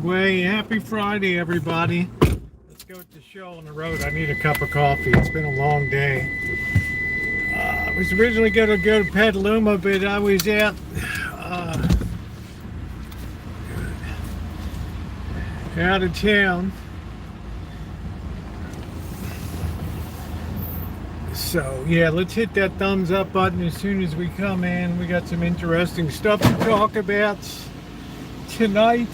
way. Happy Friday, everybody. Let's go with the show on the road. I need a cup of coffee. It's been a long day. I was originally going to go to Petaluma, but I was uh, out of town. So, yeah, let's hit that thumbs up button as soon as we come in. We got some interesting stuff to talk about tonight.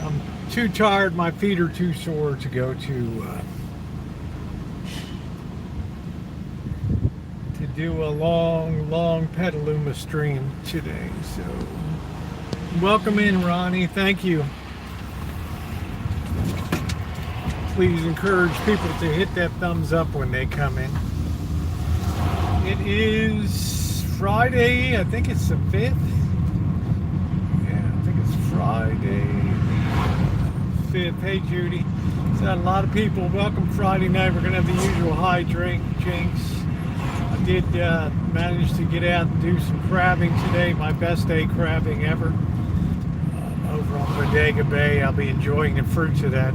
I'm too tired. My feet are too sore to go to do a long Petaluma stream today. So, welcome in, Ronnie. Thank you. Please encourage people to hit that thumbs up when they come in. It is Friday. I think it's the 5th. Yeah, I think it's Friday the 5th. Hey, Judy. So a lot of people. Welcome Friday night. We're going to have the usual high drink, Jinx. I did manage to get out and do some crabbing today. My best day crabbing ever. Over on Bodega Bay. I'll be enjoying the fruits of that.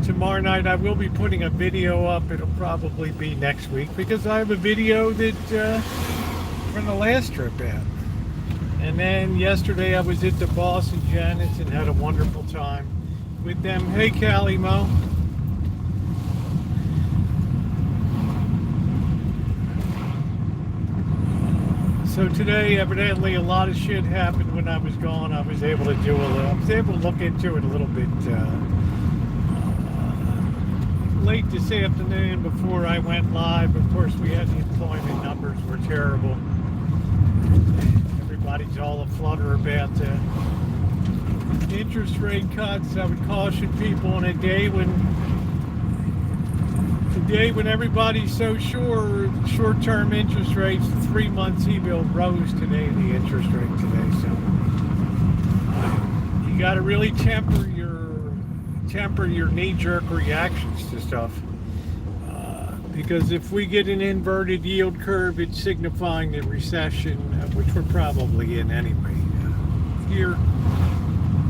Tomorrow night I will be putting a video up. It'll probably be next week because I have a video that from the last trip out. And then yesterday I was at the Boss and Janet's and had a wonderful time with them. Hey, Callie Mo. So today, evidently, a lot of shit happened when I was gone. I was able to look into it a little bit late this afternoon before I went live. Of course, we had the employment numbers were terrible. Everybody's all aflutter about interest rate cuts. I would caution people on a day when everybody's so sure, short-term interest rates, the 3-month T-bill rose today, the interest rate today. So you got to really temper your knee-jerk reactions to stuff, because if we get an inverted yield curve, it's signifying the recession, which we're probably in anyway here.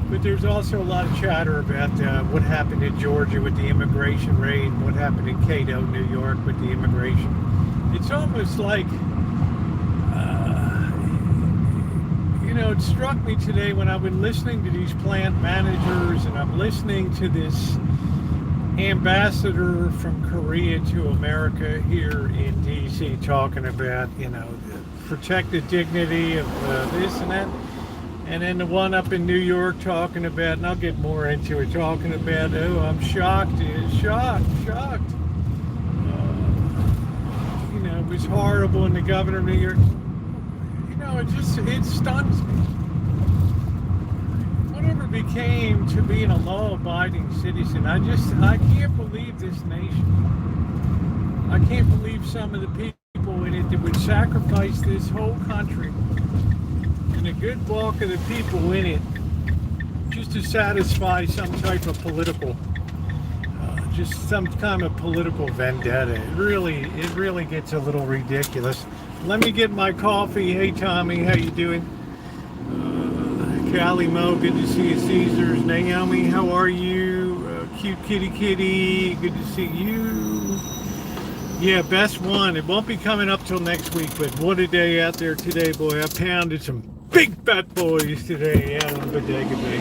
But there's also a lot of chatter about what happened in Georgia with the immigration raid, what happened in Cato, New York with the immigration. It's almost like it struck me today when I've been listening to these plant managers and I'm listening to this ambassador from Korea to America here in DC talking about, protect the dignity of this and that. And then the one up in New York talking about, and I'll get more into it, talking about, I'm shocked. It was horrible in the governor of New York. It stuns me. Whatever became to being a law-abiding citizen, I can't believe this nation. I can't believe some of the people in it that would sacrifice this whole country and a good bulk of the people in it just to satisfy some type of political, just some kind of political vendetta. It really gets a little ridiculous. Let me get my coffee. Hey, Tommy, how you doing? Callie Mo, good to see you. Caesars. Naomi, how are you? Cute kitty, good to see you. Yeah, best one. It won't be coming up till next week, but what a day out there today, boy. I pounded some big fat boys today out on Bodega Bay.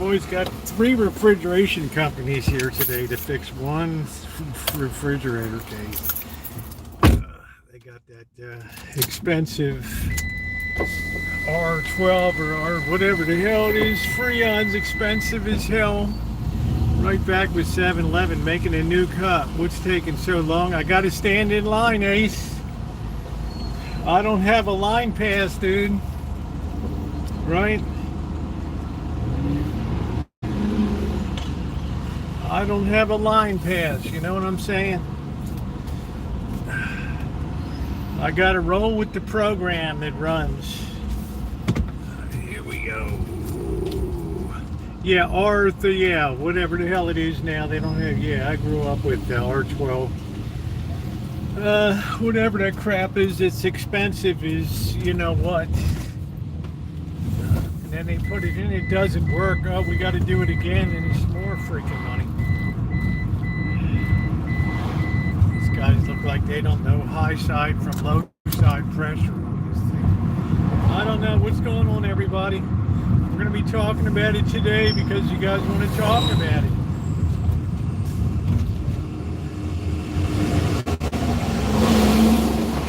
Always got 3 refrigeration companies here today to fix one refrigerator case. They got that expensive R12 or R whatever the hell it is. Freon's expensive as hell. Right back with 7-Eleven making a new cup. What's taking so long? I got to stand in line, Ace. I don't have a line pass, dude. Right? I don't have a line pass. You know what I'm saying? I got to roll with the program that runs. Here we go. Yeah, yeah, whatever the hell it is now. They don't have, yeah, I grew up with the R12. Whatever that crap is, it's expensive is, you know what. And then they put it in, it doesn't work. Oh, we got to do it again, and it's more freaking money. These guys look like they don't know high side from low side pressure on this thing. I don't know what's going on, everybody. We're going to be talking about it today because you guys want to talk about it.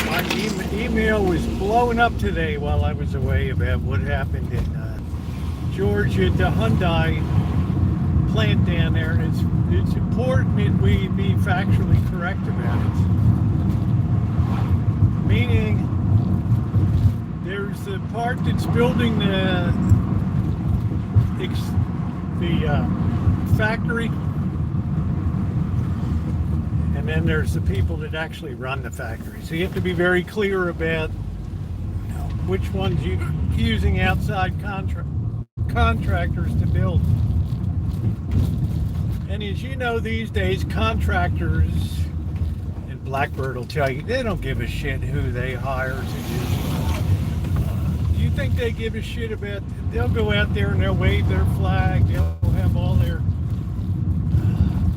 My email was blowing up today while I was away about what happened in Georgia at the Hyundai plant down there, and it's important that we be factually correct about it. Meaning, there's the part that's building the factory, and then there's the people that actually run the factory. So you have to be very clear about which ones you're using outside contractors to build. And as you know, these days, contractors, and Blackbird will tell you, they don't give a shit who they hire to do. You think they give a shit about? They'll go out there and they'll wave their flag. They'll have all their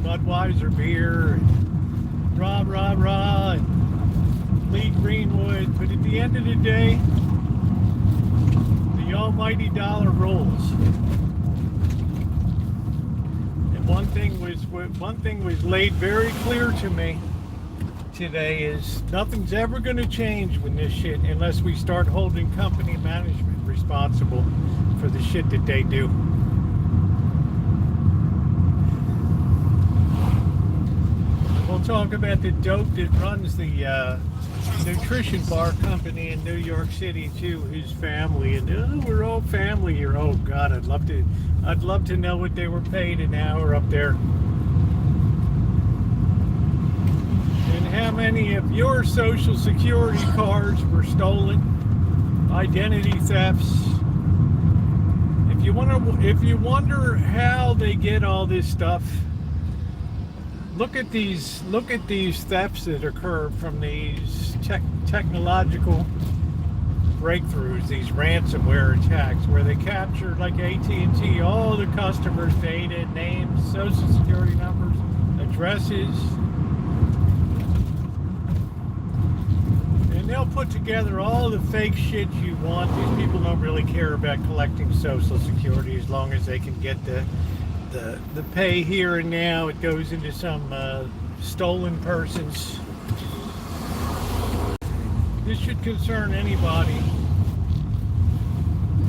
Budweiser beer and rah rah rah and Lee Greenwood. But at the end of the day, the almighty dollar rolls. And one thing was laid very clear to me today is nothing's ever going to change with this shit unless we start holding company management responsible for the shit that they do. We'll talk about the dope that runs the nutrition bar company in New York City too, his family, and we're all family here. Oh God, I'd love to know what they were paid an hour up there. How many of your Social Security cards were stolen? Identity thefts. If you wonder how they get all this stuff, look at these thefts that occur from these technological breakthroughs, these ransomware attacks, where they capture, like AT&T, all the customers' data, names, Social Security numbers, addresses. They'll put together all the fake shit you want. These people don't really care about collecting Social Security as long as they can get the pay here and now. It goes into some stolen persons. This should concern anybody.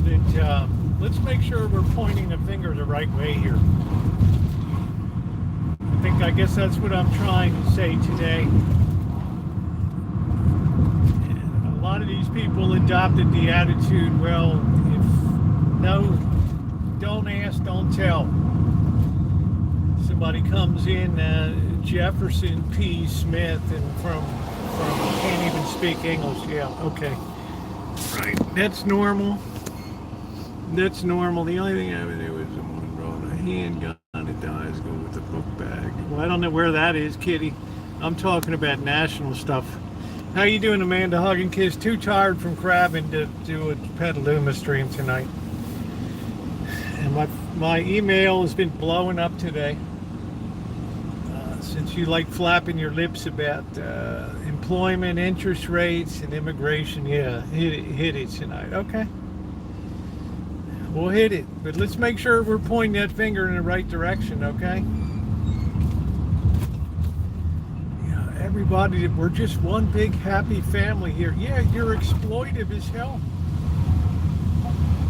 That let's make sure we're pointing the finger the right way here. I guess that's what I'm trying to say today. A lot of these people adopted the attitude, well, if no, don't ask, don't tell. Somebody comes in, Jefferson P. Smith, and from can't even speak English. Yeah, okay. Right, that's normal. That's normal. The only thing I would do is someone brought a handgun at the high school with a book bag. Well, I don't know where that is, kitty. I'm talking about national stuff. How you doing, Amanda? Hug and kiss. Too tired from crabbing to do a Petaluma stream tonight. And my email has been blowing up today. Since you like flapping your lips about employment, interest rates, and immigration, yeah, hit it tonight. Okay. We'll hit it, but let's make sure we're pointing that finger in the right direction, okay? Yeah, everybody, we're just one big happy family here. Yeah, you're exploitive as hell.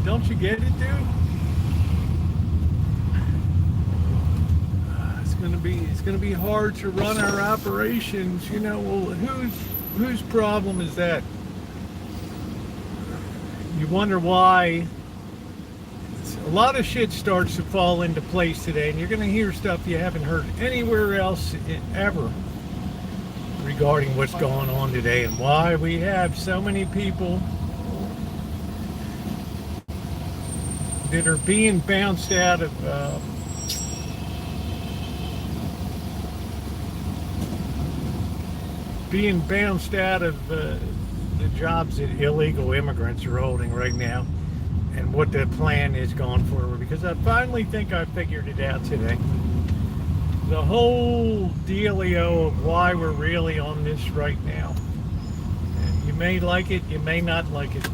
Don't you get it, dude? It's gonna be hard to run our operations. You know, well, whose problem is that? You wonder why. A lot of shit starts to fall into place today, and you're gonna hear stuff you haven't heard anywhere else ever regarding what's going on today and why we have so many people that are being bounced out of the jobs that illegal immigrants are holding right now, and what the plan is going forward. Because I finally think I figured it out today. The whole dealio of why we're really on this right now. And you may like it, you may not like it.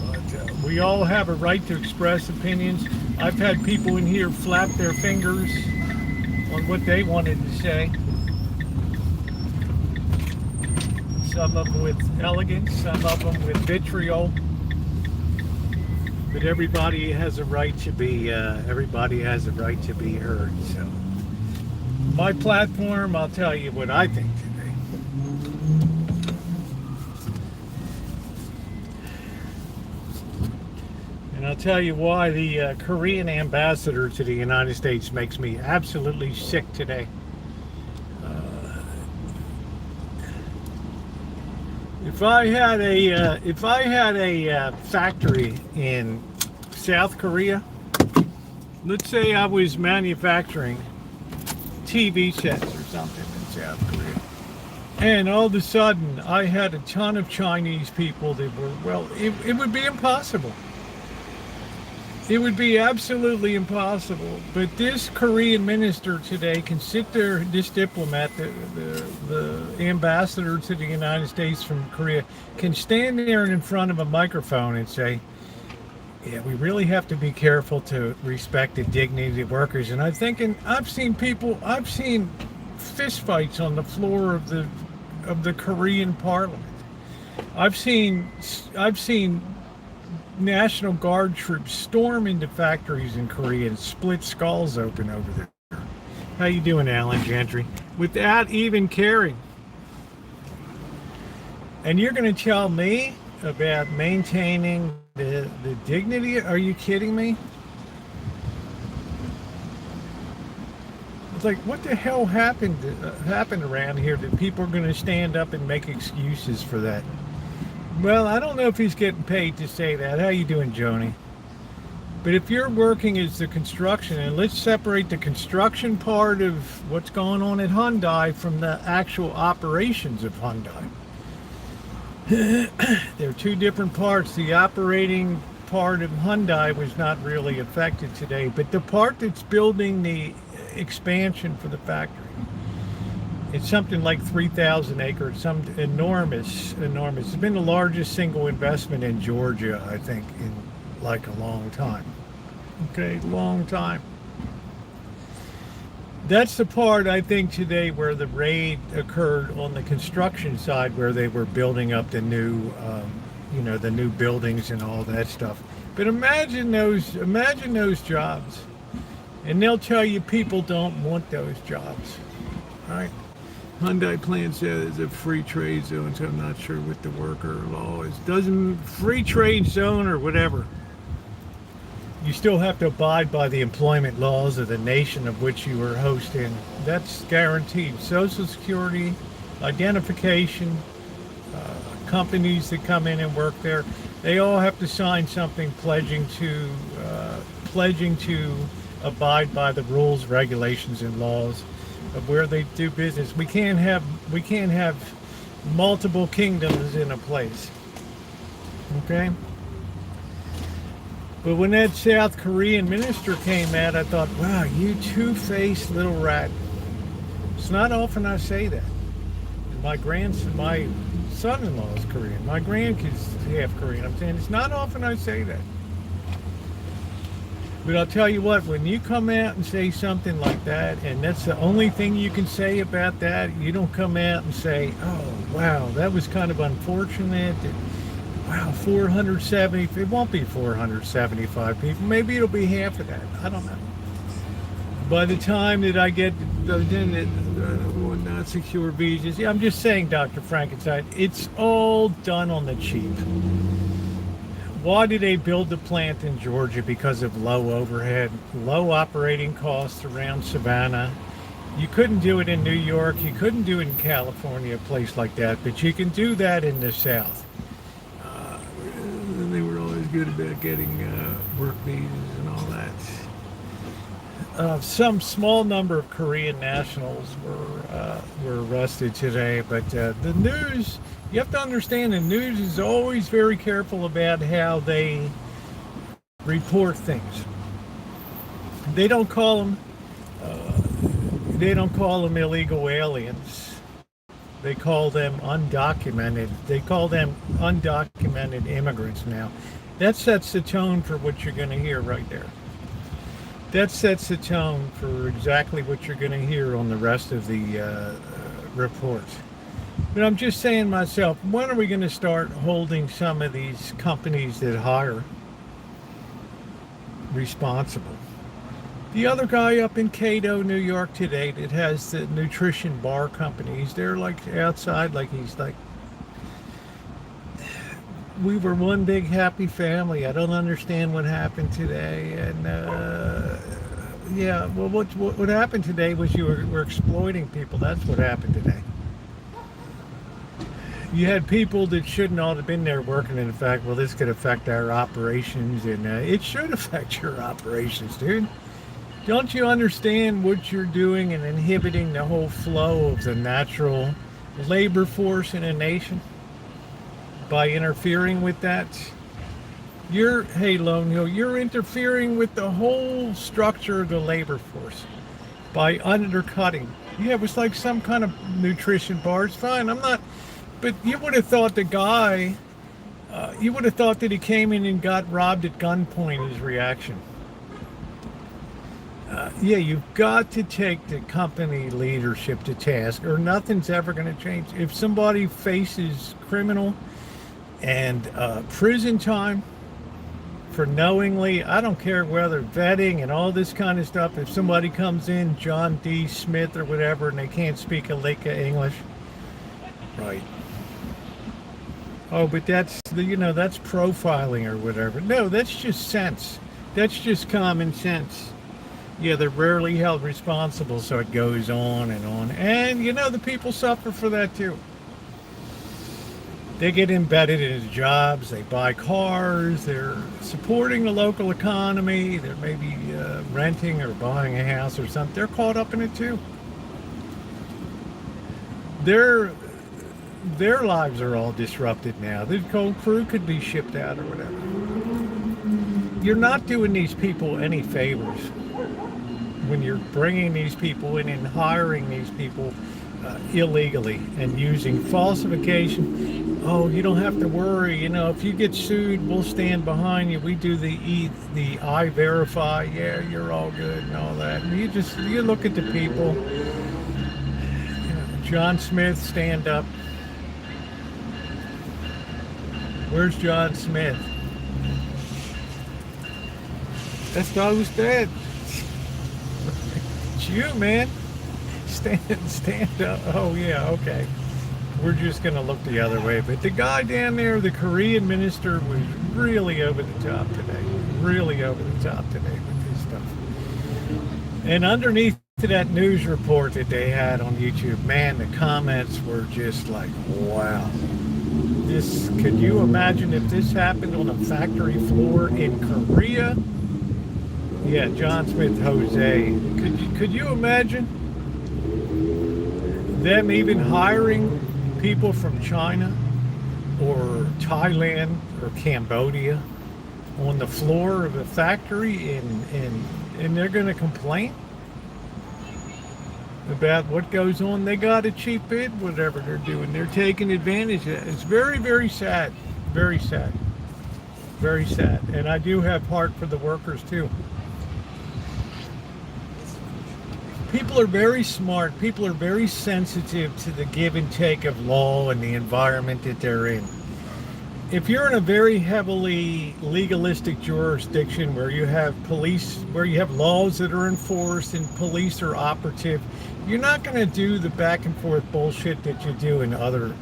But we all have a right to express opinions. I've had people in here flap their fingers on what they wanted to say. Some of them with elegance, some of them with vitriol. But everybody has a right to be heard. So my platform, I'll tell you what I think today. And I'll tell you why the Korean ambassador to the United States makes me absolutely sick today. If I had a factory in South Korea, let's say I was manufacturing TV sets or something in South Korea, and all of a sudden I had a ton of Chinese people that were, well, it would be impossible. It would be absolutely impossible. But this Korean minister today can sit there, this diplomat, the ambassador to the United States from Korea, can stand there in front of a microphone and say, yeah, we really have to be careful to respect the dignity of workers. And I'm thinking, I've seen fist fights on the floor of the Korean parliament. I've seen National Guard troops storm into factories in Korea and split skulls open over there. How you doing, Alan Gentry? Without even caring. And you're going to tell me about maintaining the dignity? Are you kidding me? It's like, what the hell happened around here that people are going to stand up and make excuses for that? Well, I don't know if he's getting paid to say that. How you doing, Joni? But if you're working as the construction, and let's separate the construction part of what's going on at Hyundai from the actual operations of Hyundai. They're two different parts. The operating part of Hyundai was not really affected today, but the part that's building the expansion for the factory, it's something like 3,000 acres, some enormous. It's been the largest single investment in Georgia, I think, in like a long time. Okay, long time. That's the part, I think, today where the raid occurred on the construction side, where they were building up the new, the new buildings and all that stuff. But imagine those jobs. And they'll tell you people don't want those jobs, right? Hyundai plans as a free trade zone, so I'm not sure what the worker law is. Doesn't free trade zone or whatever. You still have to abide by the employment laws of the nation of which you are hosting. That's guaranteed. Social Security, identification, companies that come in and work there, they all have to sign something pledging to abide by the rules, regulations, and laws of where they do business. We can't have multiple kingdoms in a place. Okay? But when that South Korean minister came out, I thought, wow, you two-faced little rat. It's not often I say that. My son-in-law is Korean. My grandkids half Korean. I'm saying it's not often I say that. But I'll tell you what, when you come out and say something like that, and that's the only thing you can say about that, you don't come out and say, oh, wow, that was kind of unfortunate. Wow, 470, it won't be 475 people. Maybe it'll be half of that. I don't know. By the time that I get not secure visas, yeah, I'm just saying, Dr. Frankenstein, it's all done on the cheap. Why did they build the plant in Georgia? Because of low overhead, low operating costs around Savannah. You couldn't do it in New York. You couldn't do it in California, a place like that. But you can do that in the South. They were always good about getting work visas and all that. Some small number of Korean nationals were arrested today. But the news... You have to understand the news is always very careful about how they report things. They don't call them illegal aliens. They call them undocumented. They call them undocumented immigrants now. That sets the tone for what you're going to hear right there. That sets the tone for exactly what you're going to hear on the rest of the report. But I'm just saying myself, when are we going to start holding some of these companies that hire responsible? The other guy up in Cato, New York today that has the nutrition bar companies, they're like outside, like he's like, we were one big happy family. I don't understand what happened today. And yeah, well, what happened today was you were exploiting people. That's what happened today. You had people that shouldn't all have been there working, and in fact, well, this could affect our operations, and it should affect your operations, dude. Don't you understand what you're doing and inhibiting the whole flow of the natural labor force in a nation by interfering with that? Hey, Lone Hill, you're interfering with the whole structure of the labor force by undercutting. Yeah, it was like some kind of nutrition bar. It's fine. I'm not... But you would have thought the guy, you would have thought that he came in and got robbed at gunpoint, his reaction. Yeah, you've got to take the company leadership to task, or nothing's ever going to change. If somebody faces criminal and prison time for knowingly, I don't care whether vetting and all this kind of stuff, if somebody comes in, John D. Smith or whatever, and they can't speak a lick of English, right. Oh, but that's that's profiling or whatever. No, that's just sense. That's just common sense. Yeah, they're rarely held responsible, so it goes on and on. And the people suffer for that too. They get embedded in jobs, they buy cars, they're supporting the local economy, they're maybe renting or buying a house or something. They're caught up in it too. Their lives are all disrupted now. The whole crew could be shipped out or whatever. You're not doing these people any favors when you're bringing these people in and hiring these people illegally and using falsification. Oh, you don't have to worry. If you get sued, we'll stand behind you. We do the I-verify. Yeah, you're all good and all that. And you look at the people. John Smith, stand up. Where's John Smith? That's not who's dead. It's you, man. Stand up. Oh, yeah, okay. We're just going to look the other way. But the guy down there, the Korean minister, was really over the top today. Really over the top today with this stuff. And underneath to that news report that they had on YouTube, man, the comments were just like, wow. Could you imagine if this happened on a factory floor in Korea? Yeah, John Smith, Jose. Could you imagine them even hiring people from China or Thailand or Cambodia on the floor of a factory and they're going to complain about what goes on? They got a cheap bid, whatever they're doing. They're taking advantage of it. It's very, very sad. Very sad. Very sad. And I do have heart for the workers too. People are very smart. People are very sensitive to the give and take of law and the environment that they're in. If you're in a very heavily legalistic jurisdiction where you have police, where you have laws that are enforced and police are operative, you're not going to do the back and forth bullshit that you do in other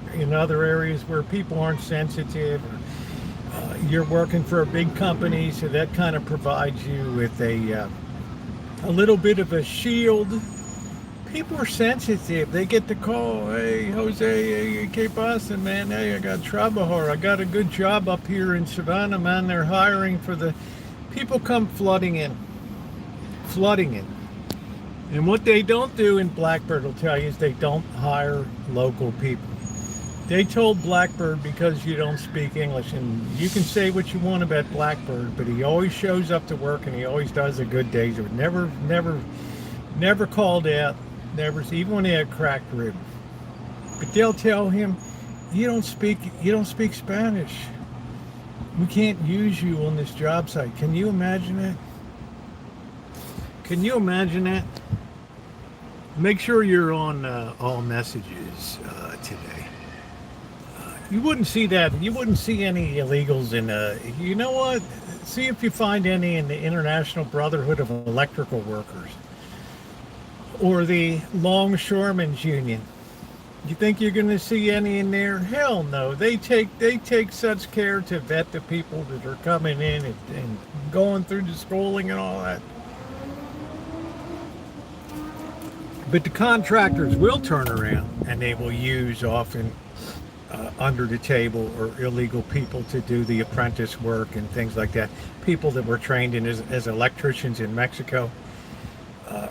areas where people aren't sensitive. You're working for a big company, so that kind of provides you with a little bit of a shield. People are sensitive. They get the call, hey, Jose, hey, ¿qué pasa, man? Hey, I got trabajo. I got a good job up here in Savannah, man. They're hiring for the... People come flooding in. And what they don't do, and Blackbird will tell you, is they don't hire local people. They told Blackbird, because you don't speak English, and you can say what you want about Blackbird, but he always shows up to work and he always does a good day. So never called out. Never, even when they had cracked rib. But they'll tell him, you don't speak Spanish. We can't use you on this job site. Can you imagine that? Can you imagine that? Make sure you're on all messages today. You wouldn't see that. You wouldn't see any illegals in. You know what? See if you find any in the International Brotherhood of Electrical Workers. Or the Longshoremen's Union. You think you're going to see any in there? Hell no. They take such care to vet the people that are coming in and going through the schooling and all that. But the contractors will turn around and they will use often under the table or illegal people to do the apprentice work and things like that. People that were trained in as electricians in Mexico.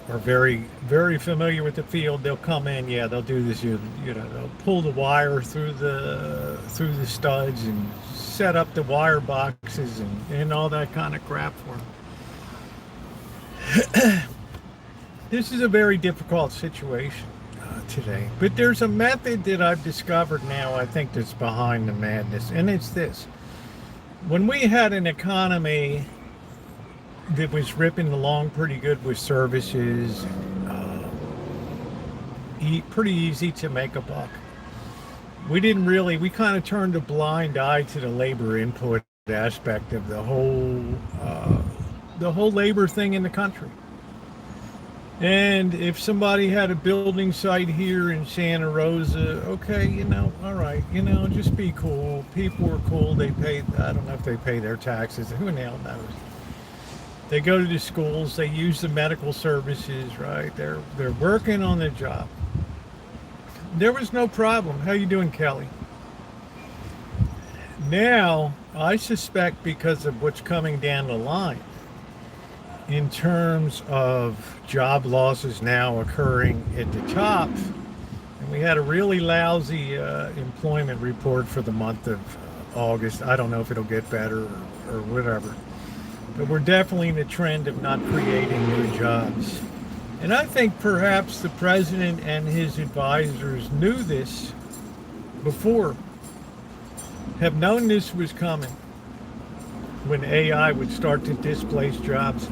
Are very, very familiar with the field. They'll come in, yeah, they'll do this, you know, they'll pull the wire through the studs and set up the wire boxes and all that kind of crap for them. This is a very difficult situation today, but there's a method that I've discovered now, I think, that's behind the madness, and it's this. When we had an economy that was ripping along pretty good with services, pretty easy to make a buck. We kind of turned a blind eye to the labor input aspect of the whole labor thing in the country. And if somebody had a building site here in Santa Rosa, okay, you know, all right, you know, just be cool. People are cool. They pay, I don't know if they pay their taxes. Who the hell knows? They go to the schools, they use the medical services, right? They're working on the job. There was no problem. How you doing, Kelly? Now, I suspect because of what's coming down the line, in terms of job losses now occurring at the top, and we had a really lousy employment report for the month of August. I don't know if it'll get better or whatever. But we're definitely in the trend of not creating new jobs. And I think perhaps the president and his advisors knew this before, have known this was coming, when AI would start to displace jobs.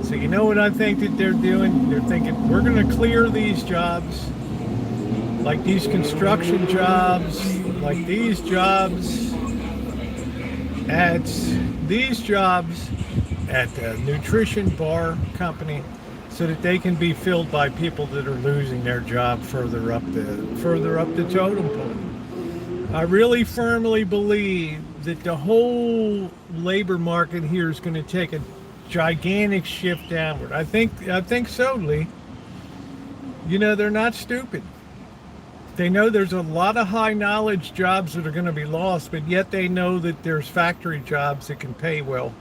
So you know what I think that they're doing? They're thinking, we're going to clear these jobs, like these construction jobs, like these jobs, at the nutrition bar company, so that they can be filled by people that are losing their job further up the totem pole. I really firmly believe that the whole labor market here is going to take a gigantic shift downward. I think so, Lee. You know, they're not stupid. They know there's a lot of high knowledge jobs that are going to be lost, but yet they know that there's factory jobs that can pay well.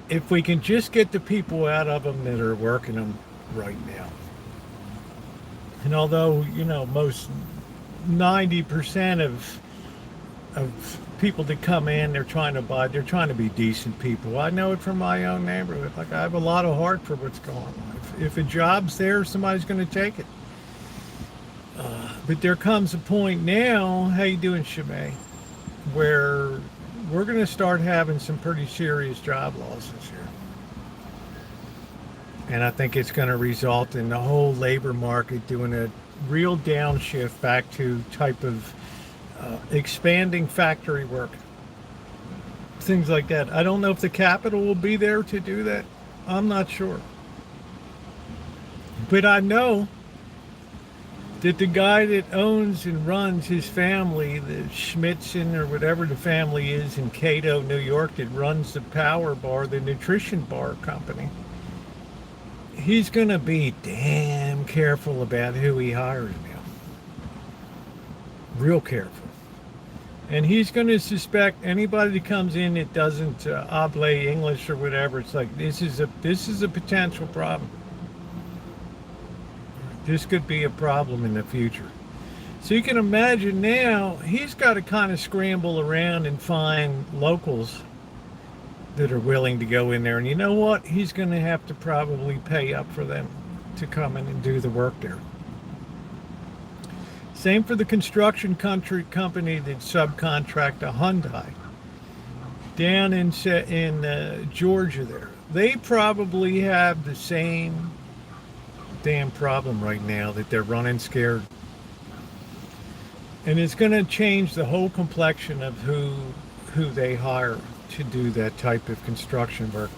If we can just get the people out of them that are working them right now. And although, you know, most 90% of people that come in, they're trying to be decent people. I know it from my own neighborhood. Like, I have a lot of heart for what's going on. If a job's there, somebody's going to take it. But there comes a point now, how you doing, Shimei, where we're going to start having some pretty serious job losses here. And I think it's going to result in the whole labor market doing a real downshift back to type of expanding factory work, things like that. I don't know if the capital will be there to do that. I'm not sure. But I know that the guy that owns and runs his family, the Schmitzen or whatever the family is in Cato, New York, that runs the Power Bar, the nutrition bar company, he's going to be damn careful about who he hires now. Real careful. And he's going to suspect anybody that comes in that doesn't obey English or whatever. It's like, this is a potential problem. This could be a problem in the future. So you can imagine now he's got to kind of scramble around and find locals that are willing to go in there. And you know what? He's going to have to probably pay up for them to come in and do the work there. Same for the construction company that subcontract a Hyundai down in Georgia there. They probably have the same damn problem right now, that they're running scared. And it's going to change the whole complexion of who they hire to do that type of construction work.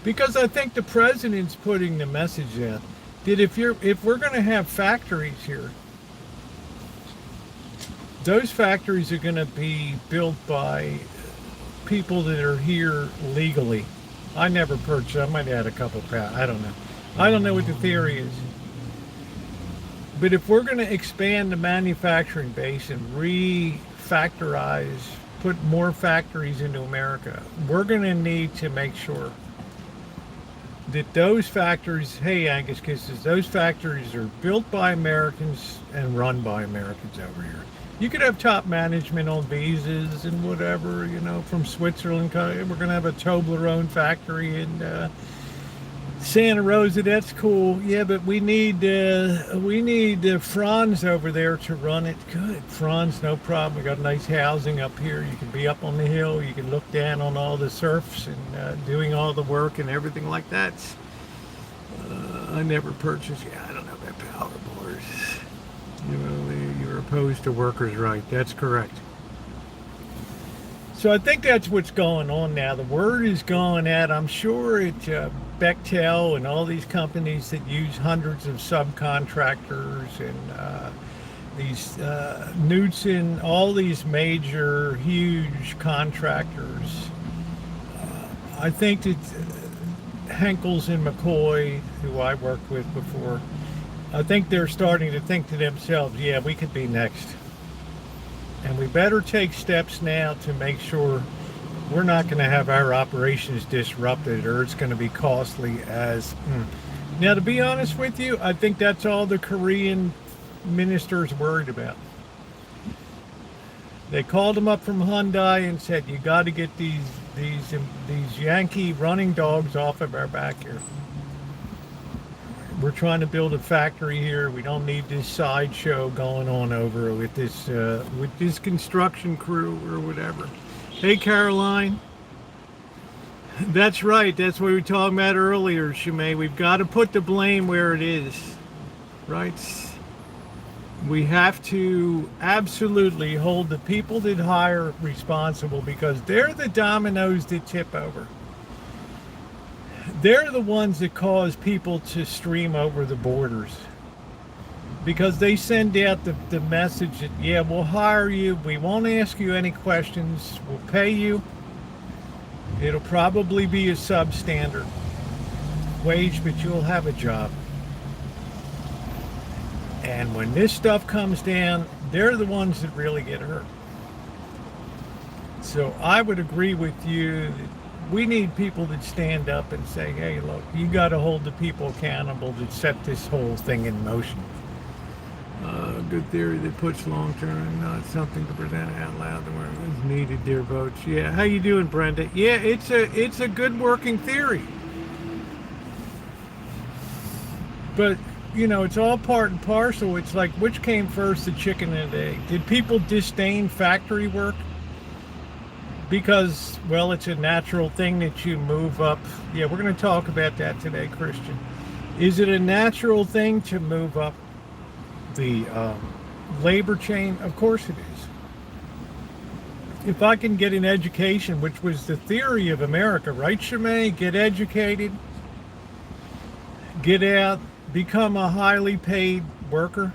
Because I think the president's putting the message out that if we're going to have factories here, those factories are going to be built by people that are here legally. I never purchased. I might add a couple pounds. I don't know. I don't know what the theory is. But if we're going to expand the manufacturing base and refactorize, put more factories into America, we're going to need to make sure that those factories, hey Angus Kisses, those factories are built by Americans and run by Americans over here. You could have top management on visas and whatever, from Switzerland. We're going to have a Toblerone factory in Santa Rosa. That's cool. Yeah, but we need Franz over there to run it. Good, Franz, no problem. We got nice housing up here. You can be up on the hill. You can look down on all the surfs and doing all the work and everything like that. I never purchased. Yeah, I don't know about power boards. You're opposed to workers' right. That's correct. So I think that's what's going on now. The word is going out. I'm sure it's Bechtel and all these companies that use hundreds of subcontractors and these Knudsen, all these major, huge contractors. I think that Henkels and McCoy, who I worked with before, I think they're starting to think to themselves, yeah, we could be next. And we better take steps now to make sure we're not going to have our operations disrupted, or it's going to be costly as... Now, to be honest with you, I think that's all the Korean minister's worried about. They called him up from Hyundai and said, you got to get these Yankee running dogs off of our back here. We're trying to build a factory here. We don't need this sideshow going on over with this construction crew or whatever. Hey, Caroline. That's right. That's what we were talking about earlier, Shimei. We've got to put the blame where it is, right? We have to absolutely hold the people that hire responsible, because they're the dominoes that tip over. They're the ones that cause people to stream over the borders, because they send out the message that, yeah, we'll hire you. We won't ask you any questions. We'll pay you. It'll probably be a substandard wage, but you'll have a job. And when this stuff comes down, they're the ones that really get hurt. So I would agree with you that we need people that stand up and say, hey, look, you got to hold the people accountable that set this whole thing in motion. Good theory that puts long-term, not something to present out loud the word is needed, dear votes. Yeah, how you doing, Brenda? Yeah, it's a good working theory. But, it's all part and parcel. It's like, which came first, the chicken and the egg? Did people disdain factory work? Because, well, it's a natural thing that you move up. Yeah, we're going to talk about that today, Christian. Is it a natural thing to move up the labor chain? Of course it is. If I can get an education, which was the theory of America, right, Shimei? Get educated, get out, become a highly paid worker.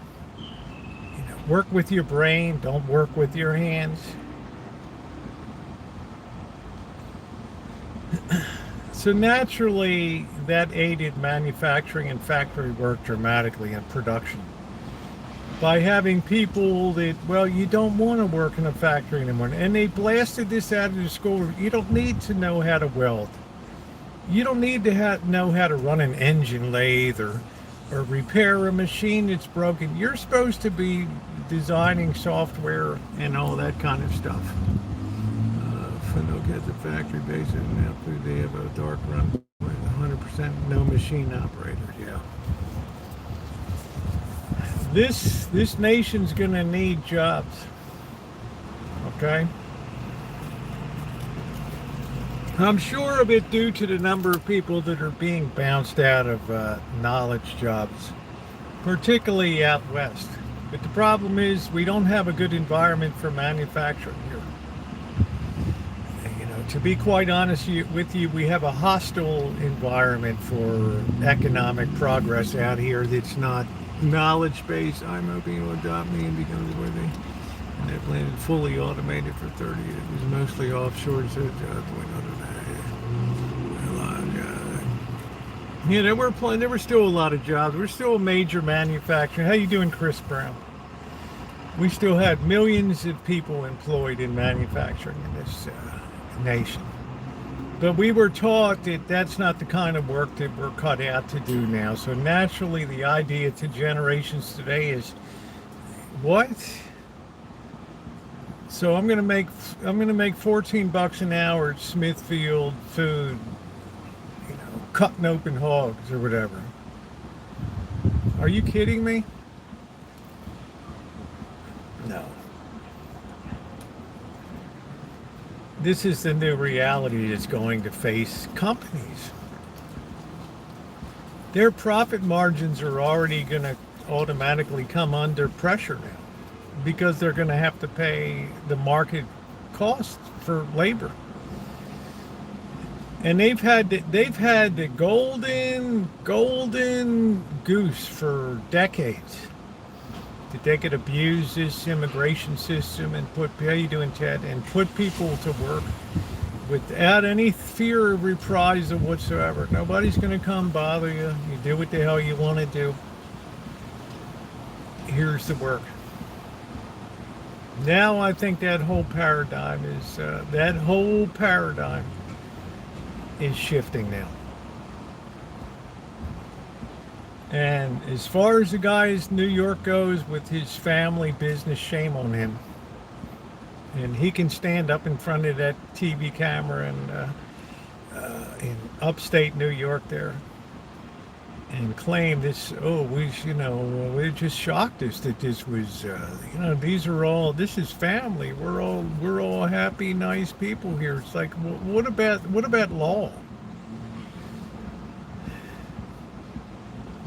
Work with your brain, don't work with your hands. So naturally, that aided manufacturing and factory work dramatically in production. By having people that, well, you don't want to work in a factory anymore. And they blasted this out of the school. You don't need to know how to weld. You don't need to know how to run an engine lathe or repair a machine that's broken. You're supposed to be designing software and all that kind of stuff. Finook has a factory base and now they have a dark run with 100% no machine operator. Yeah. This nation's gonna need jobs. Okay. I'm sure of it due to the number of people that are being bounced out of knowledge jobs, particularly out west. But the problem is we don't have a good environment for manufacturing here. To be quite honest with you, we have a hostile environment for economic progress out here that's not knowledge-based. I'm hoping to adopt me and become worthy. And that landed fully automated for 30 years. It was mostly offshore. So yeah, there were still a lot of jobs. We're still a major manufacturer. How you doing, Chris Brown? We still had millions of people employed in manufacturing in this nation. But we were taught that that's not the kind of work that we're cut out to do now. So naturally, the idea to generations today is, what? So I'm gonna make $14 an hour at Smithfield Food, cutting open hogs or whatever. Are you kidding me? No. This is the new reality that's going to face companies. Their profit margins are already going to automatically come under pressure now because they're going to have to pay the market cost for labor. And they've had the golden goose for decades. That they could abuse this immigration system and how you doing, Ted? And put people to work without any fear of reprisal whatsoever. Nobody's going to come bother you. You do what the hell you want to do. Here's the work. Now I think that whole paradigm is shifting now. And as far as the guy's New York goes with his family business, shame on him. And he can stand up in front of that TV camera in upstate New York there and claim this, it just shocked us that this was, this is family. We're all happy, nice people here. It's like, what about law?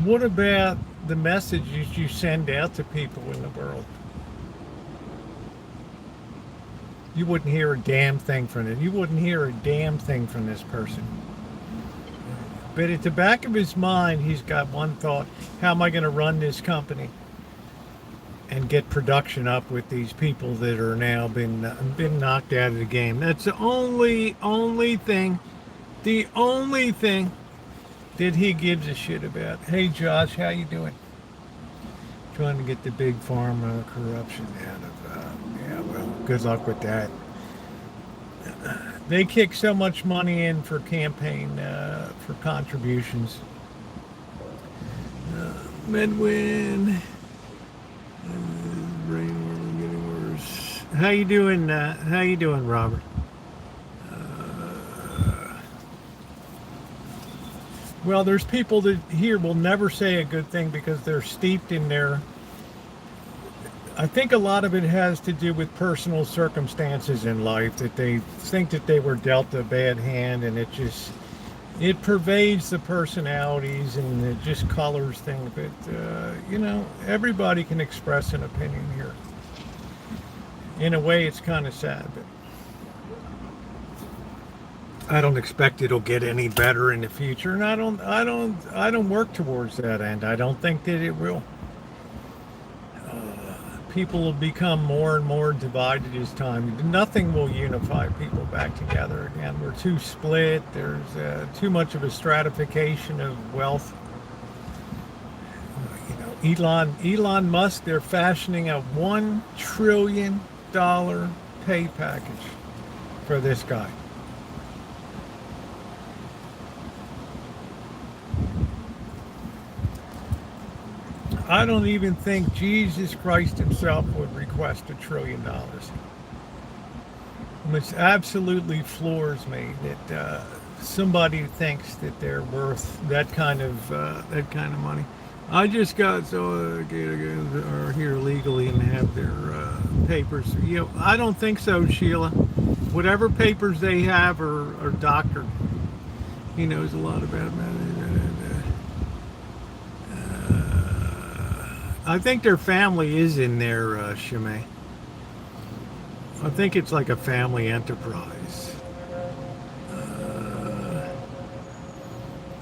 What about the messages you send out to people in the world? You wouldn't hear a damn thing from it. You wouldn't hear a damn thing from this person. But at the back of his mind, he's got one thought: how am I going to run this company and get production up with these people that are now been knocked out of the game? That's the only thing that he gives a shit about. Hey, Josh, how you doing? Trying to get the big pharma corruption out of. Good luck with that. They kick so much money in for campaign, for contributions. Medwin. Rain getting worse. How you doing, Robert? Well, there's people that here will never say a good thing because they're steeped in their. I think a lot of it has to do with personal circumstances in life, that they think that they were dealt a bad hand, and it just, It pervades the personalities and it just colors things. But, everybody can express an opinion here. In a way, it's kind of sad, but I don't expect it'll get any better in the future, and I don't work towards that end. I don't think that it will. People will become more and more divided as time. Nothing will unify people back together again. We're too split. There's too much of a stratification of wealth. Elon Musk. They're fashioning a $1 trillion pay package for this guy. I don't even think Jesus Christ himself would request $1 trillion. Which absolutely floors me that somebody thinks that they're worth that kind of money. I just got are here legally and have their papers. I don't think so, Sheila. Whatever papers they have are doctored. He knows a lot about that. I think their family is in there, Shimei. I think it's like a family enterprise.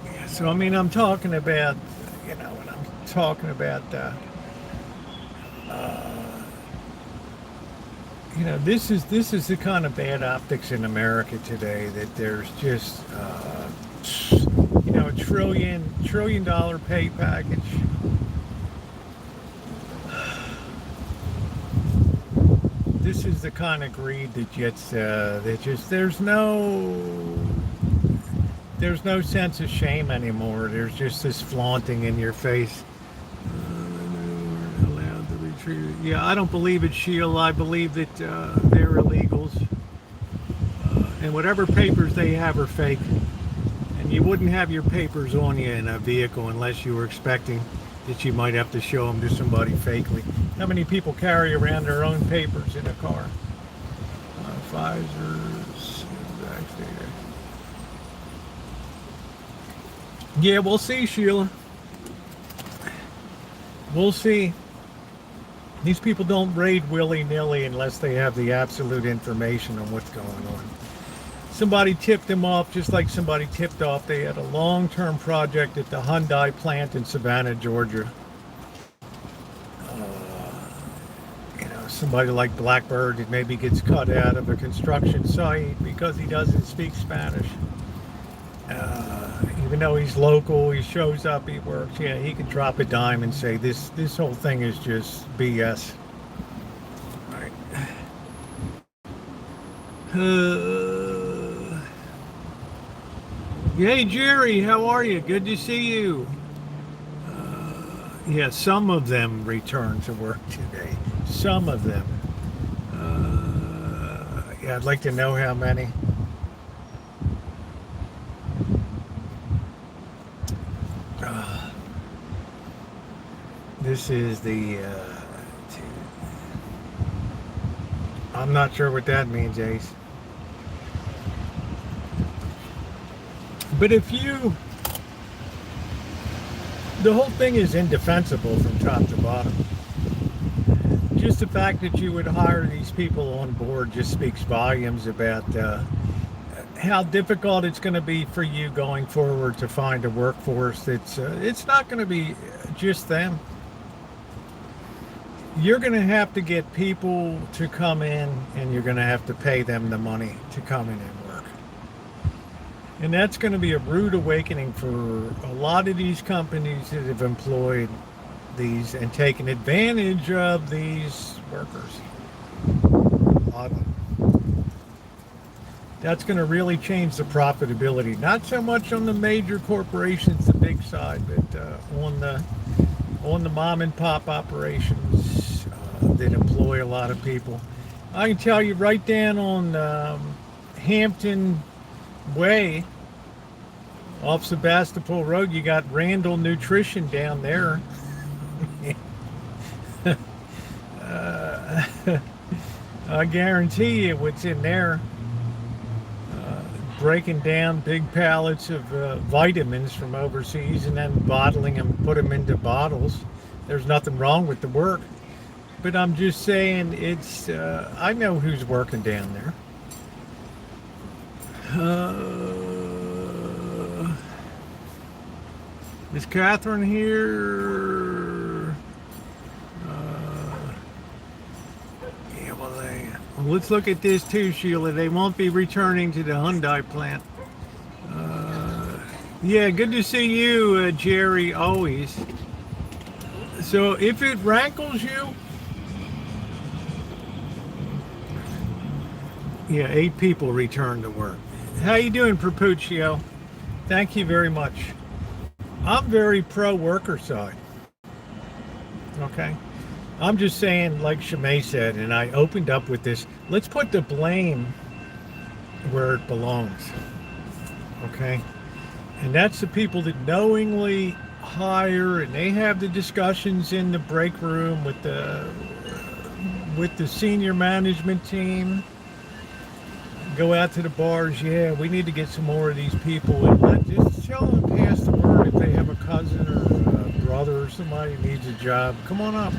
Yeah, so, I'm talking about, when I'm talking about, this is the kind of bad optics in America today that there's just, $1 trillion pay package. This is the kind of greed that gets there's no sense of shame anymore. There's just this flaunting in your face. Allowed to be treated. Yeah, I don't believe it, Sheila. I believe that they're illegals, and whatever papers they have are fake. And you wouldn't have your papers on you in a vehicle unless you were expecting that you might have to show them to somebody fakely. How many people carry around their own papers in a car? Pfizer's vaccinated. Yeah, we'll see, Sheila. We'll see. These people don't raid willy-nilly unless they have the absolute information on what's going on. Somebody tipped them off, just like somebody tipped off. They had a long-term project at the Hyundai plant in Savannah, Georgia. Somebody like Blackbird that maybe gets cut out of a construction site because he doesn't speak Spanish. Even though he's local, he shows up, he works. Yeah, he can drop a dime and say this whole thing is just BS. Right. Hey Jerry, how are you? Good to see you. Yeah, some of them return to work today. Some of them. Yeah, I'd like to know how many. This is the. I'm not sure what that means, Ace. But if you. The whole thing is indefensible from top to bottom. Just the fact that you would hire these people on board just speaks volumes about how difficult it's going to be for you going forward to find a workforce that's it's not going to be just them. You're going to have to get people to come in and you're going to have to pay them the money to come in and work. And that's going to be a rude awakening for a lot of these companies that have employed these and taken advantage of these workers. A lot of them. That's going to really change the profitability. Not so much on the major corporations, the big side, but on the mom and pop operations that employ a lot of people. I can tell you right down on Hampton Way, off Sebastopol Road, you got Randall Nutrition down there. I guarantee you what's in there. breaking down big pallets of vitamins from overseas and then bottling them, put them into bottles. There's nothing wrong with the work, but I'm just saying it's. I know who's working down there. Is Catherine here? Yeah, well, let's look at this too, Sheila. They won't be returning to the Hyundai plant. Yeah, good to see you, Jerry, always. So if it rankles you, yeah, 8 people return to work. How you doing, Propuccio? Thank you very much. I'm very pro-worker side. Okay? I'm just saying, like Shimei said, and I opened up with this, let's put the blame where it belongs. Okay? And that's the people that knowingly hire, and they have the discussions in the break room with the senior management team. Go out to the bars. Yeah, we need to get some more of these people, and just tell them to pass the word if they have a cousin or a brother or somebody who needs a job. Come on up.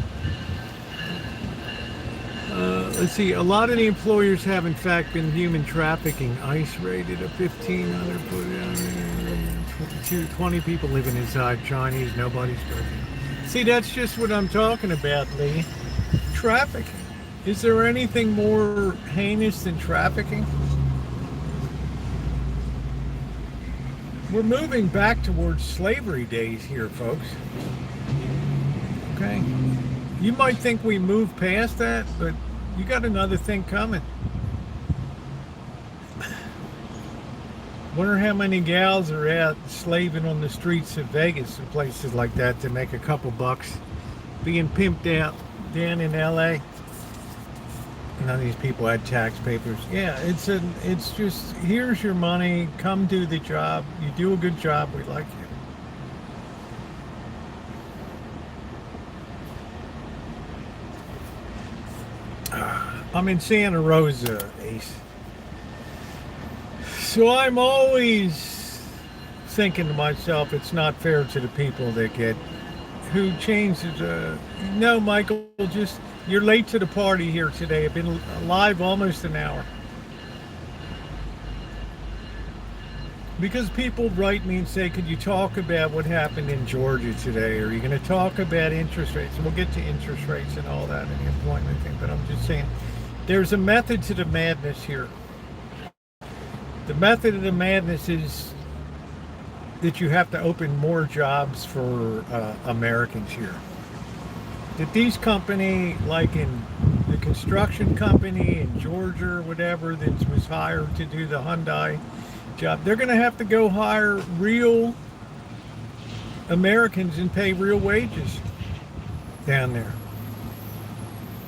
Let's see. A lot of the employers have, in fact, been human trafficking. ICE raided a 1,500 foot, 20 people living inside. Chinese. Nobody's working. See, that's just what I'm talking about, Lee. Trafficking. Is there anything more heinous than trafficking? We're moving back towards slavery days here, folks. Okay? You might think we moved past that, but you got another thing coming. Wonder how many gals are out slaving on the streets of Vegas and places like that to make a couple bucks, being pimped out down in LA. None of these people had tax papers. Yeah, it's just, here's your money, come do the job. You do a good job, we like you. I'm in Santa Rosa, Ace. So I'm always thinking to myself, it's not fair to the people that get, who changes, no, Michael, just, you're late to the party here today. I've been live almost an hour. Because people write me and say, could you talk about what happened in Georgia today? Are you going to talk about interest rates? And we'll get to interest rates and all that and the employment thing. But I'm just saying, there's a method to the madness here. The method of the madness is that you have to open more jobs for Americans here. That these company, like in the construction company in Georgia or whatever that was hired to do the Hyundai job, they're going to have to go hire real Americans and pay real wages down there.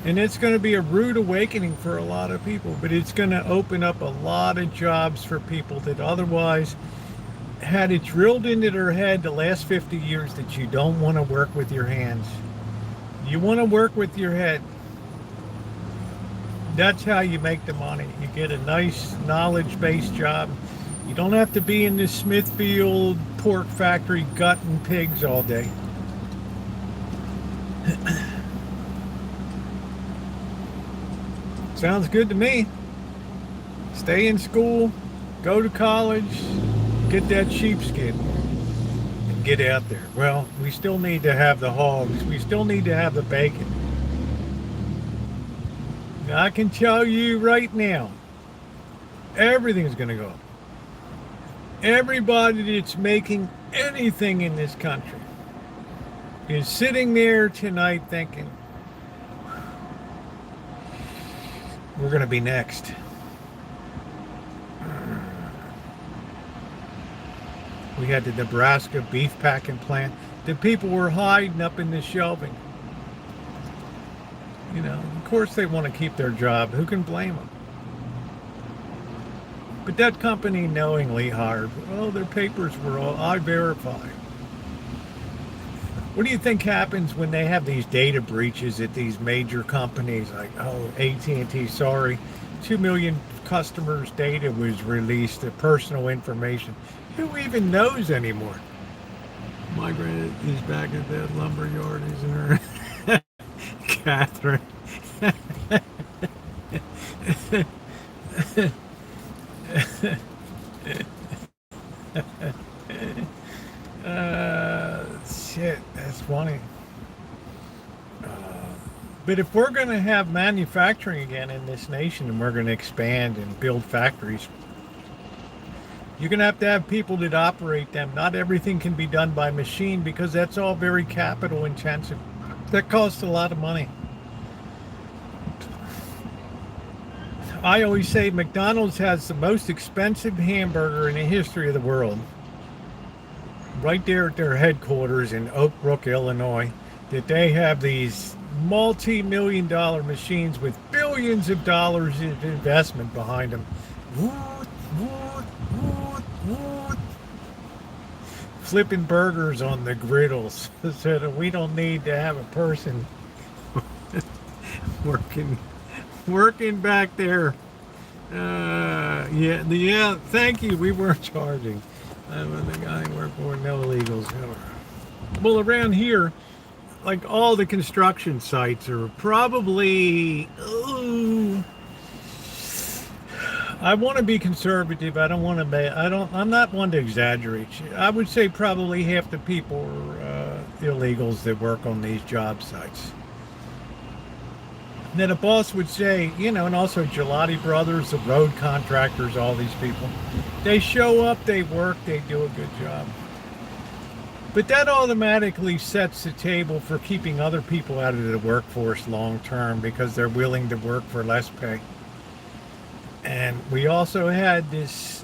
And it's going to be a rude awakening for a lot of people, but it's going to open up a lot of jobs for people that otherwise had it drilled into their head the last 50 years that you don't want to work with your hands. You want to work with your head. That's how you make the money. You get a nice knowledge-based job. You don't have to be in this Smithfield pork factory gutting pigs all day. Sounds good to me. Stay in school, go to college, get that sheepskin, and get out there. Well, we still need to have the hogs. We still need to have the bacon. Now, I can tell you right now, everything's going to go up. Everybody that's making anything in this country is sitting there tonight thinking, we're going to be next. We had the Nebraska beef packing plant. The people were hiding up in the shelving. You know, of course they want to keep their job. Who can blame them? But that company knowingly hired. Well, their papers were all, I verify. What do you think happens when they have these data breaches at these major companies like, oh, AT&T, sorry, 2 million customers' data was released, the personal information. Who even knows anymore? My granddad is back at that lumber yard, isn't her? Catherine. Shit, that's funny. But if we're going to have manufacturing again in this nation and we're going to expand and build factories, you're going to have people that operate them. Not everything can be done by machine because that's all very capital intensive. That costs a lot of money. I always say McDonald's has the most expensive hamburger in the history of the world. Right there at their headquarters in Oak Brook, Illinois, that they have these multi-million-dollar machines with billions of dollars of investment behind them. Flipping burgers on the griddles so that we don't need to have a person working back there. Yeah, thank you. We weren't charging. The guy worked for no illegals. Well, around here, like all the construction sites are probably, I want to be conservative. I'm not one to exaggerate. I would say probably half the people are illegals that work on these job sites. Then a boss would say, and also Gelati Brothers, the road contractors, all these people, they show up, they work, they do a good job. But that automatically sets the table for keeping other people out of the workforce long term because they're willing to work for less pay. And we also had this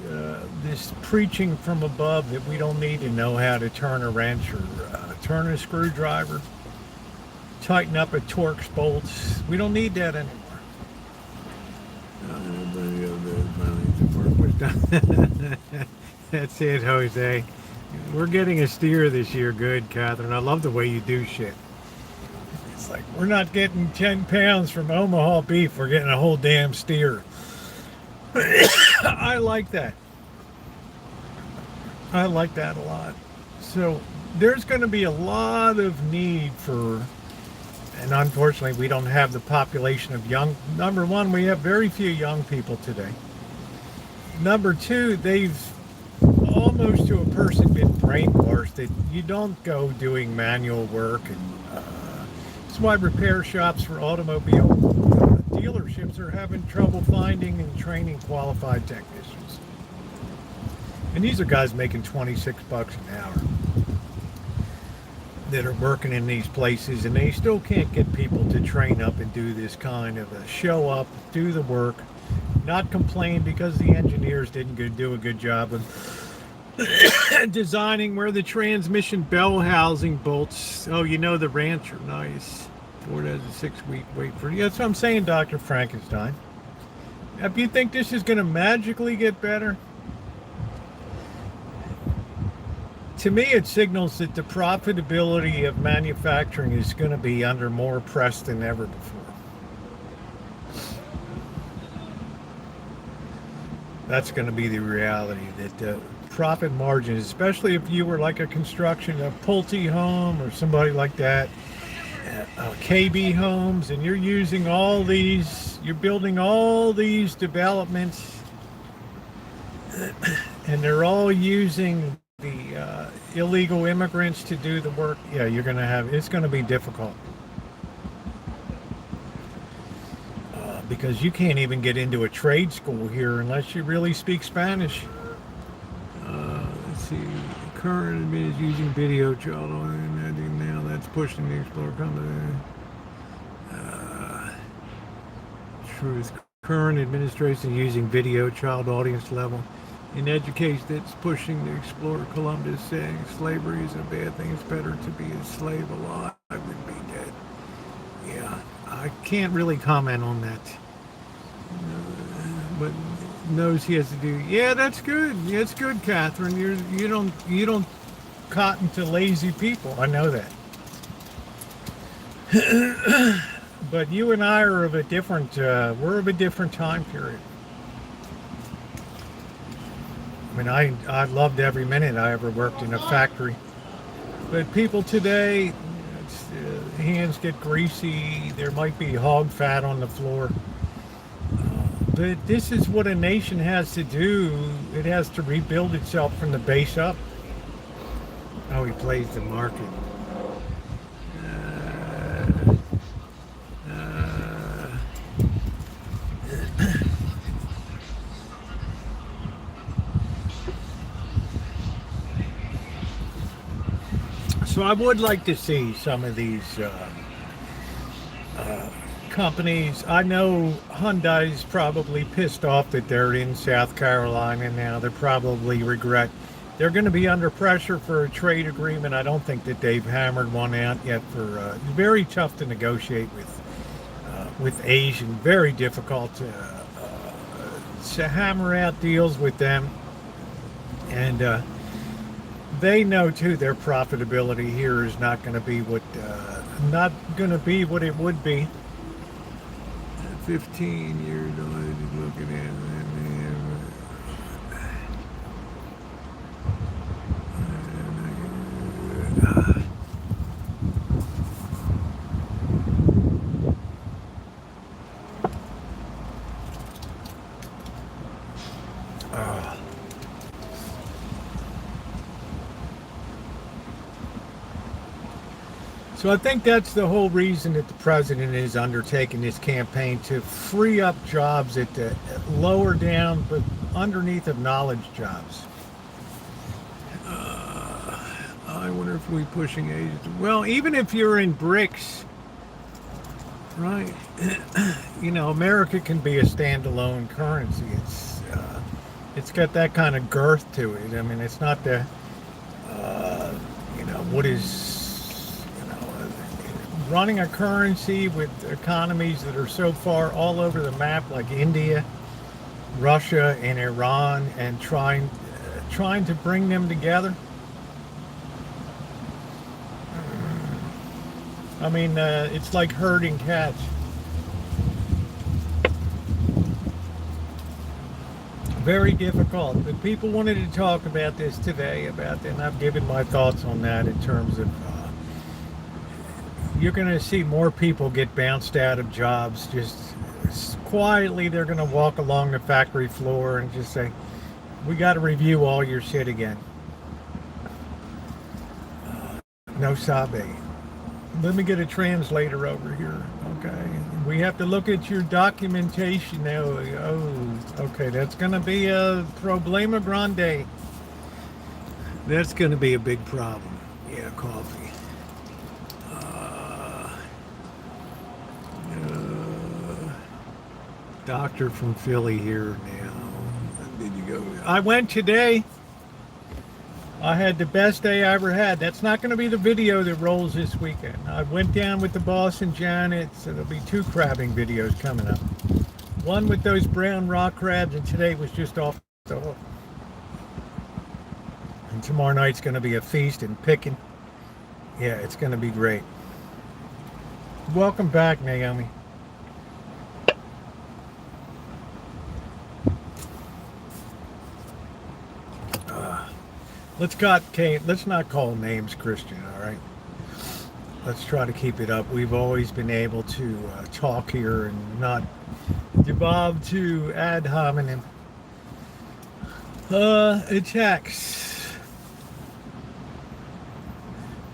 preaching from above that we don't need to know how to turn a wrench or turn a screwdriver, tighten up a Torx bolts. We don't need that anymore. That's it, Jose. We're getting a steer this year. Good, Catherine. I love the way you do shit. It's like we're not getting 10 pounds from Omaha beef. We're getting a whole damn steer. I like that. I like that a lot. So there's going to be a lot of need for, and unfortunately we don't have the population of young. Number one, we have very few young people today. Number two, they've almost to a person been brainwashed that you don't go doing manual work, and that's why repair shops for automobile dealerships are having trouble finding and training qualified technicians. And these are guys making $26 an hour that are working in these places, and they still can't get people to train up and do this kind of a show up, do the work, not complain because the engineers didn't do a good job of designing where the transmission bell housing bolts. Oh, the Rancho, nice. Ford has a 6-week wait for you. That's what I'm saying, Dr. Frankenstein. If you think this is going to magically get better, to me it signals that the profitability of manufacturing is going to be under more press than ever before. That's going to be the reality, that profit margins, especially if you were like a Pulte home or somebody like that, KB homes, and you're using you're building all these developments, and they're all using the illegal immigrants to do the work. Yeah, it's going to be difficult. Because you can't even get into a trade school here unless you really speak Spanish. Let's see. Current admin is using video child on now. That's pushing the Explorer company. Truth. Current administration is using video child audience level. In education, that's pushing the Explorer Columbus, saying slavery is a bad thing. It's better to be a slave alive than be dead. Yeah. I can't really comment on that, but knows he has to do. Yeah, that's good. Yeah, it's good, Catherine. You don't cotton to lazy people. I know that. But you and I are of a different. We're of a different time period. I mean, I loved every minute I ever worked in a factory. But people today, hands get greasy. There might be hog fat on the floor. But this is what a nation has to do. It has to rebuild itself from the base up. Oh, he plays the market. So I would like to see some of these companies. I know Hyundai's probably pissed off that they're in South Carolina now. They probably regret. They're going to be under pressure for a trade agreement. I don't think that they've hammered one out yet. It's very tough to negotiate with Asian. Very difficult to hammer out deals with them. And they know too their profitability here is not going to be what it would be. 15 years old, looking at it. So I think that's the whole reason that the president is undertaking this campaign, to free up jobs at the lower down but underneath of knowledge jobs. I wonder if we're pushing Asia. Well, even if you're in BRICS, right? You know, America can be a standalone currency. It's got that kind of girth to it. I mean, it's not the what is running a currency with economies that are so far all over the map, like India, Russia, and Iran, and trying to bring them together. I mean, it's like herding cats. Very difficult, but people wanted to talk about this today, and I've given my thoughts on that in terms of you're going to see more people get bounced out of jobs. Just quietly, they're going to walk along the factory floor and just say, we got to review all your shit again. No sabe. Let me get a translator over here. Okay. We have to look at your documentation now. Oh, okay. That's going to be a problema grande. That's going to be a big problem. Yeah, coffee. Doctor from Philly here now. Did you go? I went today. I had the best day I ever had. That's not going to be the video that rolls this weekend. I went down with the boss and Janet, so there'll be 2 crabbing videos coming up. One with those brown rock crabs, and today was just off the hook. And tomorrow night's going to be a feast and picking. Yeah, it's going to be great. Welcome back, Naomi. Let's not call names Christian, all right? Let's try to keep it up. We've always been able to talk here and not devolve to ad hominem attacks.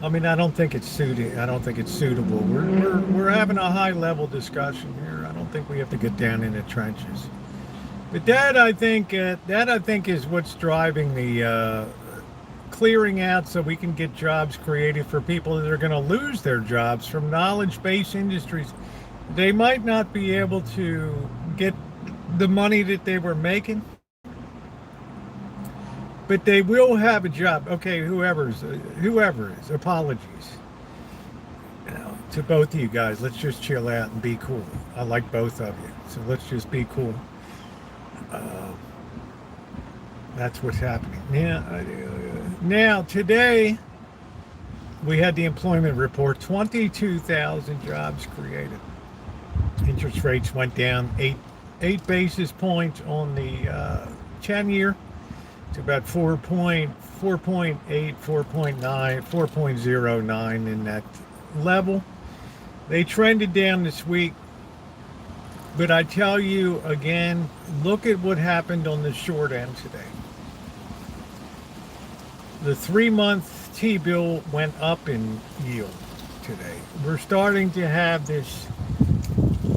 I mean, I don't think it's suitable. We're having a high level discussion here. I don't think we have to get down in the trenches. But that I think is what's driving the clearing out, so we can get jobs created for people that are going to lose their jobs from knowledge-based industries. They might not be able to get the money that they were making, but they will have a job. Okay, whoever is, apologies. To both of you guys, let's just chill out and be cool. I like both of you, so let's just be cool. That's what's happening. Now today we had the employment report. 22,000 jobs created. Interest rates went down 8 basis points on the 10-year. to about 4.8, 4.9, 4.09 in that level. They trended down this week, but I tell you again, look at what happened on the short end today. The 3-month T-bill went up in yield today. We're starting to have this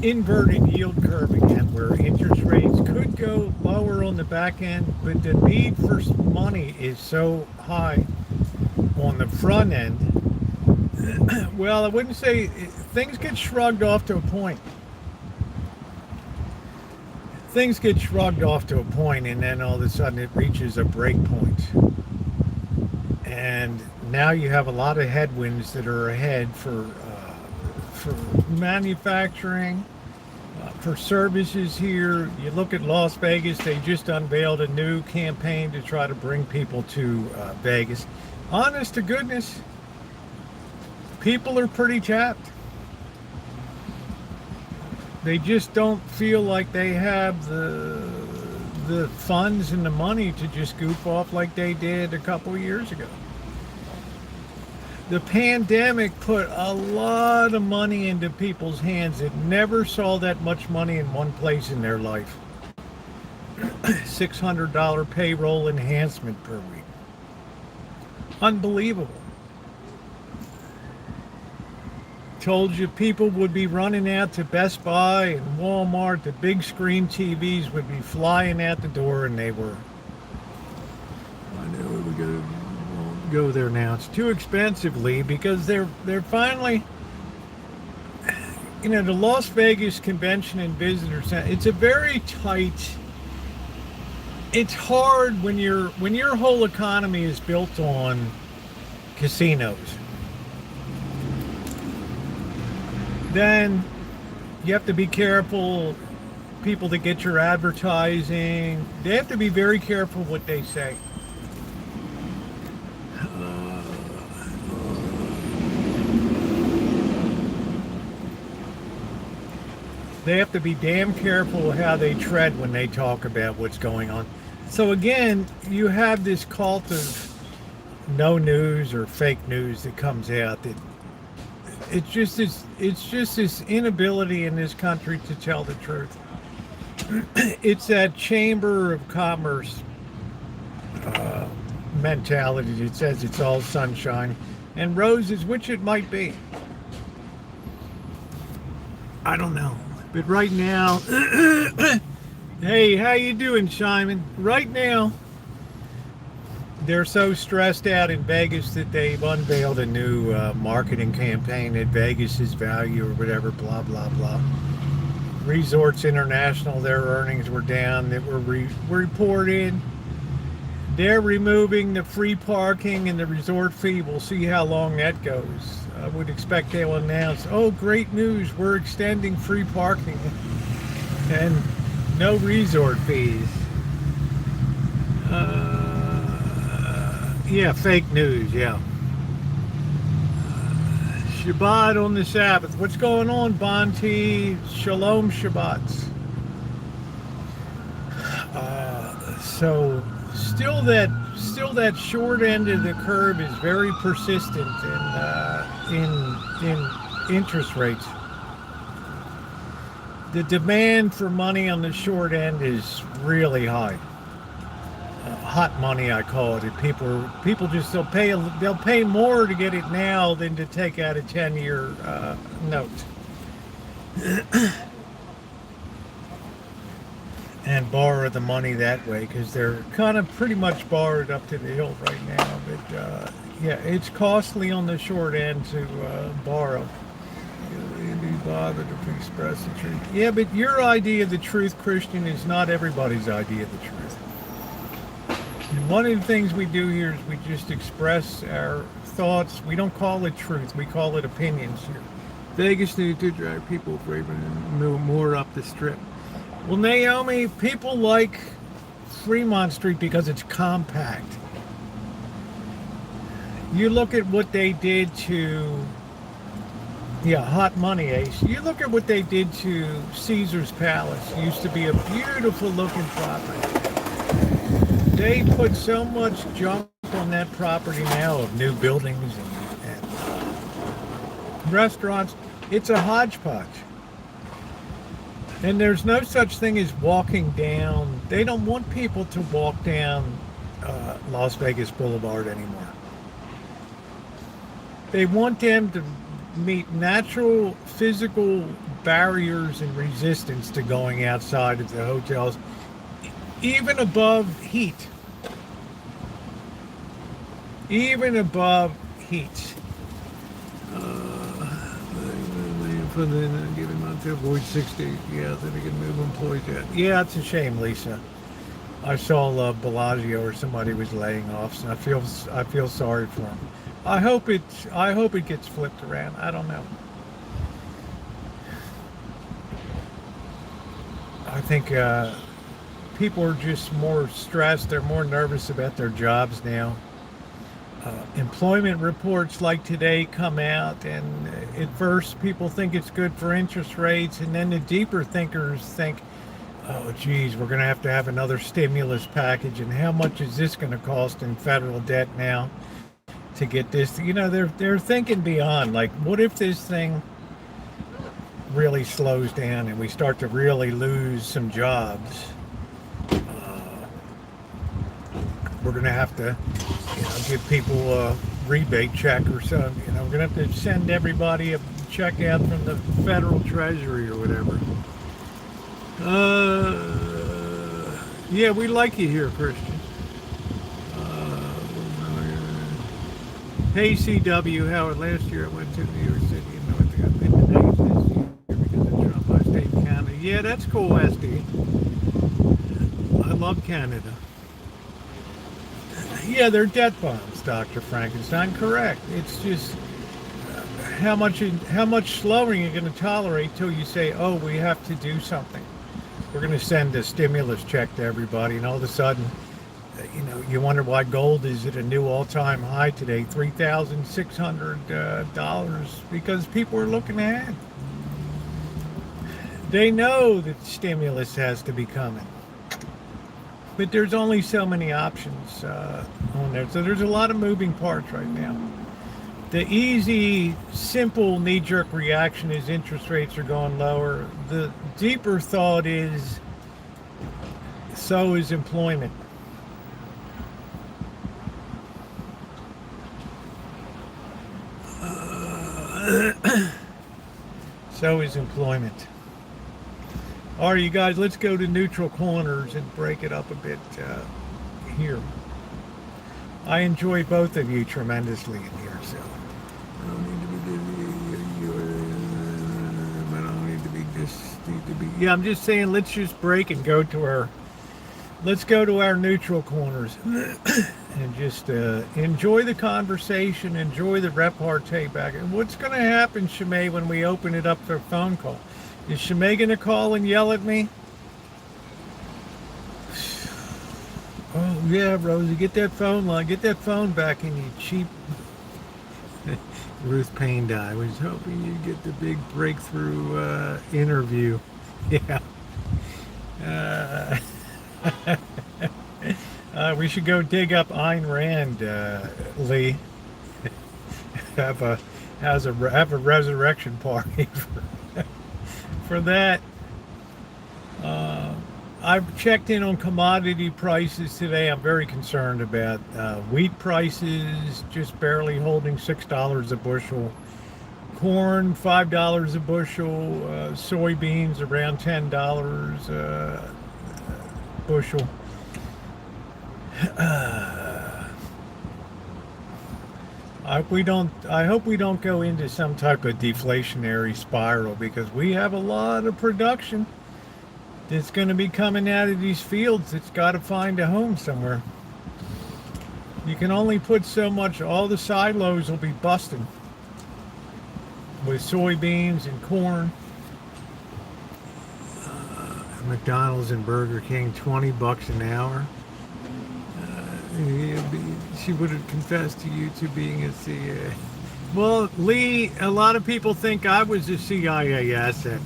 inverted yield curve again, where interest rates could go lower on the back end, but the need for money is so high on the front end. Well, I wouldn't say things get shrugged off to a point. Things get shrugged off to a point, and then all of a sudden it reaches a break point. And now you have a lot of headwinds that are ahead for manufacturing, for services here. You look at Las Vegas, they just unveiled a new campaign to try to bring people to Vegas. Honest to goodness, people are pretty tapped. They just don't feel like they have the funds and the money to just goof off like they did a couple of years ago. The pandemic put a lot of money into people's hands that never saw that much money in one place in their life. $600 payroll enhancement per week. Unbelievable. Told you people would be running out to Best Buy and Walmart. The big screen TVs would be flying out the door, and they were. I know we won't go there now. It's too expensively because they're finally. You know, the Las Vegas Convention and Visitor Center. It's a very tight. It's hard when your whole economy is built on casinos. Then you have to be careful. People that get your advertising, they have to be very careful what they say. They have to be damn careful how they tread when they talk about what's going on. So again, you have this cult of no news or fake news that comes out that it's just this inability in this country to tell the truth. It's that Chamber of Commerce mentality that says it's all sunshine and roses, which it might be. I don't know. But right now, hey, how you doing, Simon? Right now, they're so stressed out in Vegas that they've unveiled a new marketing campaign at Vegas's value or whatever, blah, blah, blah. Resorts International, their earnings were down that were reported. They're removing the free parking and the resort fee. We'll see how long that goes. I would expect they'll announce, oh, great news, we're extending free parking and no resort fees. Yeah, fake news, yeah. Shabbat on the Sabbath. What's going on, Bonti? Shalom Shabbats. So still that short end of the curve is very persistent in interest rates. The demand for money on the short end is really high. Hot money, I call it. People just they'll pay more to get it now than to take out a 10-year note. And borrow the money that way, because they're kind of pretty much borrowed up to the hilt right now. But yeah, it's costly on the short end to borrow. You'd be bothered to express the truth. Yeah, but your idea of the truth, Christian, is not everybody's idea of the truth. And one of the things we do here is we just express our thoughts. We don't call it truth. We call it opinions here. Vegas needs to drive people more up the strip. Well, Naomi, people like Fremont Street because it's compact. You look at what they did to, hot money, Ace. You look at what they did to Caesar's Palace. It used to be a beautiful looking property. They put so much junk on that property now of new buildings and restaurants. It's a hodgepodge. And there's no such thing as walking down. They don't want people to walk down Las Vegas Boulevard anymore. They want them to meet natural physical barriers and resistance to going outside of the hotels, even above heat. Even above heat. For the given month to avoid 60, yeah, then they can move employees out. Yeah, it's a shame, Lisa. I saw Bellagio or somebody was laying off, so I feel sorry for him. I hope it gets flipped around. I don't know. I think people are just more stressed. They're more nervous about their jobs now. Employment reports like today come out, and at first people think it's good for interest rates, and then the deeper thinkers think, oh geez, we're going to have another stimulus package, and how much is this going to cost in federal debt now to get this? You know, they're thinking beyond, like, what if this thing really slows down and we start to really lose some jobs? We're going to have to, give people a rebate check or something. We're going to have to send everybody a check out from the federal treasury or whatever. Yeah, we like you here, Christian. Hey, CW Howard. Last year I went to New York City and North I've been to Vegas this year because of Trump. I stayed in Canada. Yeah, that's cool, SD. I love Canada. Yeah, they're debt bombs, Dr. Frankenstein. Correct. It's just how much slower are you going to tolerate till you say, oh, we have to do something. We're going to send a stimulus check to everybody, and all of a sudden, you wonder why gold is at a new all-time high today, $3,600, because people are looking ahead. They know that stimulus has to be coming. But there's only so many options on there. So there's a lot of moving parts right now. The easy, simple knee-jerk reaction is interest rates are going lower. The deeper thought is, so is employment. So is employment. All right, you guys, let's go to neutral corners and break it up a bit here. I enjoy both of you tremendously in here, so I don't need to be I don't need to be yeah, I'm just saying, let's just break and go to our neutral corners and just enjoy the conversation, enjoy the repartee back. And what's going to happen, Shimei, when we open it up for a phone call? Is Shimei going to call and yell at me? Oh, yeah, Rosie, get that phone line. Get that phone back in, you cheap... Ruth Payne died. I was hoping you'd get the big breakthrough interview. Yeah. We should go dig up Ayn Rand, Lee. have a resurrection party for that. I've checked in on commodity prices today. I'm very concerned about wheat prices, just barely holding $6 a bushel. Corn, $5 a bushel. Soybeans around $10 a bushel. I hope we don't go into some type of deflationary spiral, because we have a lot of production that's going to be coming out of these fields. It's got to find a home somewhere. You can only put so much. All the silos will be busting with soybeans and corn. McDonald's and Burger King, $20 an hour. She would have confessed to you to being a CIA. Well, Lee, a lot of people think I was a CIA asset.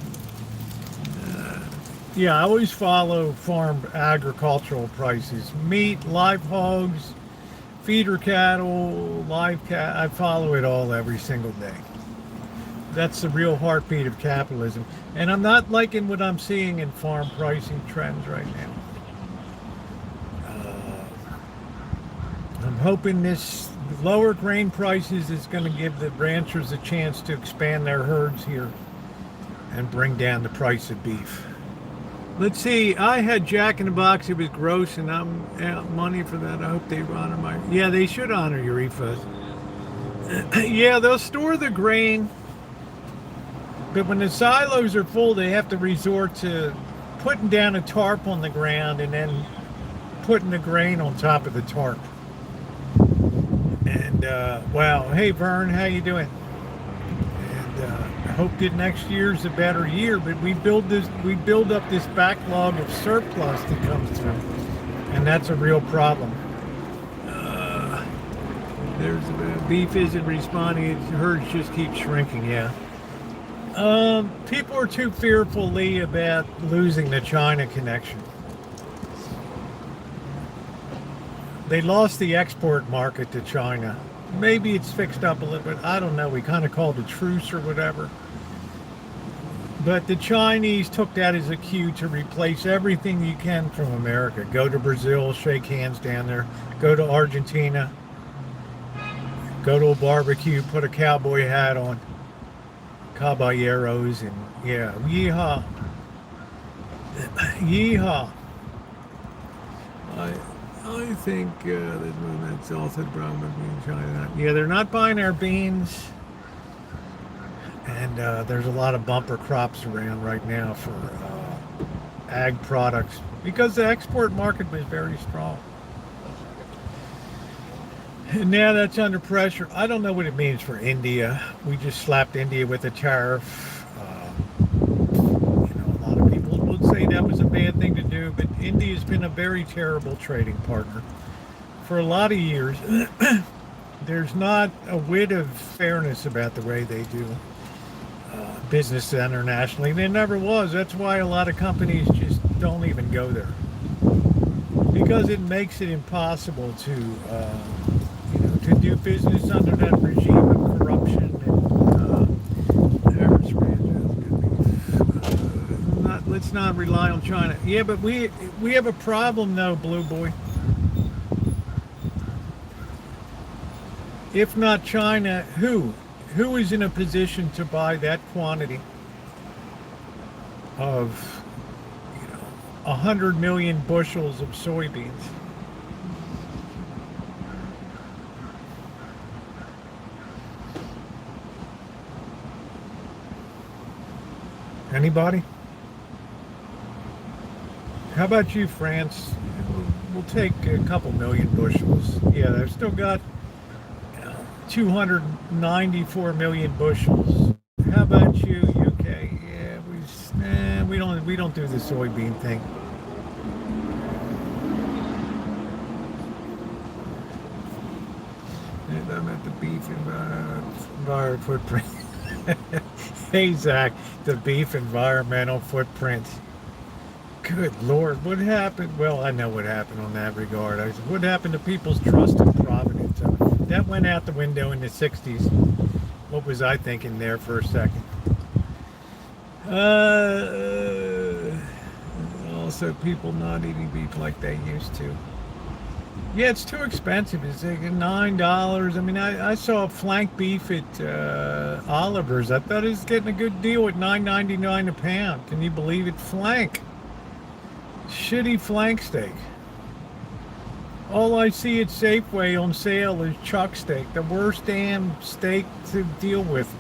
Yeah, I always follow farm agricultural prices. Meat, live hogs, feeder cattle, live cat. I follow it all every single day. That's the real heartbeat of capitalism. And I'm not liking what I'm seeing in farm pricing trends right now. I'm hoping this lower grain prices is going to give the ranchers a chance to expand their herds here and bring down the price of beef. Let's see. I had Jack in the Box. It was gross, and I'm out money for that. I hope they honor my. Yeah, they should honor your refund. Yeah, they'll store the grain, but when the silos are full, they have to resort to putting down a tarp on the ground and then putting the grain on top of the tarp. And wow, hey Vern, how you doing? And I hope that next year's a better year. But we build up this backlog of surplus that comes through, and that's a real problem. There's beef isn't responding. Herds just keep shrinking. Yeah. People are too fearful, Lee, about losing the China connection. They lost the export market to China. Maybe it's fixed up a little bit. I don't know. We kind of called a truce or whatever. But the Chinese took that as a cue to replace everything you can from America. Go to Brazil, shake hands down there. Go to Argentina. Go to a barbecue, put a cowboy hat on. Caballeros, and yeah, yeehaw. Yeehaw. I think this movement's also the problem with being China. Yeah, they're not buying our beans, and there's a lot of bumper crops around right now for ag products because the export market was very strong. And now that's under pressure. I don't know what it means for India. We just slapped India with a tariff. A lot of people would say that was a bad thing to do, but India's been a very terrible trading partner for a lot of years. There's not a whit of fairness about the way they do business internationally. There never was. That's why a lot of companies just don't even go there, because it makes it impossible to do business under that regime of corruption and let's not rely on China. Yeah, but we have a problem though, Blue Boy. If not China, who is in a position to buy that quantity of 100 million bushels of soybeans? Anybody? How about you, France? We'll take a couple million bushels. Yeah, they've still got 294 million bushels. How about you, UK? Yeah, we don't do the soybean thing. And I'm at the beef environment footprint. Hey Zach, the beef environmental footprint. Good Lord, what happened? Well, I know what happened on that regard. I said, what happened to people's trust in Providence? That went out the window in the 60s. What was I thinking there for a second? Also, people not eating beef like they used to. Yeah, it's too expensive. It's like $9. I mean, I saw flank beef at Oliver's. I thought it was getting a good deal at $9.99 a pound. Can you believe it? Flank. Shitty flank steak. All I see at Safeway on sale is chuck steak. The worst damn steak to deal with.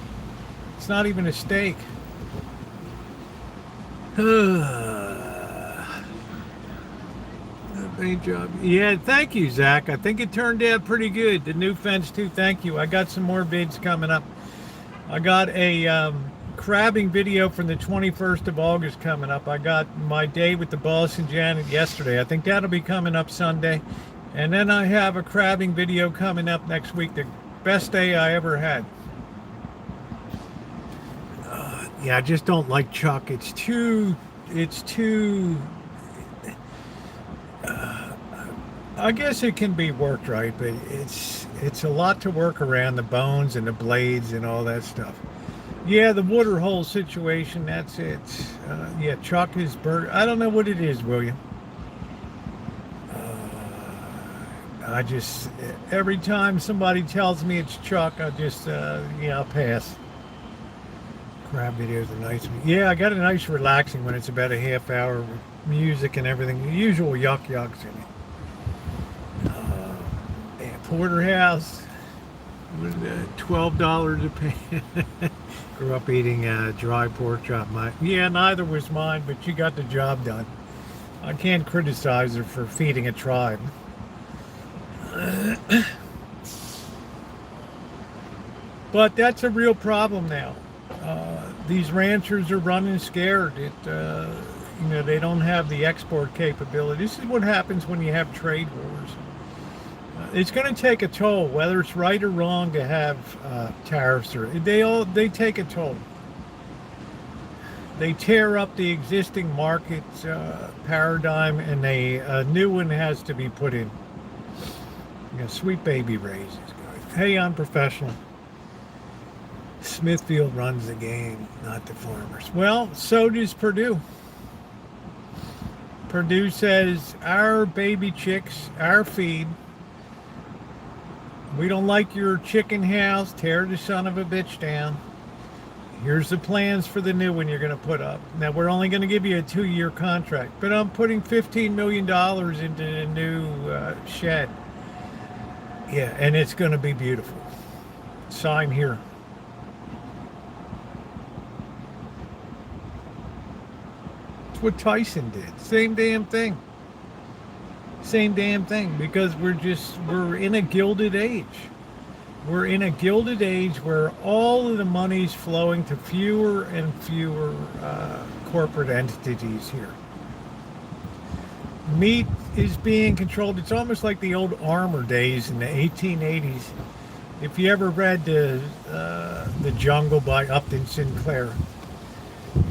It's not even a steak. Great job. Yeah, thank you, Zach. I think it turned out pretty good. The new fence too. Thank you. I got some more vids coming up. I got a crabbing video from the 21st of August coming up. I got my day with the boss and Janet yesterday. I think that'll be coming up Sunday. And then I have a crabbing video coming up next week. The best day I ever had. Yeah, I just don't like chuck. It's too it's too. I guess it can be worked right, but it's a lot to work around the bones and the blades and all that stuff. Yeah, the water hole situation. That's it. Yeah, Chuck is bird. I don't know what it is, William. I just every time somebody tells me it's Chuck, I just yeah, I'll pass. Crab videos are nice. Yeah, I got a nice relaxing when it's about a half hour with music and everything. The usual yucks in it. Yeah, porterhouse with $12 a pan. Grew up eating dry pork chop. Yeah, neither was mine, but she got the job done. I can't criticize her for feeding a tribe. But that's a real problem now. These ranchers are running scared. They don't have the export capability. This is what happens when you have trade wars. It's going to take a toll, whether it's right or wrong to have tariffs. They take a toll. They tear up the existing market paradigm, and a new one has to be put in. Sweet baby raises. Hey, I'm professional. Smithfield runs the game, not the farmers. Well, so does Purdue. Purdue says, our baby chicks, our feed. We don't like your chicken house. Tear the son of a bitch down. Here's the plans for the new one you're going to put up. Now, we're only going to give you a 2-year contract, but I'm putting $15 million into the new shed. Yeah, and it's going to be beautiful. Sign here. It's what Tyson did. Same damn thing. Same damn thing, because we're in a gilded age. We're in a gilded age where all of the money's flowing to fewer and fewer corporate entities here. Meat is being controlled. It's almost like the old armor days in the 1880s. If you ever read the Jungle by Upton Sinclair,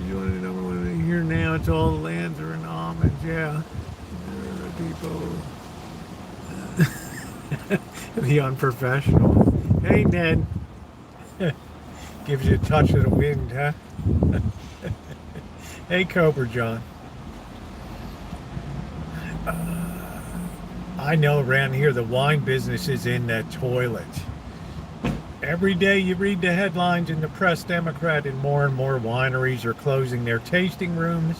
you want to know what here now? It's all the lands are in almonds. Yeah, people. The unprofessional. Hey, Ned. Gives you a touch of the wind, huh? Hey, Cobra John. I know around here the wine business is in the toilet. Every day you read the headlines in the Press Democrat, and more wineries are closing their tasting rooms,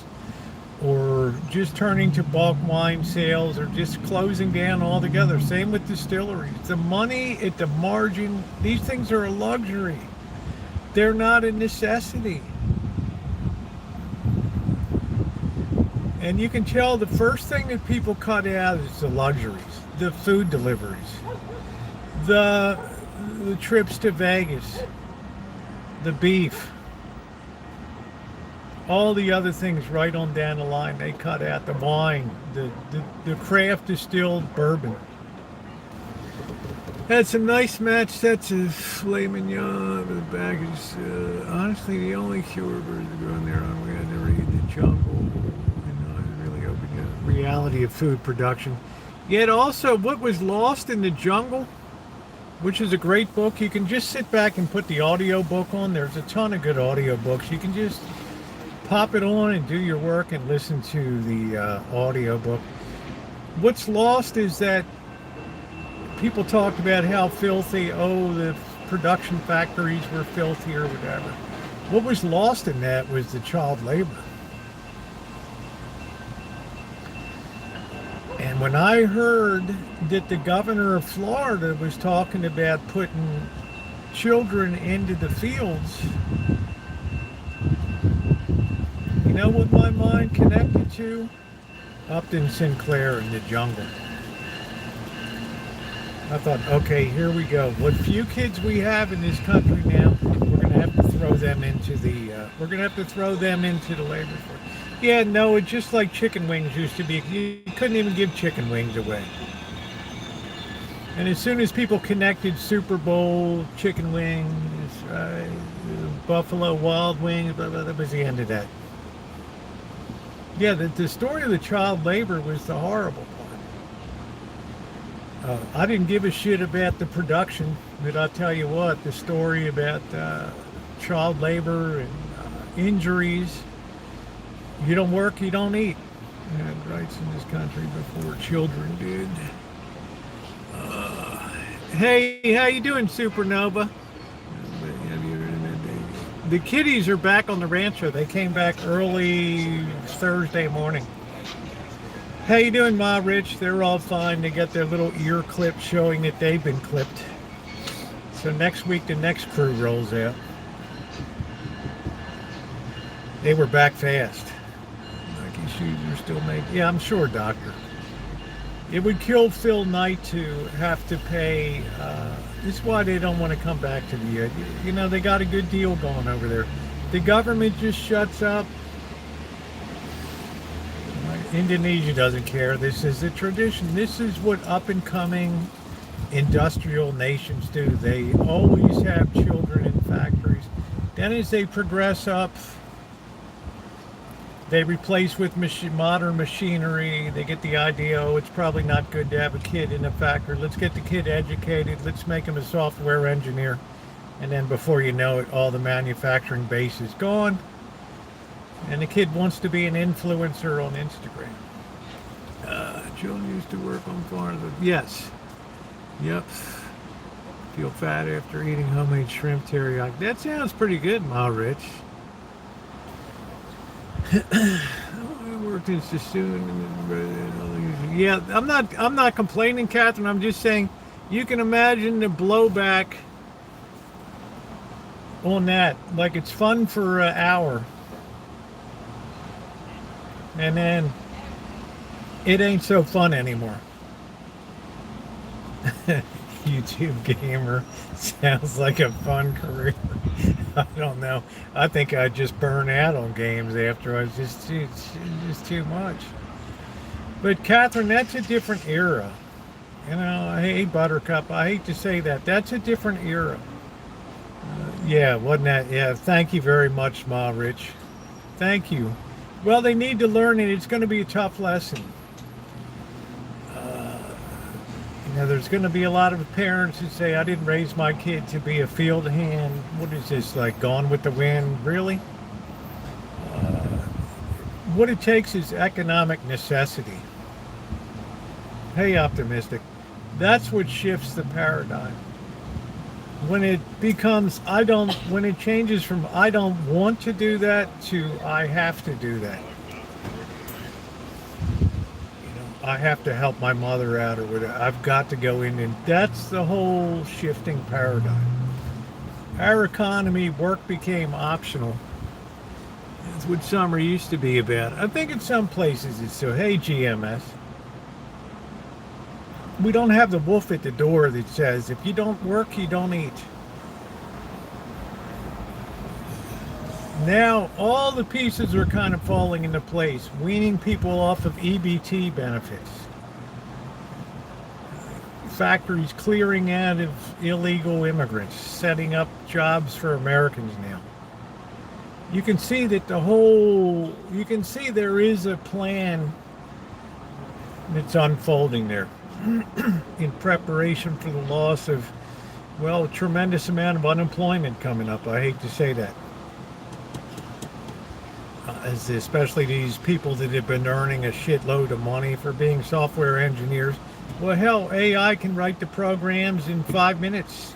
or just turning to bulk wine sales, or just closing down altogether. Same with distilleries. The money at the margin, these things are a luxury. They're not a necessity. And you can tell the first thing that people cut out is the luxuries, the food deliveries, the trips to Vegas, the beef, all the other things right on down the line. They cut out the wine, the craft distilled bourbon. Had some nice match sets of filet mignon with the baggage. Honestly, the only cure birds are going there on. We had to read the jungle. Really opened the reality of food production. Yet also, what was lost in the jungle, which is a great book. You can just sit back and put the audio book on. There's a ton of good audio books. You can just pop it on and do your work and listen to the audio book. What's lost is that people talked about how filthy, the production factories were filthy or whatever. What was lost in that was the child labor. And when I heard that the governor of Florida was talking about putting children into the fields, you know what my mind connected to? Upton Sinclair in the jungle. I thought, okay, here we go. What few kids we have in this country now, we're going to have to throw them into the labor force. Yeah, no, it's just like chicken wings used to be. You couldn't even give chicken wings away. And as soon as people connected Super Bowl, chicken wings, Buffalo Wild Wings, blah, blah, that was the end of that. Yeah, the story of the child labor was the horrible part. I didn't give a shit about the production, but I'll tell you what, the story about child labor and injuries. You don't work, you don't eat. We had rights in this country before children did. Hey, how you doing, Supernova? The kiddies are back on the Rancho. They came back early Thursday morning. How you doing, Ma Rich? They're all fine. They got their little ear clips showing that they've been clipped. So next week, the next crew rolls out. They were back fast. Nike shoes are still made. Yeah, I'm sure, Doctor. It would kill Phil Knight to have to pay. This is why they don't want to come back to the U.S. You know, they got a good deal going over there. The government just shuts up. Indonesia doesn't care. This is a tradition. This is what up-and-coming industrial nations do. They always have children in factories. Then as they progress up, they replace with modern machinery. They get the idea, oh, it's probably not good to have a kid in a factory. Let's get the kid educated. Let's make him a software engineer. And then before you know it, all the manufacturing base is gone. And the kid wants to be an influencer on Instagram. Children used to work on farms. Yes. Yep. Feel fat after eating homemade shrimp teriyaki. That sounds pretty good, Ma Rich. I worked in Sassoon. Yeah, I'm not complaining, Catherine. I'm just saying you can imagine the blowback on that. Like, it's fun for an hour. And then it ain't so fun anymore. YouTube gamer sounds like a fun career. I don't know. I think I'd just burn out on games after I was just too much. But Catherine, that's a different era. You know, hey Buttercup, I hate to say that. That's a different era. Yeah, wasn't that? Yeah, thank you very much, Ma Rich. Thank you. Well, they need to learn it. It's going to be a tough lesson. You know, there's going to be a lot of parents who say, I didn't raise my kid to be a field hand. What is this, like Gone with the Wind? Really? What it takes is economic necessity. Hey, optimistic. That's what shifts the paradigm. When it becomes, when it changes from I don't want to do that to I have to do that. I have to help my mother out or whatever. I've got to go in, and that's the whole shifting paradigm. Our economy, work became optional. That's what summer used to be about. I think in some places it's so. Hey, GMS. We don't have the wolf at the door that says, if you don't work, you don't eat. Now, all the pieces are kind of falling into place, weaning people off of EBT benefits. Factories clearing out of illegal immigrants, setting up jobs for Americans now. You can see that you can see there is a plan that's unfolding there in preparation for the loss of, well, a tremendous amount of unemployment coming up. I hate to say that. Especially these people that have been earning a shitload of money for being software engineers. Well, hell, AI can write the programs in 5 minutes.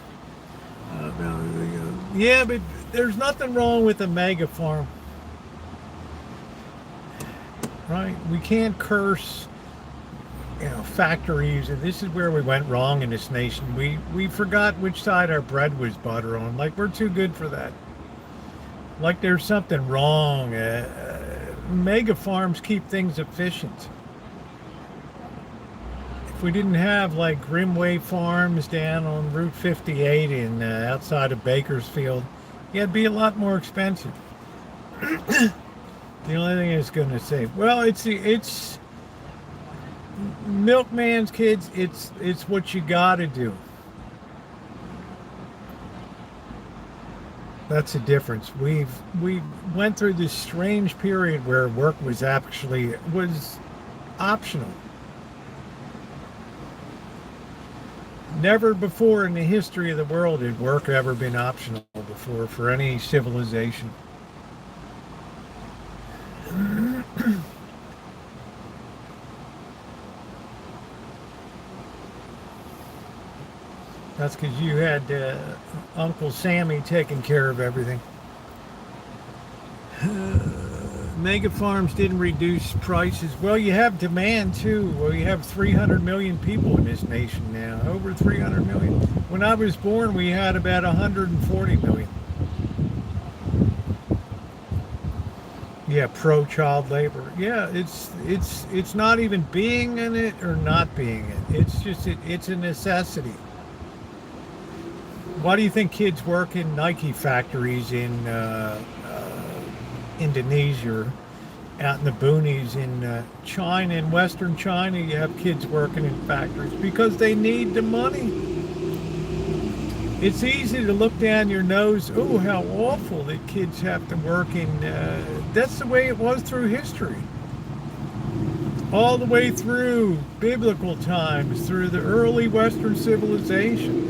Yeah, but there's nothing wrong with a mega farm. Right? We can't curse, factories. And this is where we went wrong in this nation. We forgot which side our bread was butter on. Like, we're too good for that. Like there's something wrong. Mega farms keep things efficient. If we didn't have like Grimway Farms down on Route 58 in outside of Bakersfield, yeah, it'd be a lot more expensive. The only thing it's going to save, well, it's milkman's kids. It's what you got to do. That's the difference. We went through this strange period where work was optional. Never before in the history of the world had work ever been optional before for any civilization. That's because you had Uncle Sammy taking care of everything. Mega farms didn't reduce prices. Well, you have demand too. Well, you have 300 million people in this nation now. Over 300 million. When I was born, we had about 140 million. Yeah, pro-child labor. Yeah, it's not even being in it or not being it. It's a necessity. Why do you think kids work in Nike factories in Indonesia, out in the boonies in China, in Western China? You have kids working in factories because they need the money. It's easy to look down your nose, oh, how awful that kids have to work in. That's the way it was through history. All the way through biblical times, through the early Western civilization.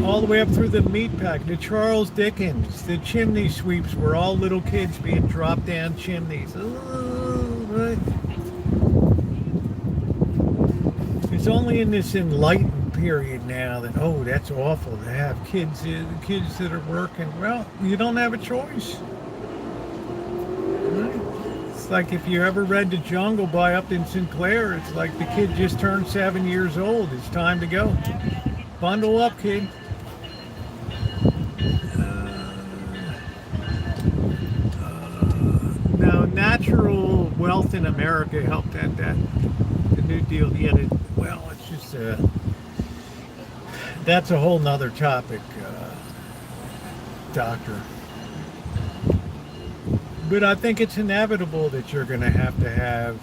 All the way up through the meatpack, the Charles Dickens, the chimney sweeps were all little kids being dropped down chimneys. Oh, right. It's only in this enlightened period now that, oh, that's awful to have kids that are working. Well, you don't have a choice. Right? It's like if you ever read The Jungle by Upton Sinclair, it's like the kid just turned 7 years old. It's time to go. Bundle up, kid. Now, natural wealth in America helped at that. The New Deal, well, it's just, that's a whole nother topic, doctor. But I think it's inevitable that you're going to have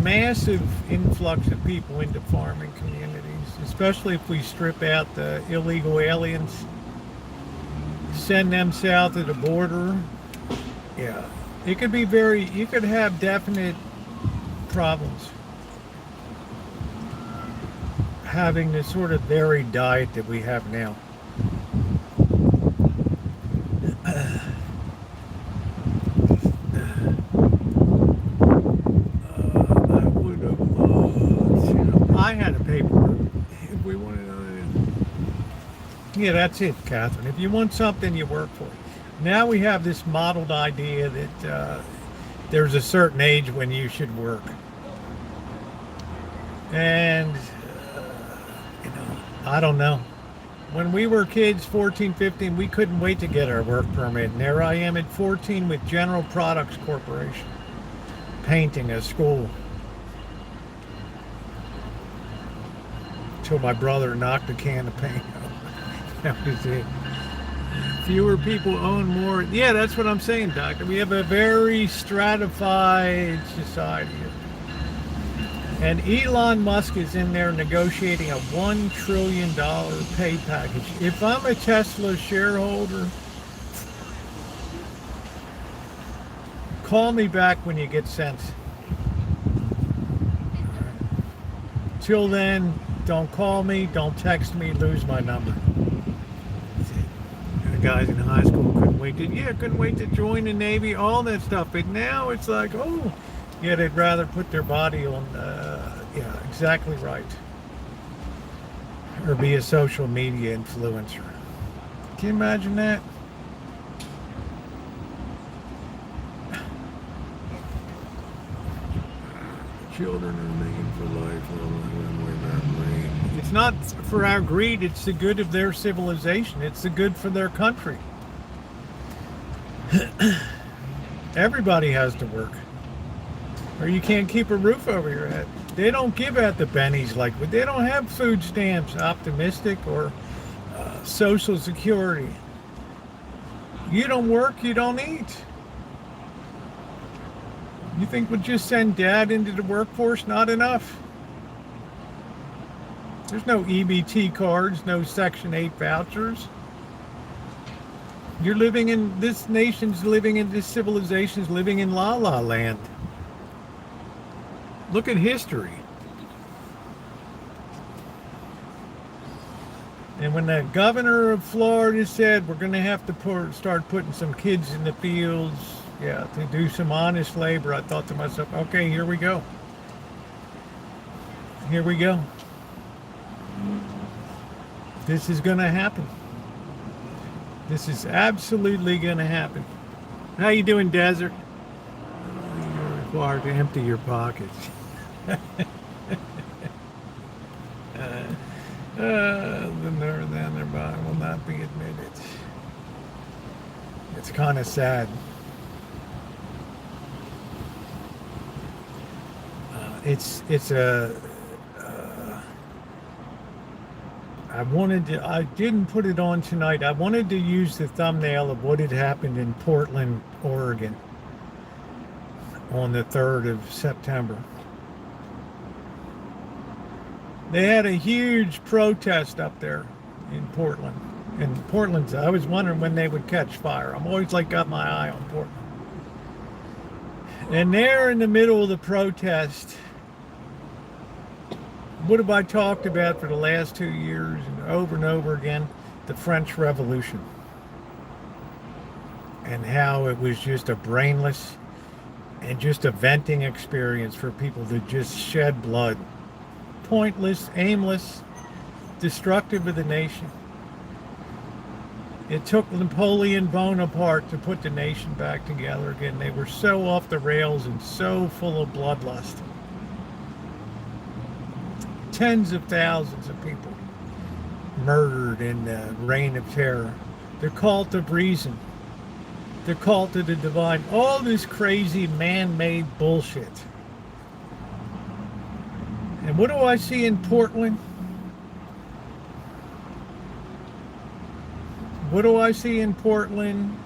massive influx of people into farming communities, especially if we strip out the illegal aliens, send them south of the border. Yeah, it could be you could have definite problems having this sort of varied diet that we have now. I had a paper. If we wanted to, yeah, that's it, Catherine. If you want something, you work for it. Now we have this modeled idea that there's a certain age when you should work. And, I don't know. When we were kids, 14, 15, we couldn't wait to get our work permit. And there I am at 14 with General Products Corporation, painting a school. Till my brother knocked a can of paint out. That was it. Fewer people own more. Yeah, that's what I'm saying, Doctor. We have a very stratified society. And Elon Musk is in there negotiating a $1 trillion pay package. If I'm a Tesla shareholder, call me back when you get sense. Till then, don't call me, don't text me, lose my number. The guys in high school couldn't wait to join the Navy, all that stuff. But now it's like, oh, yeah, they'd rather put their body on, yeah, exactly right. Or be a social media influencer. Can you imagine that? Children are making for life. It's not for our greed, it's the good of their civilization. It's the good for their country. Everybody has to work, or you can't keep a roof over your head. They don't give out the bennies they don't have food stamps, optimistic, or Social Security. You don't work, you don't eat. You think we'll just send dad into the workforce? Not enough. There's no EBT cards, no Section 8 vouchers. You're living in, this nation's living in, this civilization's living in la la land. Look at history. And when the governor of Florida said we're going to have to start putting some kids in the fields, yeah, to do some honest labor, I thought to myself, okay, here we go. Here we go. This is going to happen. This is absolutely going to happen. How you doing, Desert? You're required to empty your pockets. The nerve thereby will not be admitted. It's kind of sad. I didn't put it on tonight. I wanted to use the thumbnail of what had happened in Portland, Oregon on the 3rd of September. They had a huge protest up there in Portland. And Portland's, I was wondering when they would catch fire. I'm always like got my eye on Portland. And there in the middle of the protest, what have I talked about for the last 2 years and over again? The French Revolution. And how it was just a brainless and just a venting experience for people to just shed blood. Pointless, aimless, destructive of the nation. It took Napoleon Bonaparte to put the nation back together again. They were so off the rails and so full of bloodlust. Tens of thousands of people murdered in the reign of terror. The cult of reason. The cult of the divine. All this crazy man-made bullshit. And what do I see in Portland? What do I see in Portland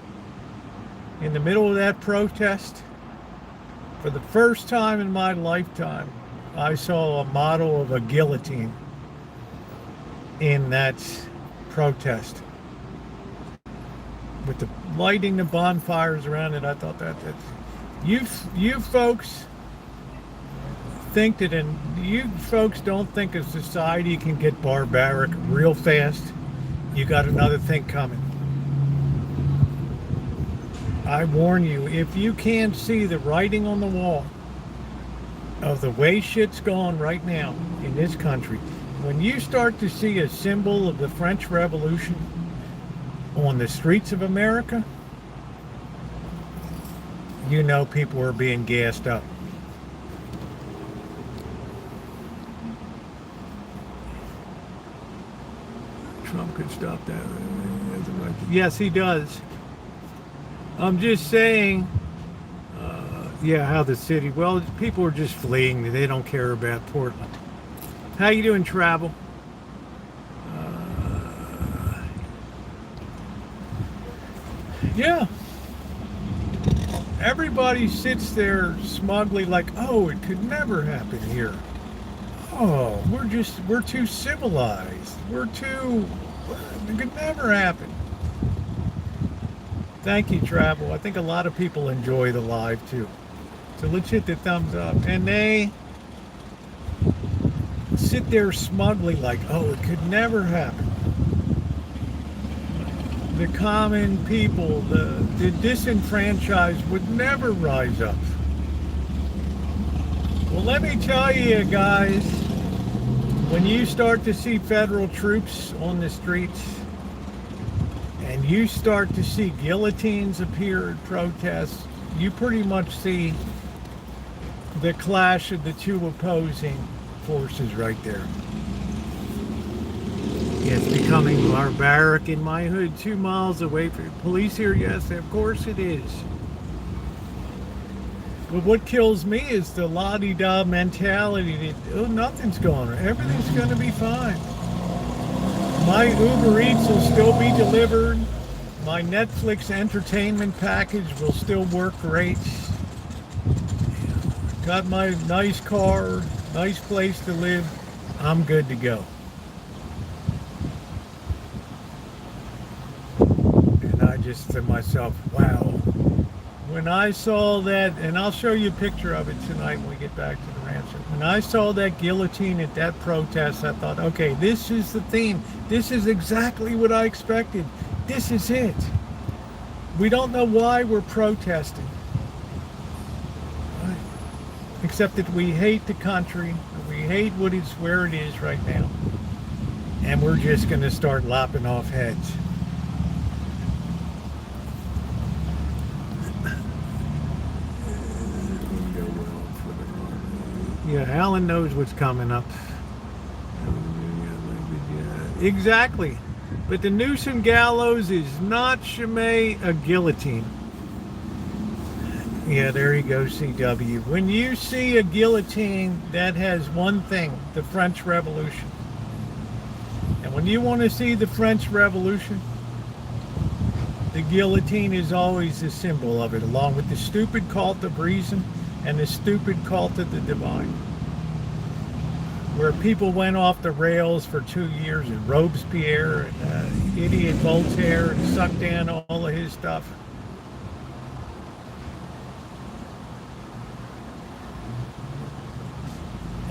in the middle of that protest? For the first time in my lifetime, I saw a model of a guillotine in that protest. With the lighting the bonfires around it, I thought that you folks think that, and you folks don't think a society can get barbaric real fast. You got another thing coming. I warn you, if you can't see the writing on the wall of the way shit's going right now in this country, when you start to see a symbol of the French Revolution on the streets of America, you know people are being gassed up. Trump could stop that. Yes, he does. I'm just saying, yeah, how the city, well, people are just fleeing. They don't care about Portland. How you doing, Travel? Yeah. Everybody sits there smugly like, oh, it could never happen here. Oh, we're too civilized. It could never happen. Thank you, Travel. I think a lot of people enjoy the live too. So let's hit the thumbs up. And they sit there smugly like, oh, it could never happen. The common people, the disenfranchised would never rise up. Well, let me tell you guys, when you start to see federal troops on the streets and you start to see guillotines appear at protests, you pretty much see the clash of the two opposing forces right there. It's becoming barbaric in my hood, 2 miles away from police here. Yes, of course it is. But what kills me is the la-di-da mentality that, oh, nothing's going on. Everything's going to be fine. My Uber Eats will still be delivered. My Netflix entertainment package will still work great. Got my nice car, nice place to live. I'm good to go. And I just to myself, wow. When I saw that, and I'll show you a picture of it tonight when we get back to the rancho. When I saw that guillotine at that protest, I thought, okay, this is the theme. This is exactly what I expected. This is it. We don't know why we're protesting. Except that we hate the country. We hate what is where it is right now. And we're just going to start lopping off heads. Yeah, Alan knows what's coming up. Exactly. But the noose and gallows is not, Shimei, a guillotine. Yeah, there you go, CW. When you see a guillotine, that has one thing, the French Revolution. And when you want to see the French Revolution, the guillotine is always the symbol of it, along with the stupid cult of reason and the stupid cult of the divine, where people went off the rails for 2 years, and Robespierre and idiot Voltaire, and sucked down all of his stuff.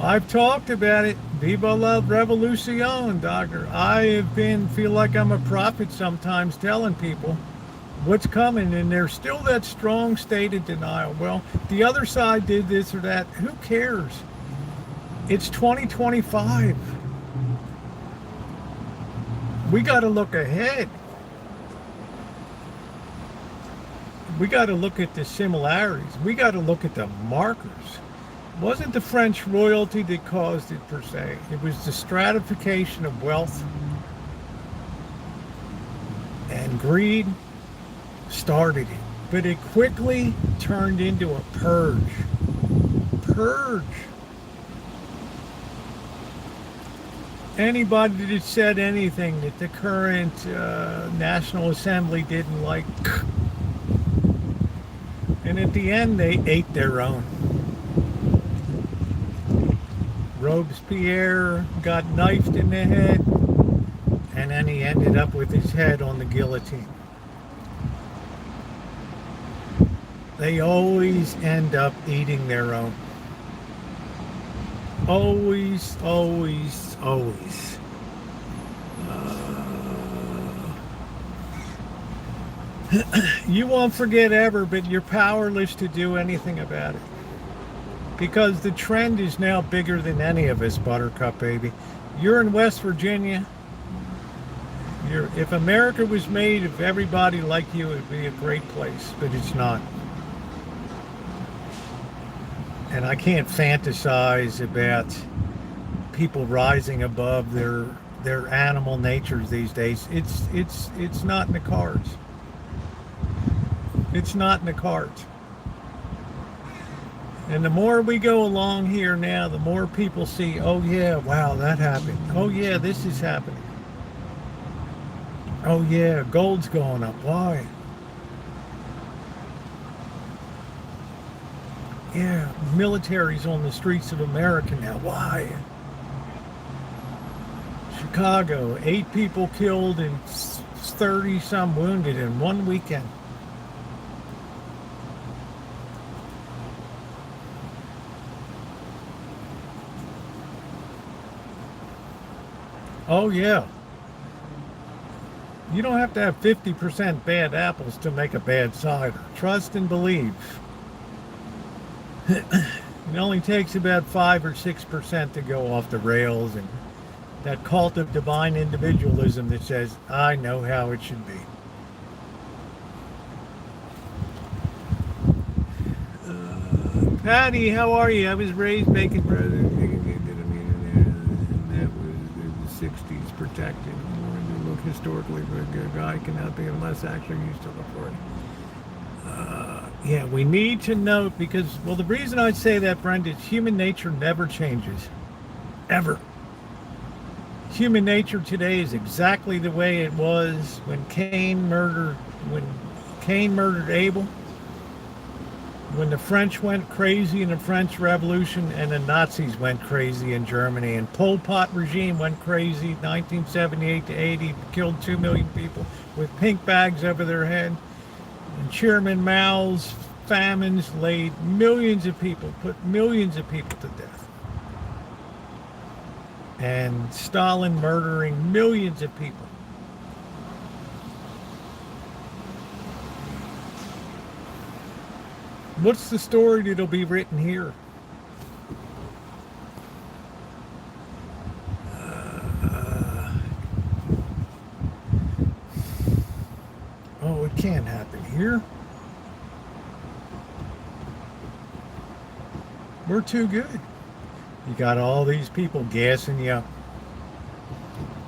I've talked about it. Viva la revolucion, doctor. I feel like I'm a prophet sometimes, telling people what's coming, and there's still that strong state of denial. Well, the other side did this or that. Who cares? It's 2025. We got to look ahead. We got to look at the similarities. We got to look at the markers. It wasn't the French royalty that caused it per se. It was the stratification of wealth and greed started it. But it quickly turned into a purge. Purge. Anybody that said anything that the current National Assembly didn't like, and at the end they ate their own. Robespierre got knifed in the head, and then he ended up with his head on the guillotine. They always end up eating their own. Always, always, always. You won't forget ever, but you're powerless to do anything about it. Because the trend is now bigger than any of us, Buttercup baby. You're in West Virginia. If America was made of everybody like you, it would be a great place, but it's not. And I can't fantasize about people rising above their animal natures these days. It's not in the cards. It's not in the cards. And the more we go along here now, the more people see, oh yeah, wow, that happened. Oh yeah, this is happening. Oh yeah, gold's going up. Why? Yeah, military's on the streets of America now. Why? Chicago, 8 people killed and 30 some wounded in one weekend. Oh yeah. You don't have to have 50% bad apples to make a bad cider. Trust and believe. It only takes about 5 or 6% to go off the rails, and that cult of divine individualism that says, I know how it should be. Patty, how are you? I was raised making bread. That was the 60s protected. When you look historically, a guy cannot be unless actually used to look for it. Yeah, we need to note, because, well, the reason I say that, Brenda, is human nature never changes. Ever. Human nature today is exactly the way it was when Cain murdered Abel. when the French went crazy in the French Revolution and the Nazis went crazy in Germany and Pol Pot regime went crazy 1978 to 80, killed 2 million people with pink bags over their head. And Chairman Mao's famines laid millions of people, put millions of people to death. And Stalin murdering millions of people. What's the story that'll be written here? Oh, it can't happen here. We're too good. You got all these people gassing you up.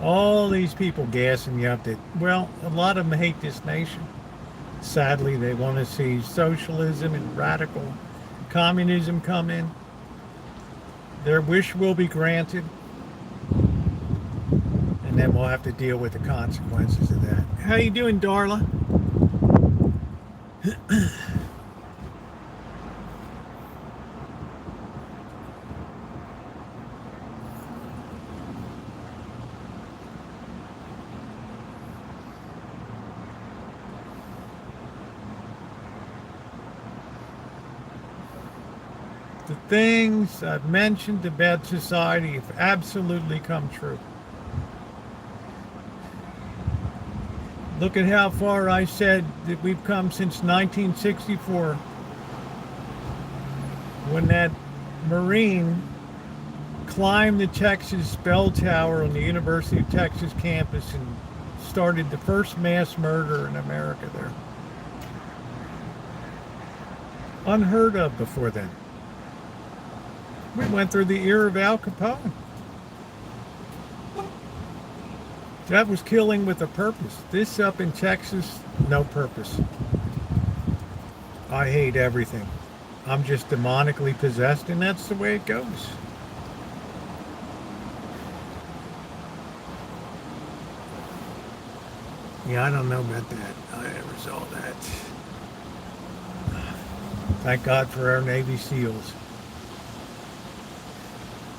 All these people gassing you up that, well, a lot of them hate this nation. Sadly, they want to see socialism and radical communism come in. Their wish will be granted. And then we'll have to deal with the consequences of that. How you doing, Darla? The things I've mentioned about society have absolutely come true. Look at how far I said that we've come since 1964, when that Marine climbed the Texas bell tower on the University of Texas campus and started the first mass murder in America there. Unheard of before then. We went through the era of Al Capone. That was killing with a purpose. This up in Texas, no purpose. I hate everything. I'm just demonically possessed, and that's the way it goes. Yeah, I don't know about that. I never saw that. Thank God for our Navy SEALs.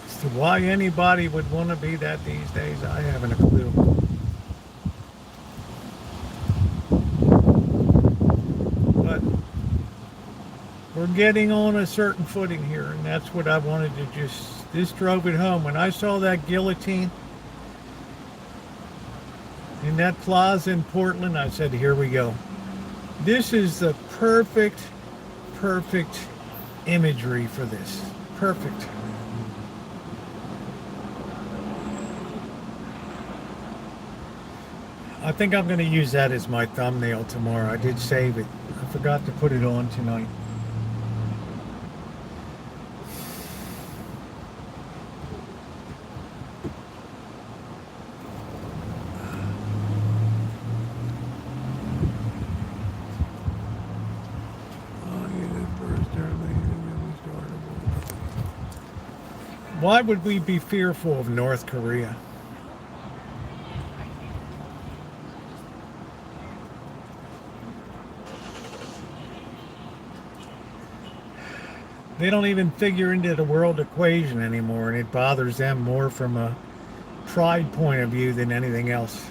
As to why anybody would want to be that these days, I haven't a clue. But we're getting on a certain footing here, and that's what I wanted to just, this drove it home. When I saw that guillotine in that plaza in Portland, I said, here we go. This is the perfect imagery for this. Perfect. I think I'm going to use that as my thumbnail tomorrow. I did save it. I forgot to put it on tonight. Why would we be fearful of North Korea? They don't even figure into the world equation anymore, and it bothers them more from a pride point of view than anything else.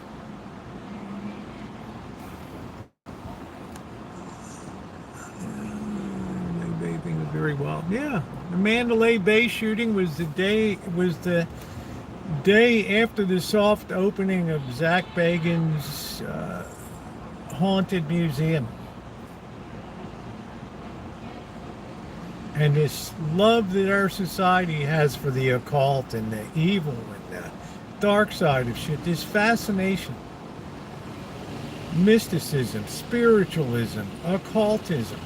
Vaping is very wild. Yeah, the Mandalay Bay shooting was the day after the soft opening of Zach Bagans' haunted museum. And this love that our society has for the occult and the evil and the dark side of shit, this fascination, mysticism, spiritualism, occultism.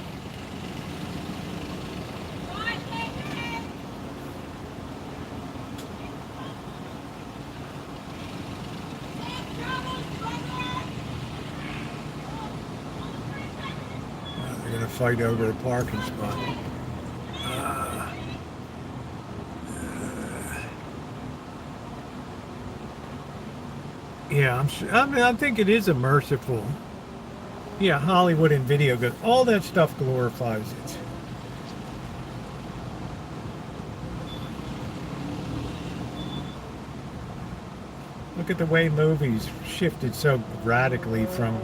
They're going to fight over a parking spot. Yeah, I think it is a merciful. Yeah, Hollywood and video goes. All that stuff glorifies it. Look at the way movies shifted so radically from,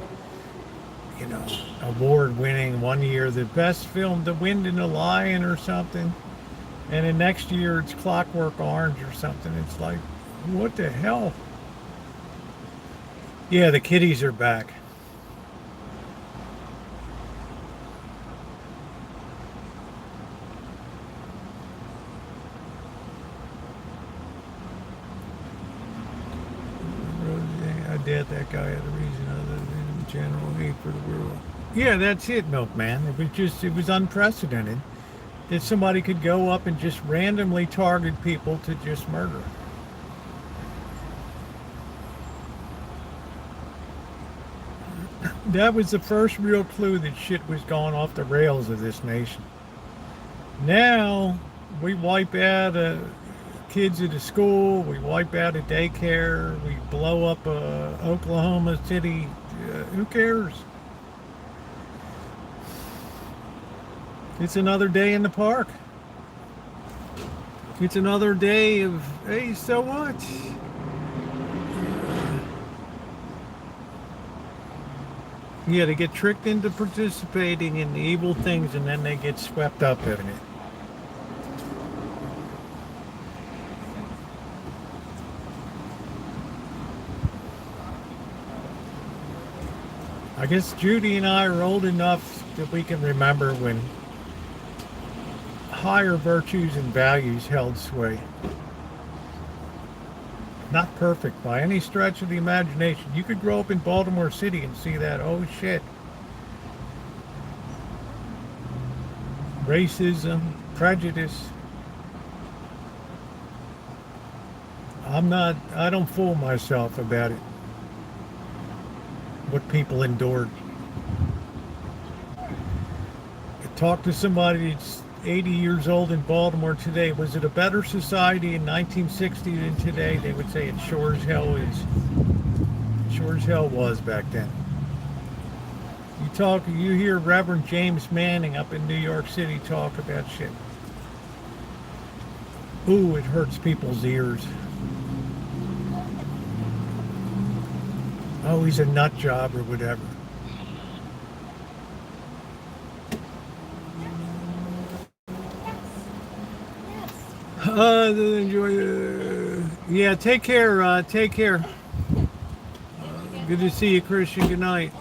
you know, award-winning one year, the best film, The Wind and the Lion or something, and the next year it's Clockwork Orange or something. It's like, what the hell? Yeah, the kitties are back. Rosie, I doubt that guy had a reason other than general hate for the world. Yeah, that's it, Milkman. It was unprecedented that somebody could go up and just randomly target people to just murder. That was the first real clue that shit was going off the rails of this nation. Now we wipe out kids at a school, we wipe out a daycare, we blow up Oklahoma City. Who cares? It's another day in the park. It's another day of, hey, so what? Yeah, they get tricked into participating in the evil things and then they get swept up in it. I guess Judy and I are old enough that we can remember when higher virtues and values held sway. Not perfect by any stretch of the imagination. You could grow up in Baltimore City and see that. Oh shit. Racism, prejudice. I don't fool myself about it. What people endured. Talk to somebody that's 80 years old in Baltimore today. Was it a better society in 1960 than today? They would say it sure as hell is. Sure as hell was back then. You hear Reverend James Manning up in New York City talk about shit. Ooh, it hurts people's ears. Oh, he's a nut job or whatever. Enjoy. Yeah, take care. Take care. Good to see you, Christian. Good night.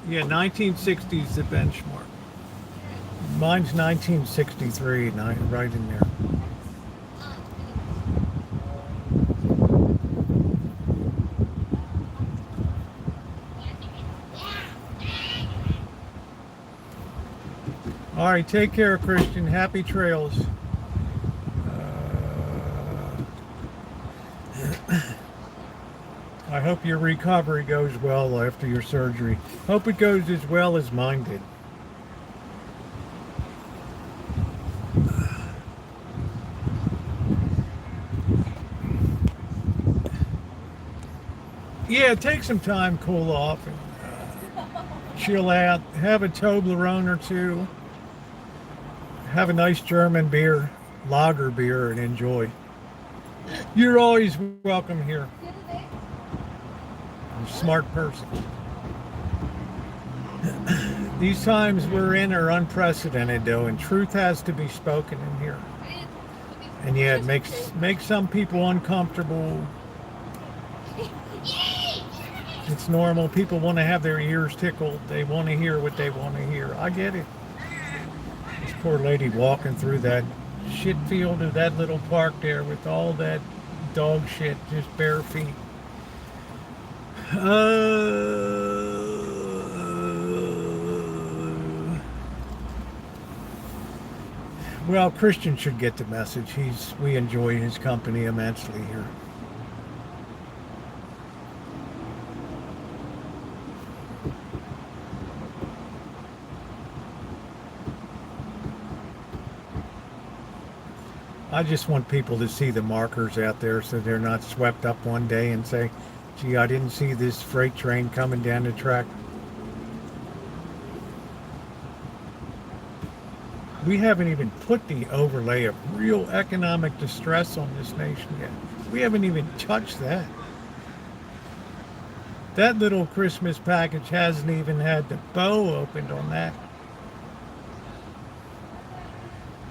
Yeah, 1960 is the benchmark. Mine's 1963, right in there. All right, take care, Christian. Happy trails. I hope your recovery goes well after your surgery. Hope it goes as well as mine did. Yeah, take some time, cool off, and chill out. Have a Toblerone or two. Have a nice German beer, lager beer, and enjoy. You're always welcome here. Smart person. These times we're in are unprecedented, though, and truth has to be spoken in here. And yeah, it makes some people uncomfortable. It's normal. People want to have their ears tickled. They want to hear what they want to hear. I get it. This poor lady walking through that shit field of that little park there with all that dog shit, just bare feet. Well, Christian should get the message. We enjoy his company immensely here. I just want people to see the markers out there so they're not swept up one day and say, gee, I didn't see this freight train coming down the track. We haven't even put the overlay of real economic distress on this nation yet. We haven't even touched that. That little Christmas package hasn't even had the bow opened on that.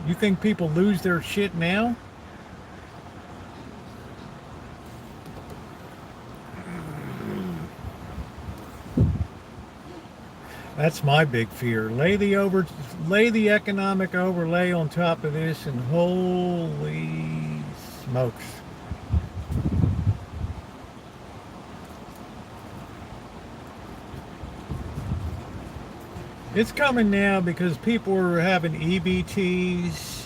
You think people lose their shit now? That's my big fear. Lay the economic overlay on top of this, and holy smokes. It's coming now because people are having EBTs.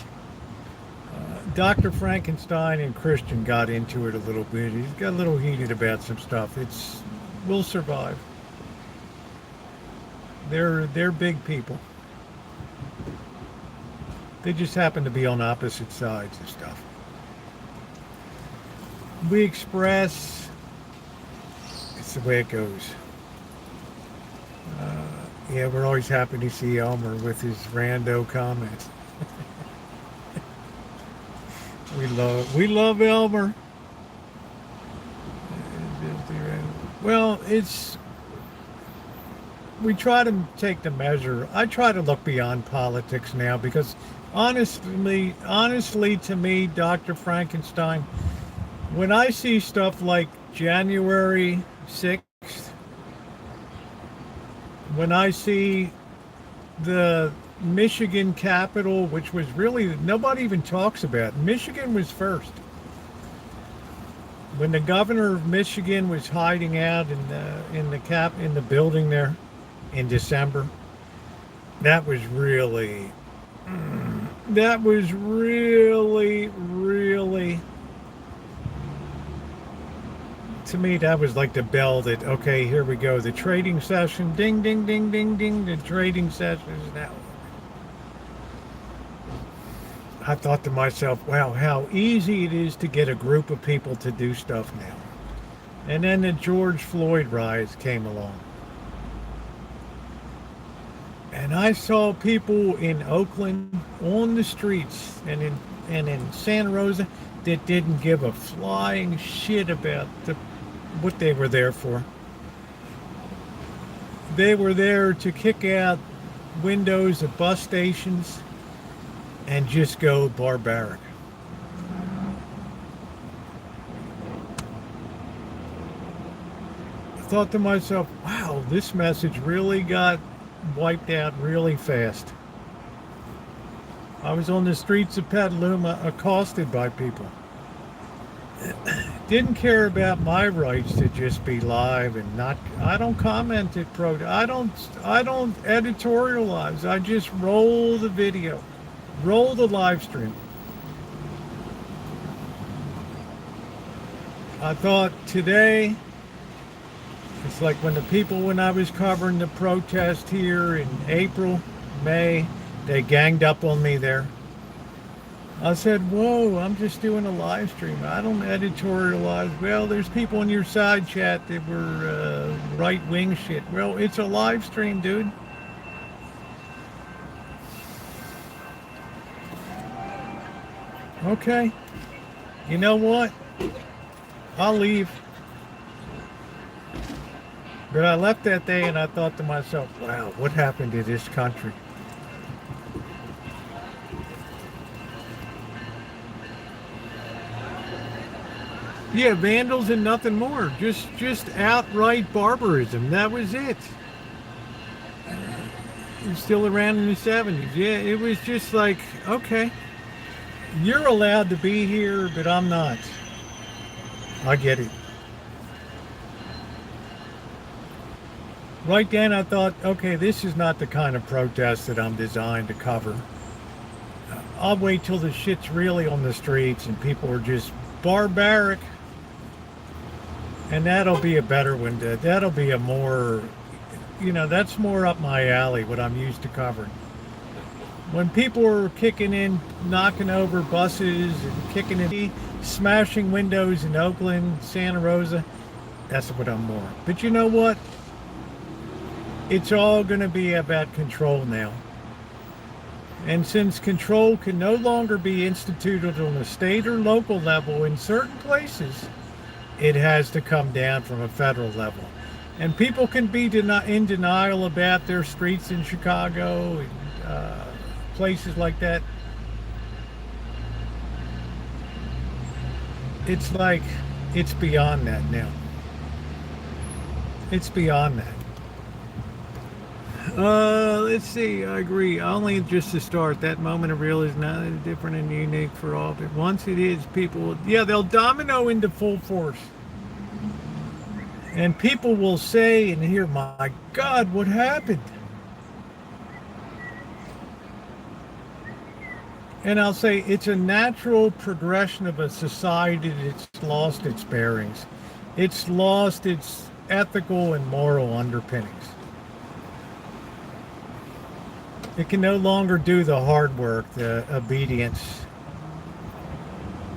Dr. Frankenstein and Christian got into it a little bit. He's got a little heated about some stuff. We'll survive. They're big people. They just happen to be on opposite sides of stuff. We express. It's the way it goes. Yeah, we're always happy to see Elmer with his rando comments. we love Elmer. Well, we try to take the measure. I try to look beyond politics now because honestly to me, Dr. Frankenstein, when I see stuff like January 6th, when I see the Michigan Capitol, which was really, nobody even talks about. Michigan was first. When the governor of Michigan was hiding out in the building there in December, that was really, to me, that was like the bell that, okay, here we go. The trading session, ding, ding, ding, ding, ding. The trading session is now. I thought to myself, wow, how easy it is to get a group of people to do stuff now. And then the George Floyd riots came along. And I saw people in Oakland on the streets and in Santa Rosa that didn't give a flying shit about what they were there for. They were there to kick out windows of bus stations and just go barbaric. I thought to myself, wow, this message really got wiped out really fast. I was on the streets of Petaluma accosted by people. Didn't care about my rights to just be live and not. I don't comment at I don't editorialize. I just roll the video, roll the live stream. I thought today, it's like when I was covering the protest here in April, May, they ganged up on me there. I said, whoa, I'm just doing a live stream. I don't editorialize. Well, there's people in your side chat that were right-wing shit. Well, it's a live stream, dude. Okay. You know what? I'll leave. But I left that day and I thought to myself, wow, what happened to this country? Yeah, vandals and nothing more. Just outright barbarism. That was it. It was still around in the 70s. Yeah, it was just like, okay, you're allowed to be here, but I'm not. I get it. Right then I thought, okay, this is not the kind of protest that I'm designed to cover. I'll wait till the shit's really on the streets and people are just barbaric. And that'll be a better one. That'll be a more, that's more up my alley, what I'm used to covering. When people are kicking in, knocking over buses and kicking in, smashing windows in Oakland, Santa Rosa, that's what I'm more. But you know what? It's all going to be about control now. And since control can no longer be instituted on a state or local level in certain places, it has to come down from a federal level. And people can be in denial about their streets in Chicago and places like that. It's like, it's beyond that now. It's beyond that. Let's see. I agree. Only just to start, that moment of real is not different and unique for all. But once it is, people, yeah, they'll domino into full force. And people will say and hear, my God, what happened? And I'll say it's a natural progression of a society that's lost its bearings. It's lost its ethical and moral underpinnings. It can no longer do the hard work, the obedience,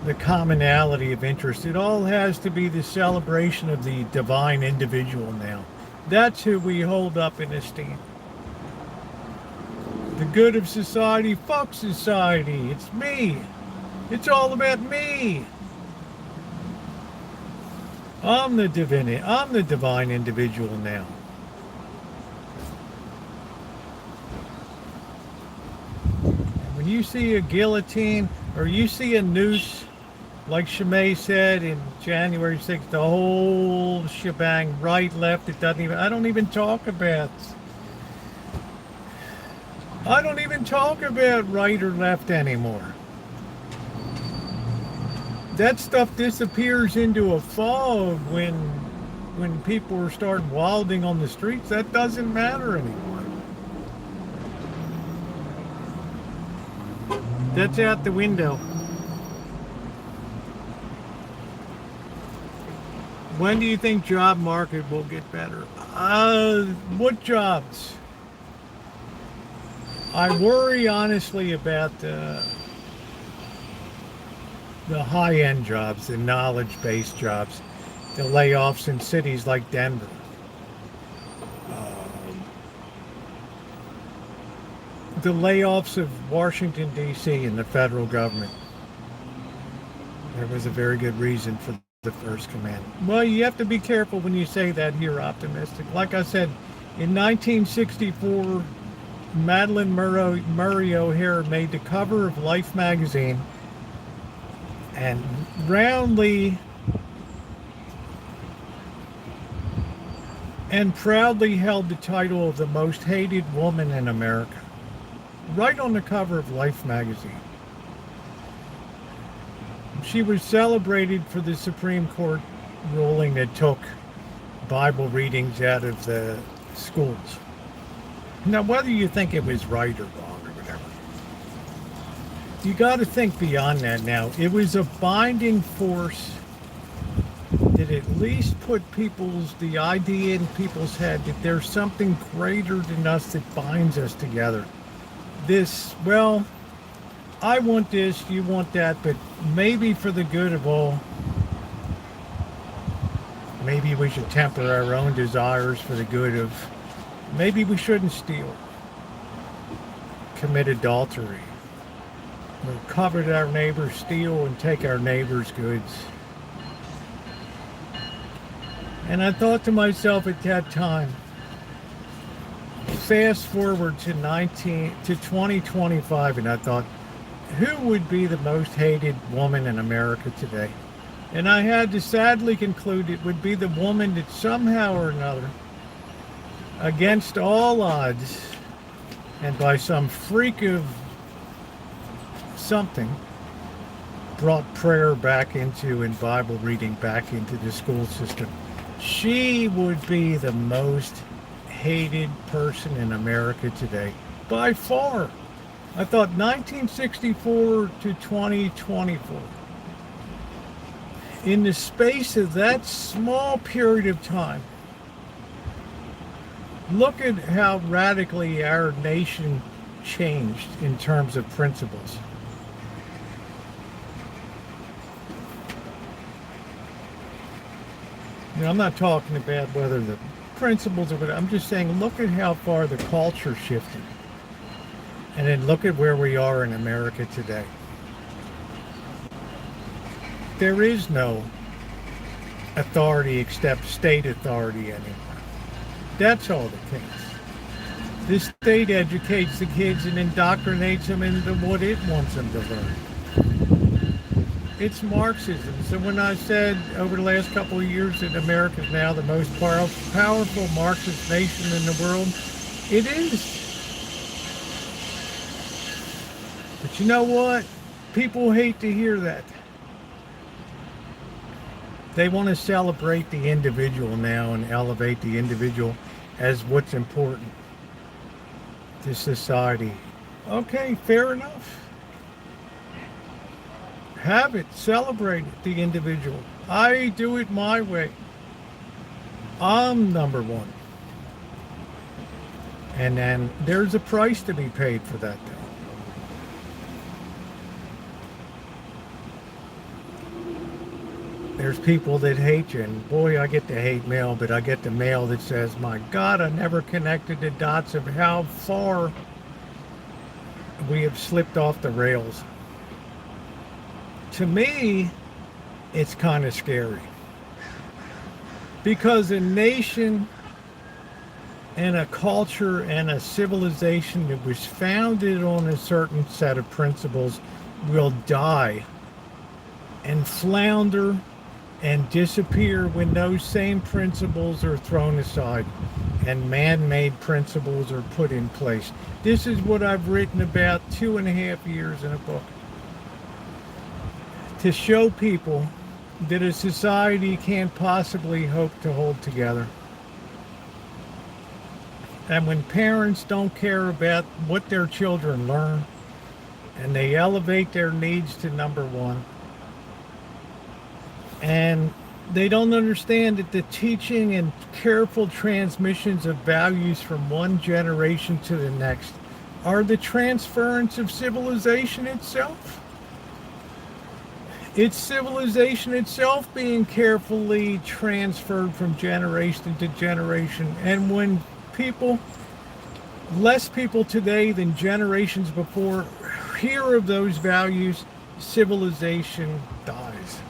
the commonality of interest. It all has to be the celebration of the divine individual now. That's who we hold up in esteem. The good of society, fuck society. It's me. It's all about me. I'm the divinity. I'm the divine individual now. When you see a guillotine or you see a noose, like Shimei said in January 6th, the whole shebang, right, left, it doesn't even, I don't even talk about right or left anymore. That stuff disappears into a fog when people are starting wilding on the streets. That doesn't matter anymore. That's out the window. When do you think job market will get better? What jobs? I worry honestly about the high-end jobs, the knowledge-based jobs, the layoffs in cities like Denver. The layoffs of Washington, D.C. and the federal government. There was a very good reason for the first command. Well, you have to be careful when you say that here, optimistic. Like I said, in 1964, Madeline Murray O'Hara made the cover of Life magazine and roundly and proudly held the title of the most hated woman in America, right on the cover of Life magazine. She was celebrated for the Supreme Court ruling that took Bible readings out of the schools. Now, whether you think it was right or wrong or whatever, you got to think beyond that now. It was a binding force that at least put the idea in people's head that there's something greater than us that binds us together. This, well, I want this, you want that, but maybe for the good of all, maybe we should temper our own desires for the good of, maybe we shouldn't steal, commit adultery, or covet our neighbor's steal and take our neighbor's goods. And I thought to myself at that time, fast forward to 2025, and I thought, who would be the most hated woman in America today? And I had to sadly conclude it would be the woman that somehow or another, against all odds, and by some freak of something, brought prayer back into and Bible reading back into the school system. She would be the most hated person in America today, by far. I thought 1964 to 2024. In the space of that small period of time, look at how radically our nation changed in terms of principles. You know, I'm not talking about whether the principles or whatever. I'm just saying, look at how far the culture shifted. And then look at where we are in America today. There is no authority except state authority anymore. That's all it takes. The state educates the kids and indoctrinates them into what it wants them to learn. It's Marxism. So when I said over the last couple of years that America is now the most powerful Marxist nation in the world, it is. But you know what? People hate to hear that. They want to celebrate the individual now and elevate the individual as what's important to society. Okay, fair enough. Have it, celebrate it, the individual. I do it my way. I'm number one. And then there's a price to be paid for that, though. There's people that hate you, and boy, I get the hate mail, but I get the mail that says, my God, I never connected the dots of how far we have slipped off the rails. To me, it's kind of scary. Because a nation and a culture and a civilization that was founded on a certain set of principles will die and flounder and disappear when those same principles are thrown aside and man-made principles are put in place. This is what I've written about 2.5 years in a book. To show people that a society can't possibly hope to hold together. And when parents don't care about what their children learn and they elevate their needs to number one, and they don't understand that the teaching and careful transmissions of values from one generation to the next are the transference of civilization itself. It's civilization itself being carefully transferred from generation to generation. And when people, less people today than generations before, hear of those values, civilization dies.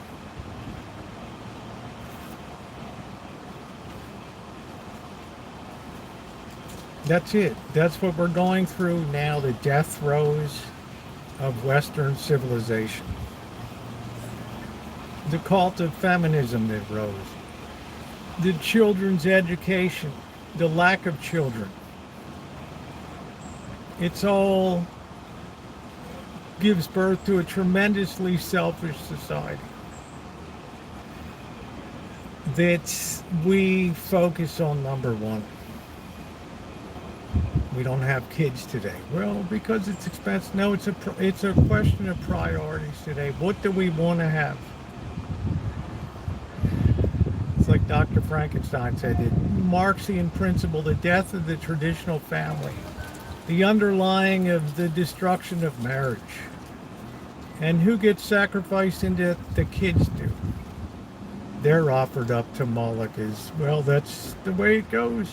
That's it. That's what we're going through now, the death throes of Western civilization. The cult of feminism that rose. The children's education. The lack of children. It's all gives birth to a tremendously selfish society. That we focus on number one. We don't have kids today. Well, because it's expensive. No, it's a question of priorities today. What do we want to have? It's like Dr. Frankenstein said, the Marxian principle, the death of the traditional family, the underlying of the destruction of marriage. And who gets sacrificed into the kids do? They're offered up to Moloch as, well, that's the way it goes.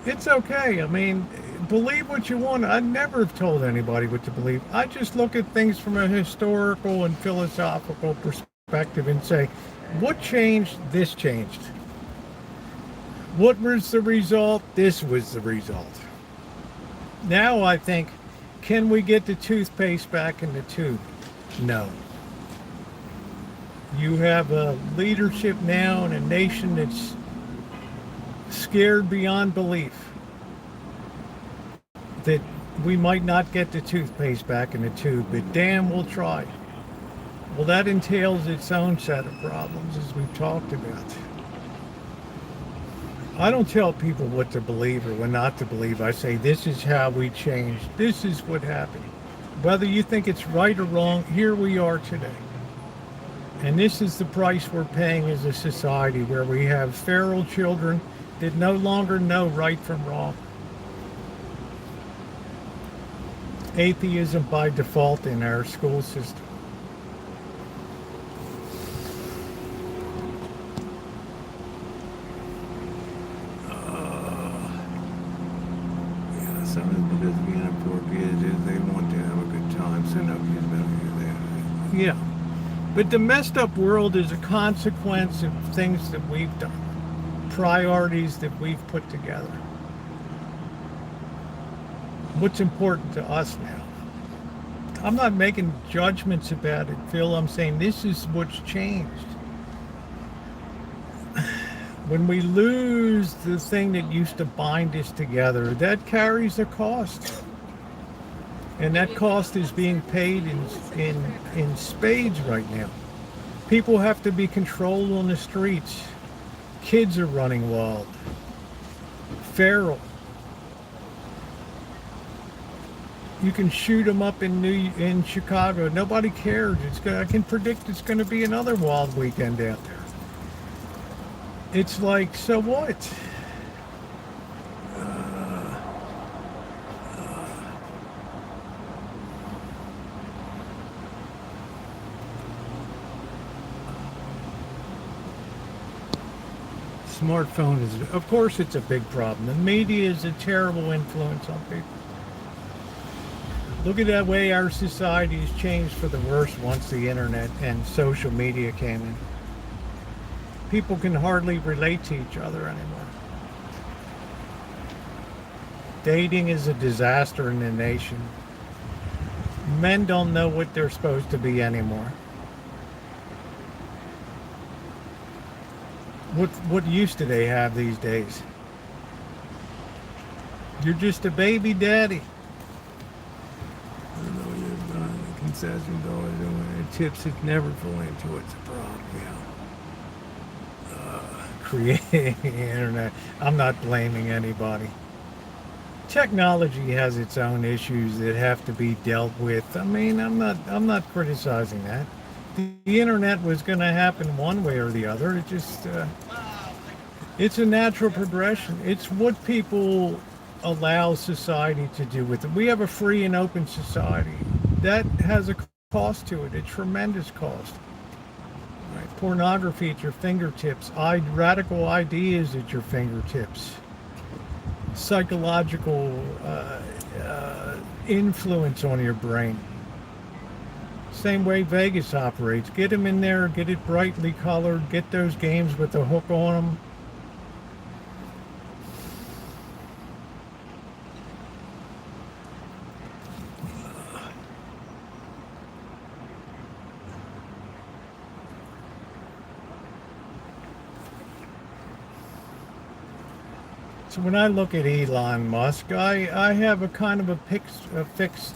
It's okay. I mean, believe what you want. I never have told anybody what to believe. I just look at things from a historical and philosophical perspective and say, what changed? This changed. What was the result? This was the result. Now I think, can we get the toothpaste back in the tube? No. You have a leadership now in a nation that's scared beyond belief that we might not get the toothpaste back in the tube, but damn, we'll try. Well, that entails its own set of problems, as we've talked about. I don't tell people what to believe or what not to believe. I say, this is how we changed. This is what happened. Whether you think it's right or wrong, here we are today. And this is the price we're paying as a society, where we have feral children that no longer know right from wrong. Atheism by default in our school system. Some of them, because being a poor kids, they want to have a good time. So no kids better do that. Yeah. But the messed up world is a consequence of things that we've done. priorities that we've put together. What's important to us now? I'm not making judgments about it, Phil. I'm saying this is what's changed. When we lose the thing that used to bind us together, that carries a cost. And that cost is being paid in spades right now. People have to be controlled on the streets. Kids are running wild. Feral. You can shoot them up in Chicago. Nobody cares. I can predict it's going to be another wild weekend out there. It's like, so what? Smartphone is, of course, it's a big problem. The media is a terrible influence on people. Look at that way our society has changed for the worse once the internet and social media came in. People can hardly relate to each other anymore. Dating is a disaster in the nation. Men don't know what they're supposed to be anymore. What use do they have these days? You're just a baby daddy. I know you've done the concessions always doing tips that never fall into it's a problem, creating the internet. I'm not blaming anybody. Technology has its own issues that have to be dealt with. I mean, I'm not criticizing that. The internet was going to happen one way or the other. It just it's a natural progression. It's what people allow society to do with it. We have a free and open society. That has a cost to it, a tremendous cost. Right? Pornography at your fingertips, radical ideas at your fingertips, psychological influence on your brain. Same way Vegas operates. Get them in there, get it brightly colored, get those games with the hook on them. So when I look at Elon Musk, I have a kind of a fixed,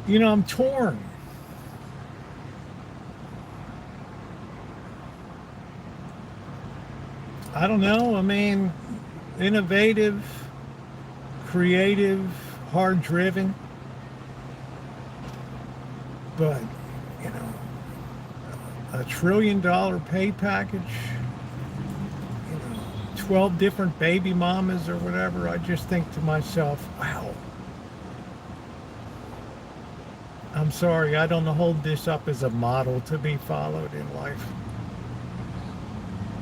I'm torn. I don't know. I mean, innovative, creative, hard-driven, but, $1 trillion pay package. 12 different baby mamas or whatever. I just think to myself, wow. I'm sorry, I don't hold this up as a model to be followed in life.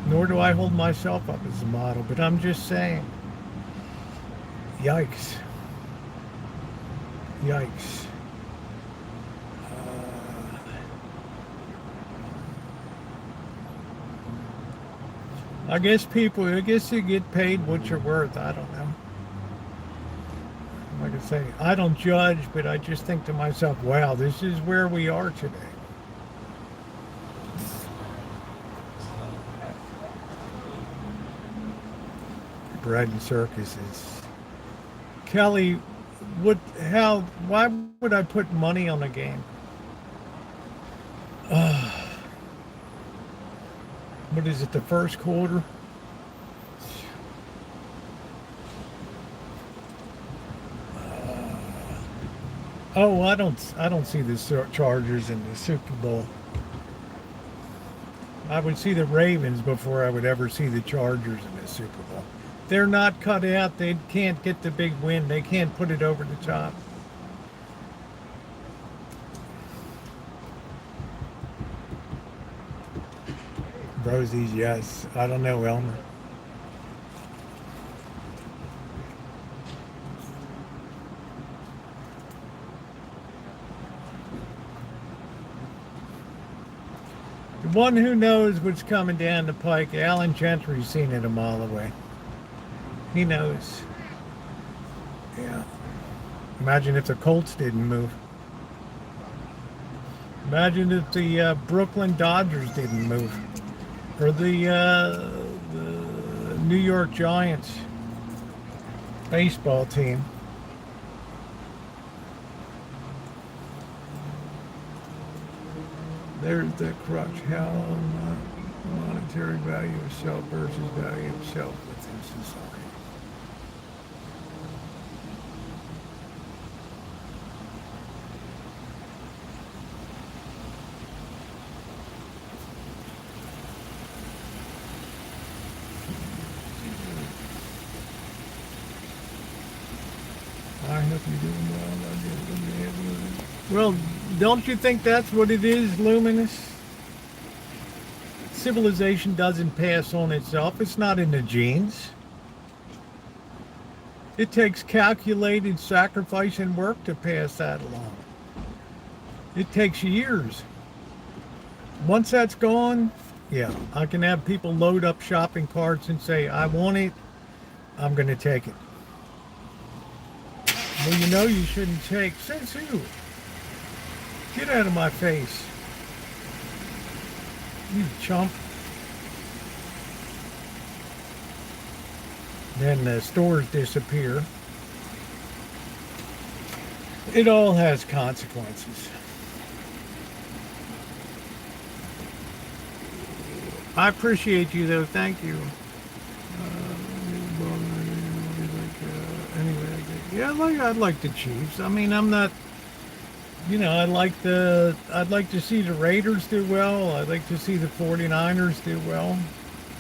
Nor do I hold myself up as a model, but I'm just saying, yikes. Yikes. I guess you get paid what you're worth. I don't know. Like I say, I don't judge, but I just think to myself, wow, this is where we are today. Bread and circuses. Kelly, why would I put money on a game? What is it, the first quarter? I don't see the Chargers in the Super Bowl. I would see the Ravens before I would ever see the Chargers in the Super Bowl. They're not cut out. They can't get the big win. They can't put it over the top. Rosie's, yes. I don't know, Elmer. The one who knows what's coming down the pike, Alan Gentry's seen it a mile away. He knows. Yeah. Imagine if the Colts didn't move. Imagine if the Brooklyn Dodgers didn't move. Or the New York Giants baseball team. There's the crutch. How monetary value of self versus value of self within society. I hope you're doing well. Well, don't you think that's what it is, Luminous? Civilization doesn't pass on itself. It's not in the genes. It takes calculated sacrifice and work to pass that along. It takes years. Once that's gone, yeah, I can have people load up shopping carts and say, I want it, I'm going to take it. Well, you know you shouldn't take. Says who? Get out of my face. You chump. Then the stores disappear. It all has consequences. I appreciate you though. Thank you. Anyway, yeah, I'd like the Chiefs. I mean, I'm not. You know, I'd like to see the Raiders do well. I'd like to see the 49ers do well.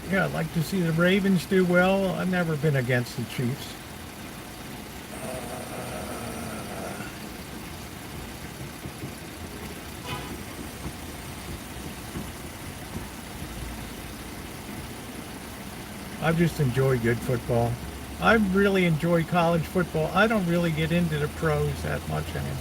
Yeah, I'd like to see the Ravens do well. I've never been against the Chiefs. I just enjoy good football. I really enjoy college football. I don't really get into the pros that much anymore.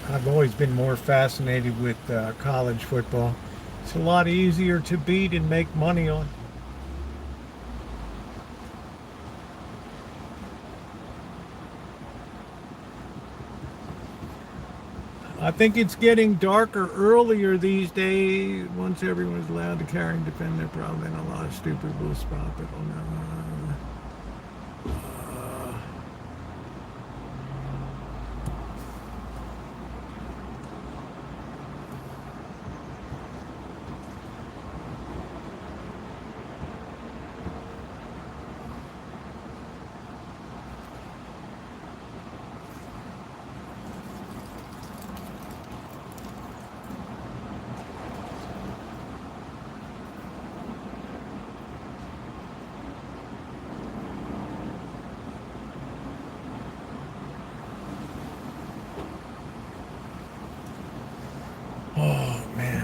I've always been more fascinated with college football. It's a lot easier to beat and make money on. I think it's getting darker earlier these days. Once everyone's allowed to carry and defend, there probably been a lot of stupid will spot people now.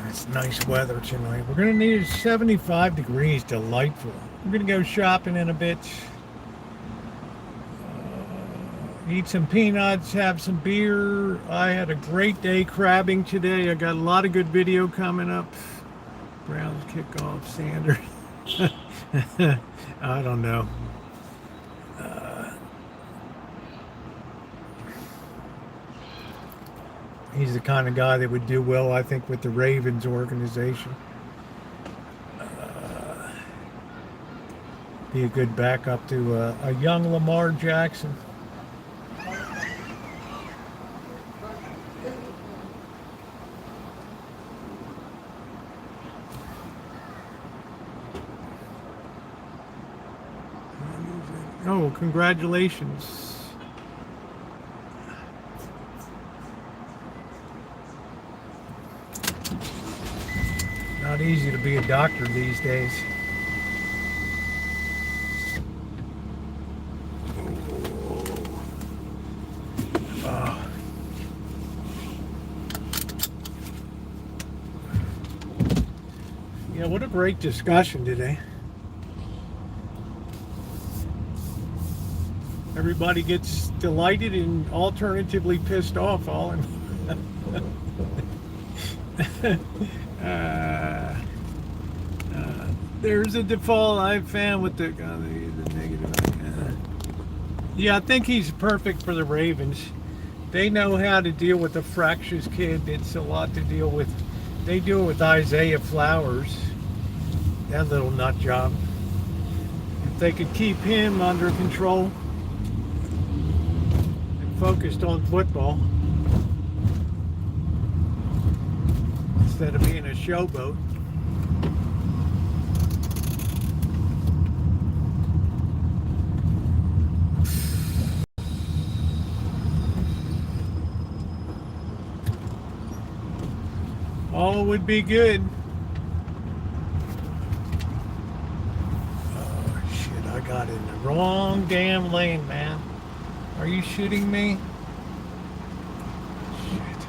It's nice weather tonight. We're going to need 75 degrees, delightful. We're going to go shopping in a bit. Eat some peanuts, have some beer. I had a great day crabbing today. I got a lot of good video coming up. Browns kickoff, Sanders. I don't know. He's the kind of guy that would do well, I think, with the Ravens organization. Be a good backup to a young Lamar Jackson. Oh, congratulations. Not easy to be a doctor these days. Yeah, what a great discussion today. Everybody gets delighted and alternatively pissed off all in uh, there's a default I've found with the negative. Yeah, I think he's perfect for the Ravens. They know how to deal with a fractious kid. It's a lot to deal with. They deal with Isaiah Flowers, that little nut job. If they could keep him under control and focused on football instead of being a showboat. All would be good. Oh shit, I got in the wrong damn lane, man. Are you shooting me? Shit.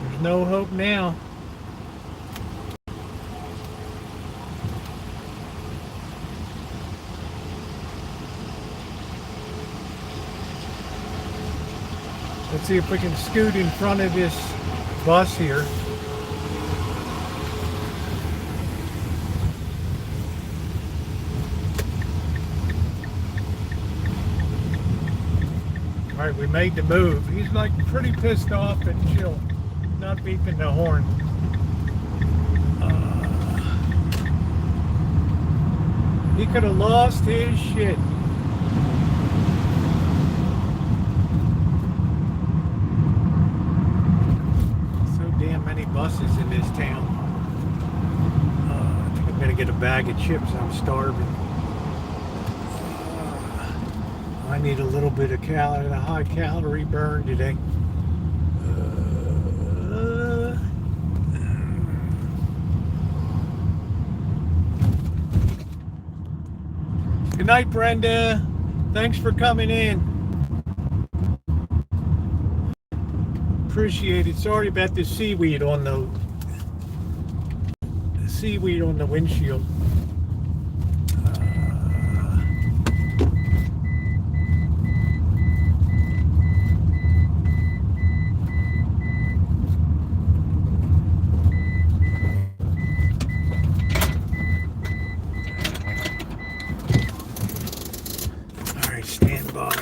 There's no hope now. Let's see if we can scoot in front of this bus here. All right, we made the move. He's like pretty pissed off and chill, not beeping the horn. He could have lost his shit. Many buses in this town. I think I'm gonna get a bag of chips. I'm starving. I need a little bit of a high calorie burn today. Good night, Brenda. Thanks for coming in. Appreciate it. Sorry about the seaweed on the windshield. All right, stand by.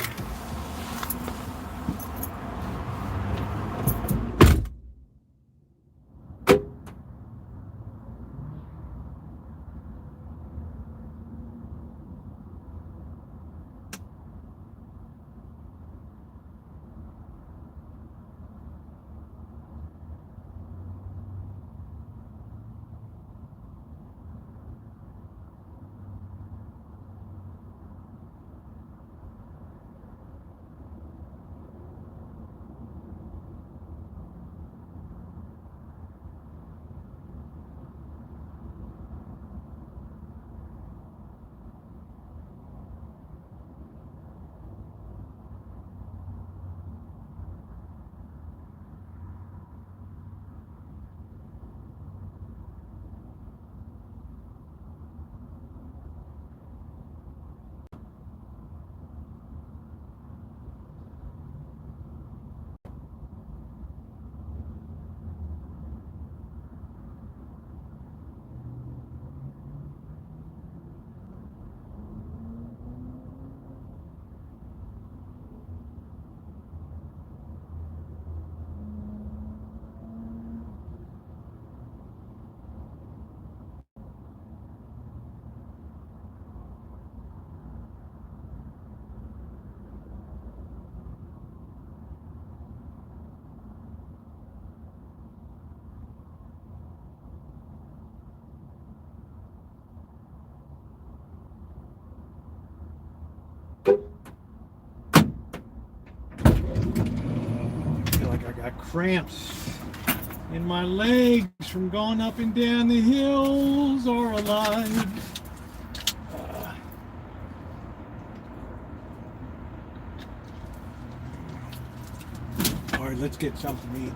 Got cramps in my legs from going up and down the hills are alive. All right, let's get something to eat.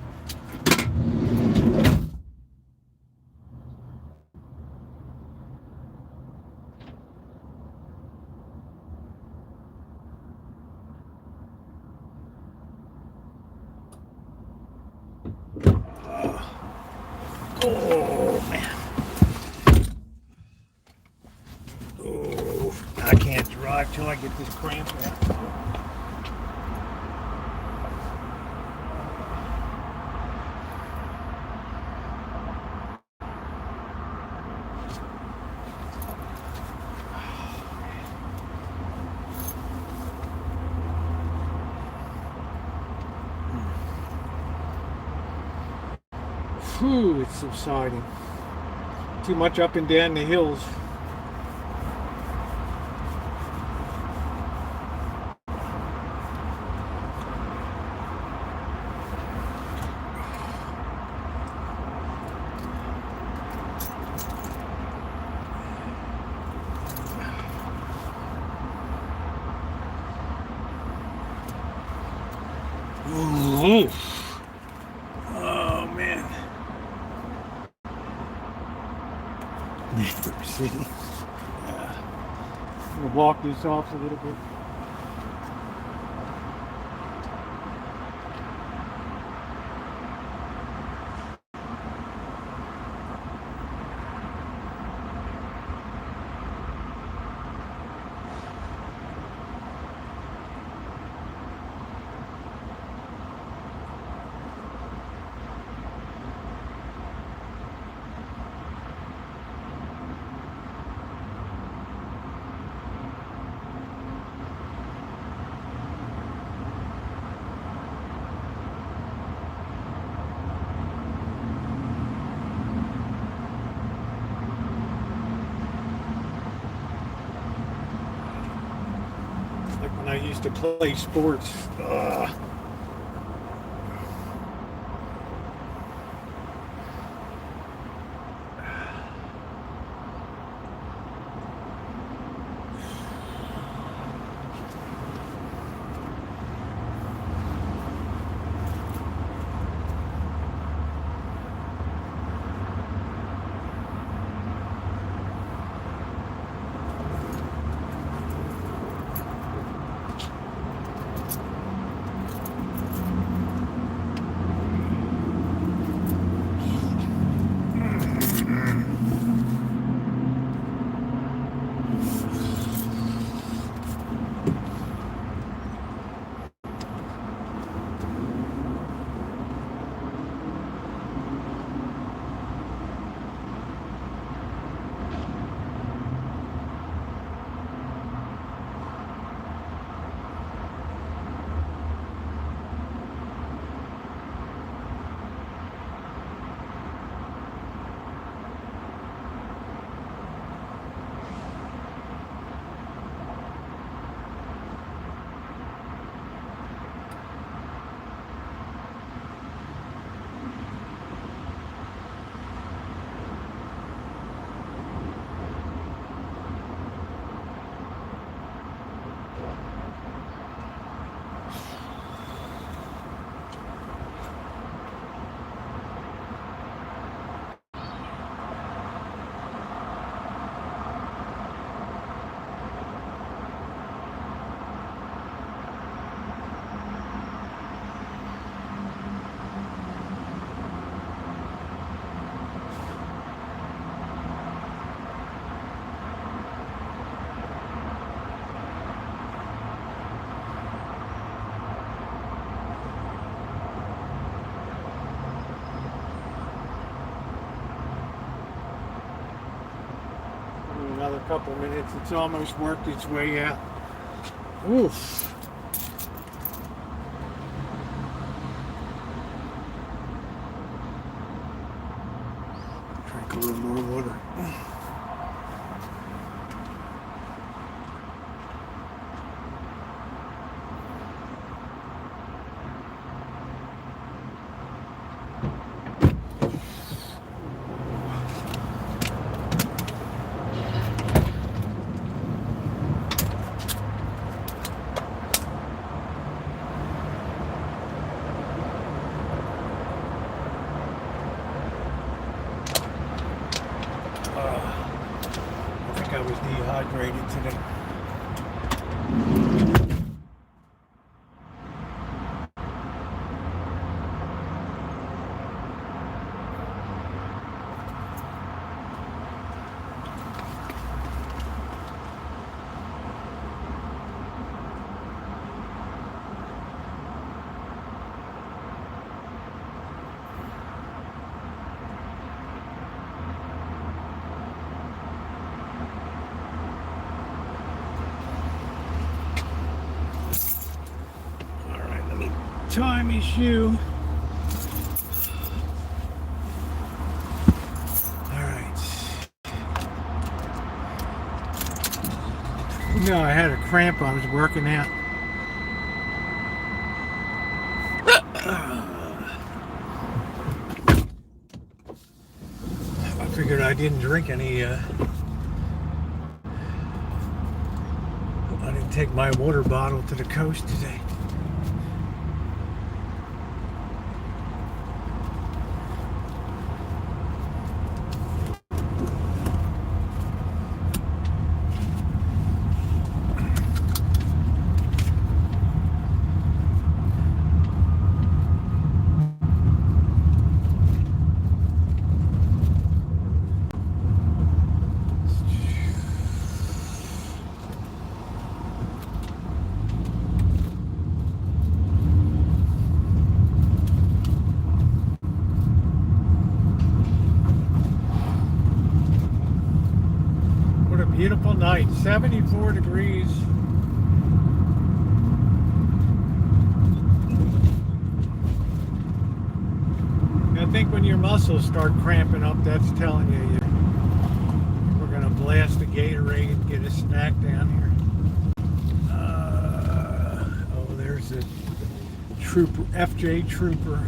Oh, man. Oh, I can't drive till I get this cramp out. Whew, it's subsiding. Too much up and down the hills. Ooh. Oh man. See. I'm gonna walk this off a little bit. Like when I used to play sports. Another couple minutes, it's almost worked its way out. Oof. Drink a little more water. I was dehydrated today. tie my shoe. Alright. No, I had a cramp. I was working out. I figured I didn't drink any, I didn't take my water bottle to the coast today. Beautiful night, 74 degrees. I think when your muscles start cramping up, that's telling you we're going to blast the Gatorade and get a snack down here. Oh, there's a trooper, FJ trooper.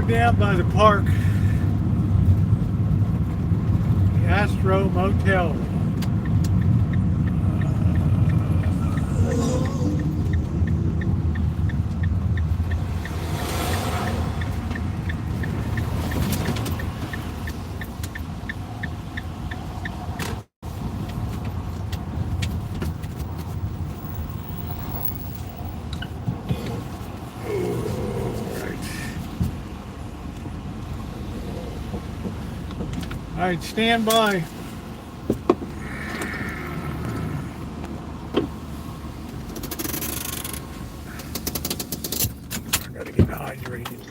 Down by the park, the Astro Motel. All right, stand by. I gotta get hydrated.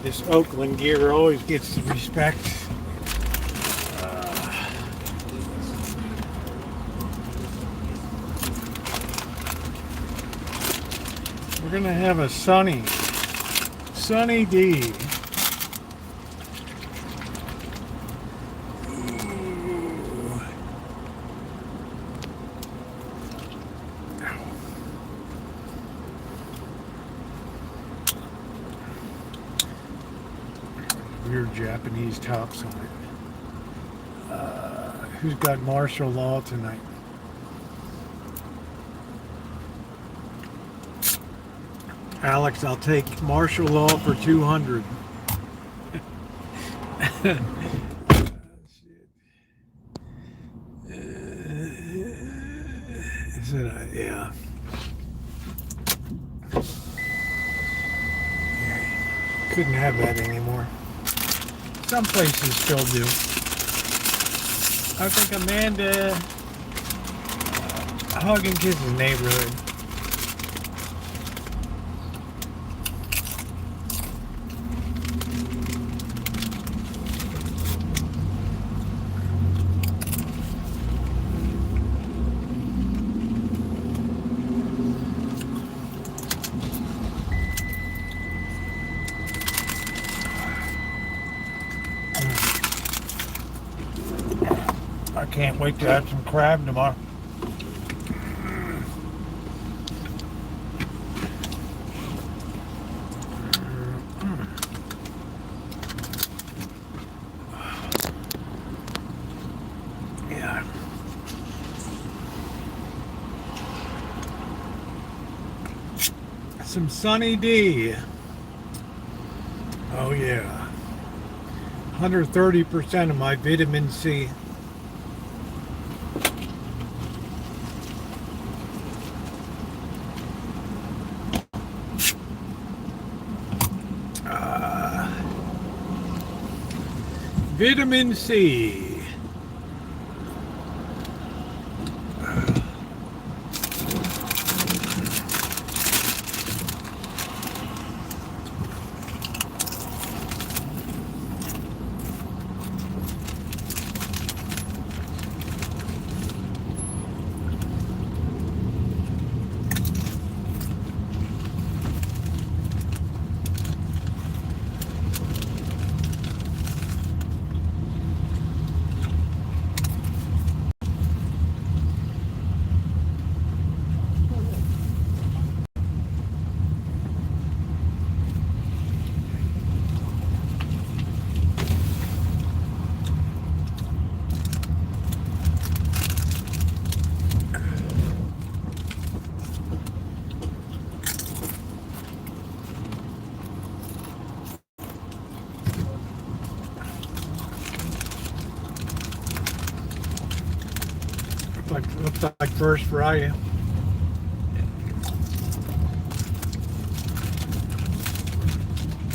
This Oakland gear always gets the respect. We're gonna have a sunny D. Weird Japanese tops on it. Who's got martial law tonight? Alex, I'll take martial law for 200. Is it yeah. Couldn't have that anymore. Some places still do. I think Amanda hugging kids in the neighborhood. I can't wait to have some crab tomorrow. Yeah. Some Sunny D. Oh yeah. 130% of my vitamin C. Vitamin C. Looks like first Friday.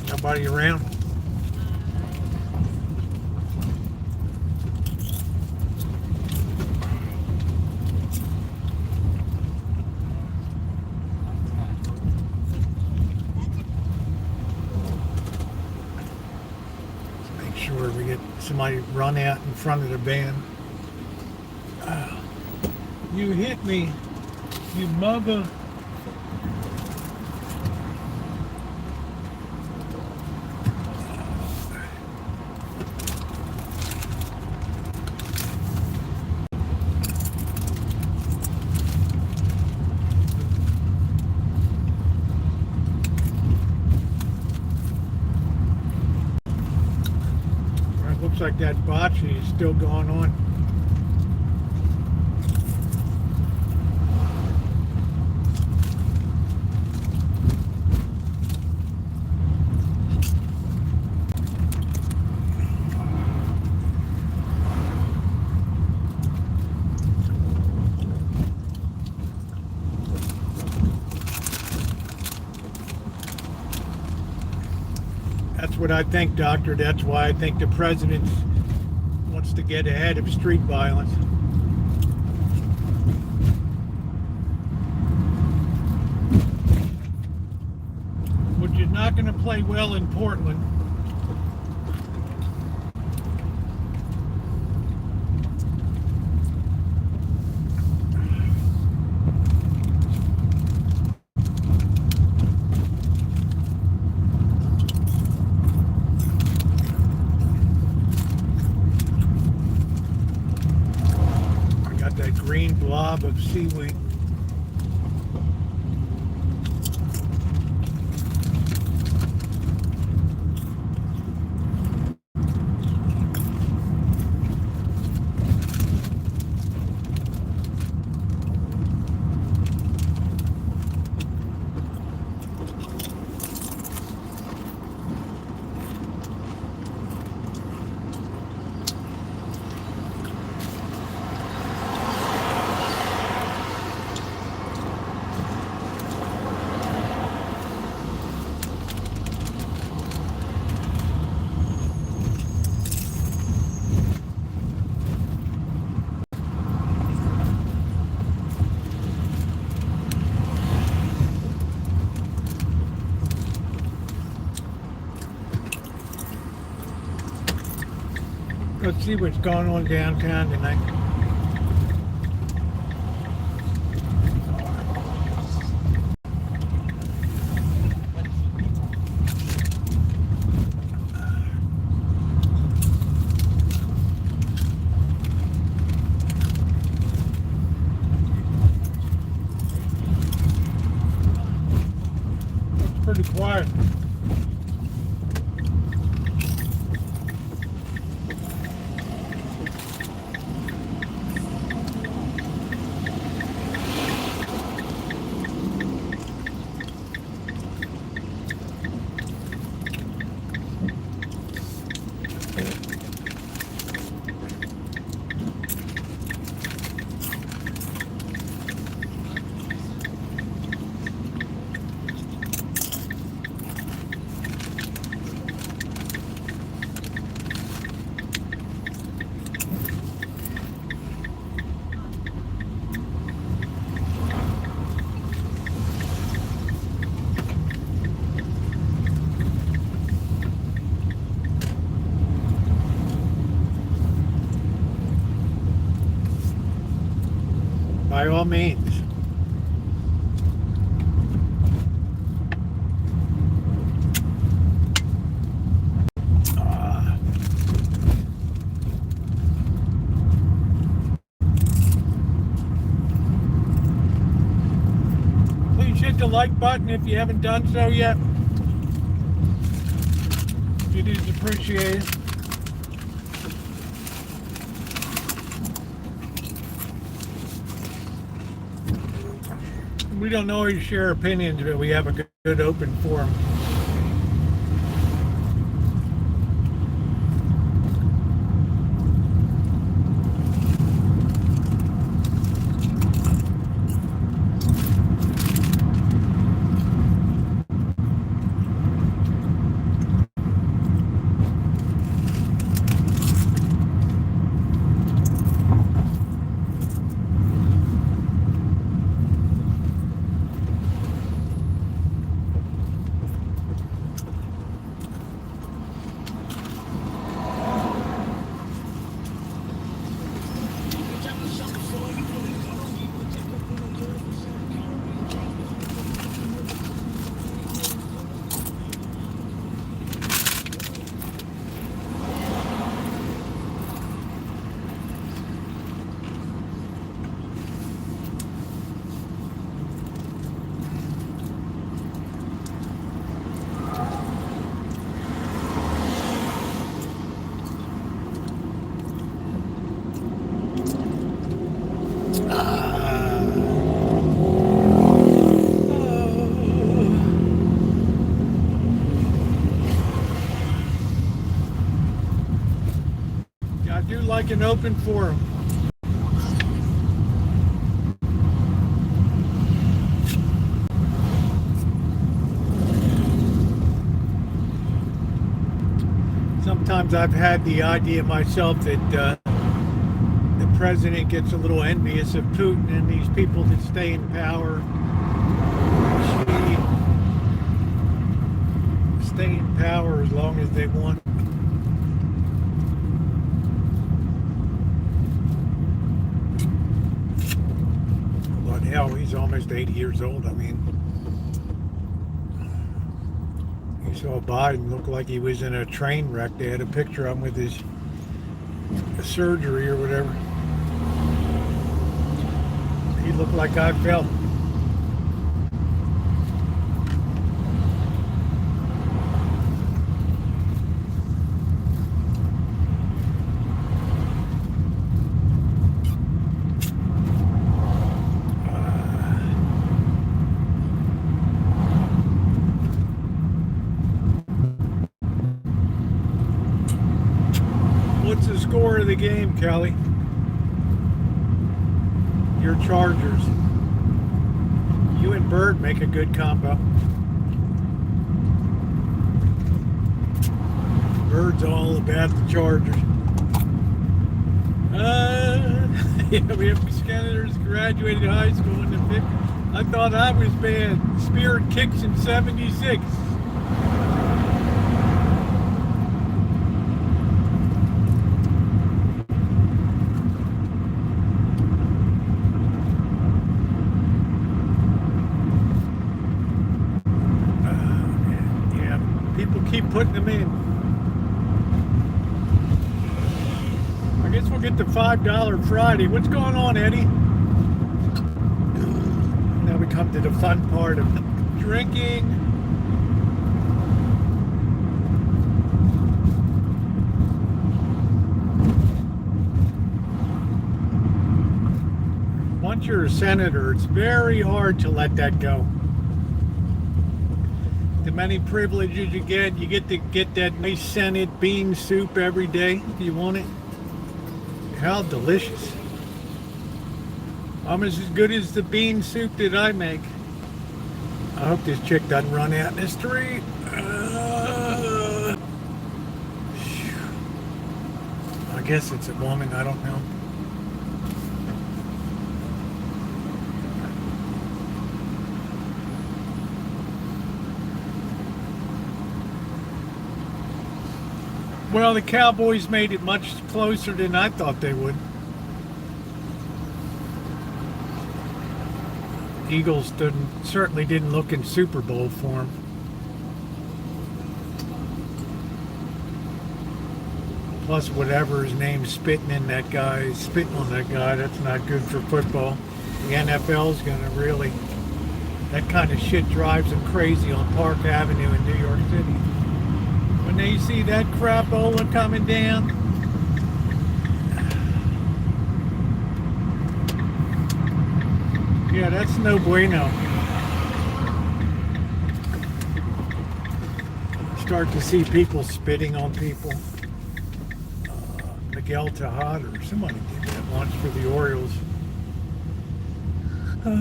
Nobody around. Let's make sure we get somebody run out in front of the van. You hit me, you mother. It looks like that bocce is still going on. That's what I think, Doctor. That's why I think the president wants to get ahead of street violence. Which is not going to play well in Portland. glob of seaweed. Let's see what's going on downtown tonight. It's pretty quiet. By all means. Please hit the like button if you haven't done so yet. It is appreciated. We don't always share opinions, but we have a good open forum. I do like an open forum. Sometimes I've had the idea myself that the president gets a little envious of Putin and these people that stay in power. Stay in power as long as they want. But hell, he's almost 80 years old. I mean, you saw Biden look like he was in a train wreck. They had a picture of him with his surgery or whatever. look like I fell. What's the score of the game, Kelly? Your Chargers. You and Bird make a good combo. Bird's all about the Chargers. Yeah, we have Scanners graduated high school in the 50s. I thought I was bad. Spirit kicks in 76. Keep putting them in. I guess we'll get the $5 Friday. What's going on, Eddie? Now we come to the fun part of drinking. Once you're a senator, it's very hard to let that go. The many privileges you get to get that nice scented bean soup every day if you want it. How delicious. Almost as good as the bean soup that I make. I hope this chick doesn't run out in the street. I guess it's a woman, I don't know. Well, the Cowboys made it much closer than I thought they would. Eagles certainly didn't look in Super Bowl form. Plus, whatever his name's spitting on that guy, that's not good for football. The NFL's going to really, that kind of shit drives them crazy on Park Avenue in New York City. When they see that crapola coming down, yeah, that's no bueno. Start to see people spitting on people. Miguel Tejada or somebody did that once for the Orioles. Oh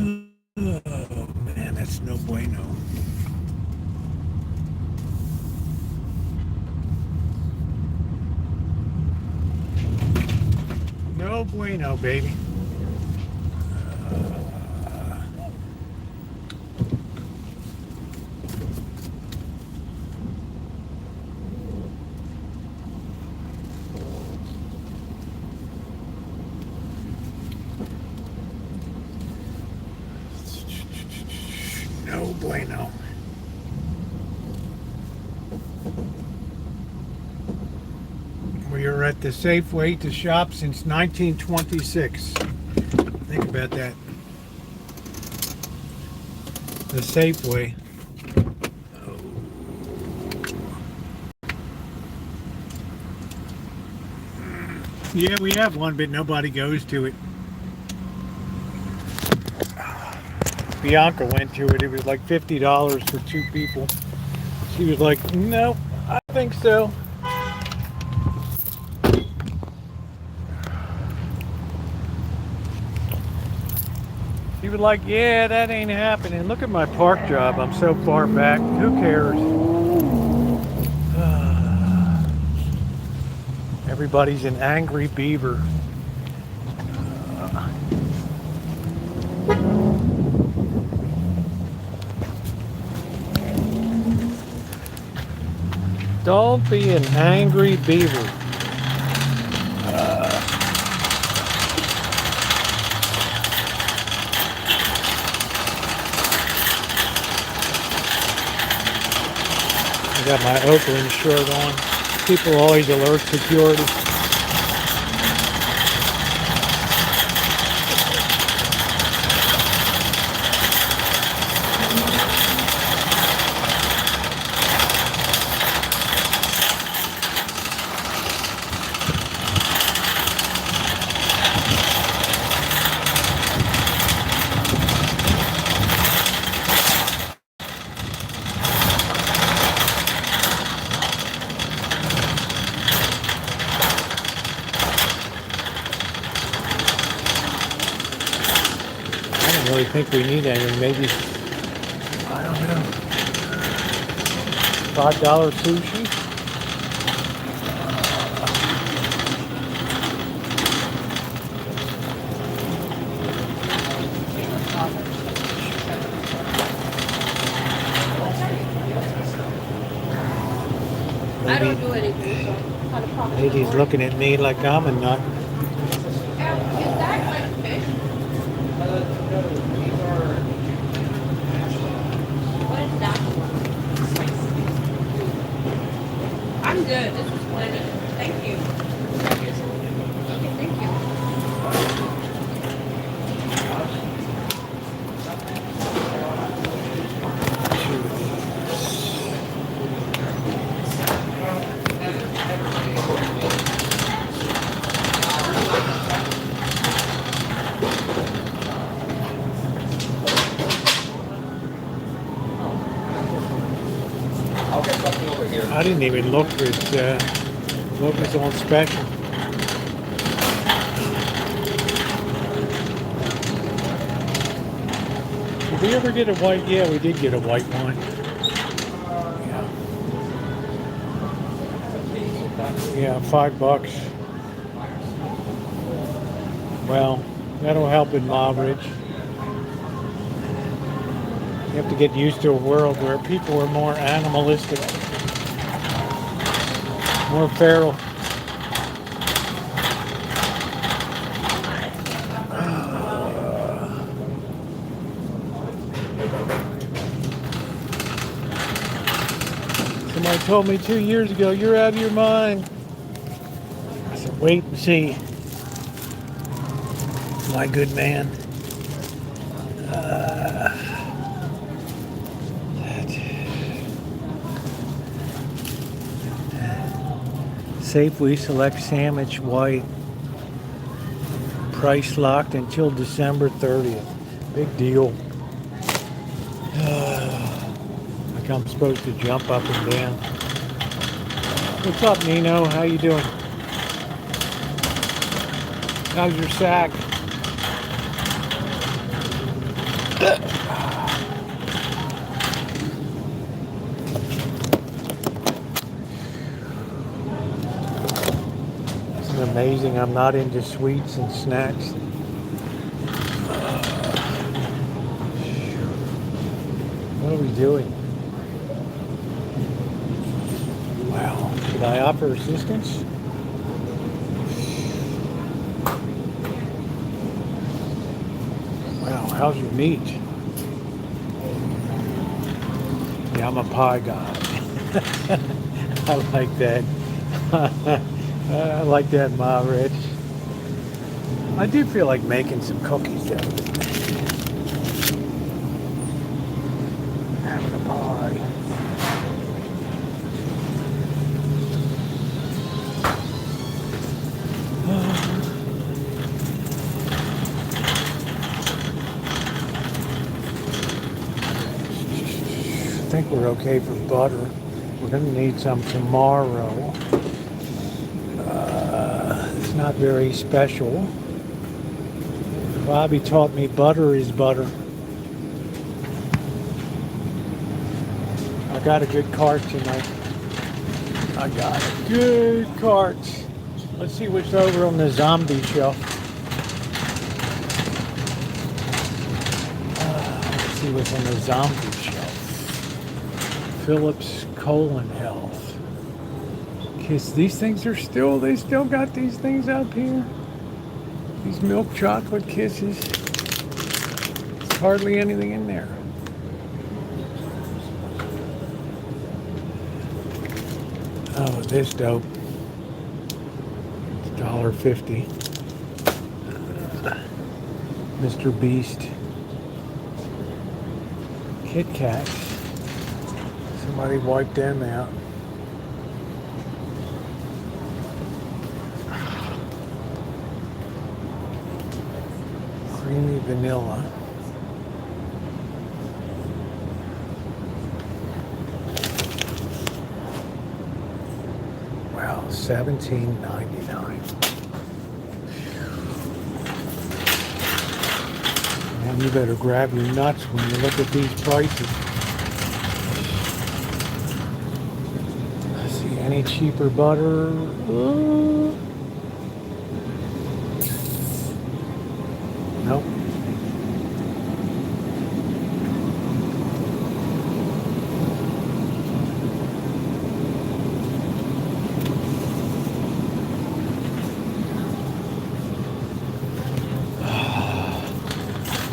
man, that's no bueno. No bueno, baby. No bueno. We are at the Safeway to shop since 1926. Think about that. The Safeway. Yeah, we have one, but nobody goes to it. Bianca went to it. It was like $50 for 2 people. She was like, no, I think so. She was like, yeah, that ain't happening. Look at my park job. I'm so far back. Who cares? Everybody's an angry beaver. Don't be an angry beaver. I got my Oakland shirt on. People always alert security. think we need any. Maybe, I don't know, $5 sushi. I don't do anything, so kind of promise. Lady's looking at me like I'm a nut. Is that like fish? What is that one? I'm good. This was plenty. Thank you. Okay, thank you. I didn't even look at what was on special. Did we ever get a white? Yeah, we did get a white one. Yeah, $5. Well, that'll help in Mobridge. You have to get used to a world where people are more animalistic, more feral. Somebody told me 2 years ago, you're out of your mind. I said, wait and see. My good man. Safeway Select Sandwich White. Price locked until December 30th. Big deal. Like I'm supposed to jump up and down. What's up, Nino? How you doing? How's your sack? It's amazing I'm not into sweets and snacks. What are we doing? Wow. Should I offer assistance? Wow, how's your meat? Yeah, I'm a pie guy. I like that. I like that, Ma Rich. I do feel like making some cookies though. Having a pie. I think we're okay for butter. We're going to need some tomorrow. It's not very special. Bobby taught me butter is butter. I got a good cart tonight. I got a good cart. Let's see what's over on the zombie shelf. Let's see what's on the zombie shelf. Phillips Colon Health. Kiss. These things are still, they still got these things up here. These milk chocolate kisses. There's hardly anything in there. Oh, this dope. It's $1.50. Mr. Beast. Kit Kats. Somebody wiped them out. Creamy vanilla. Wow, $17.99. And You better grab your nuts when you look at these prices. Let's see, any cheaper butter? Nope.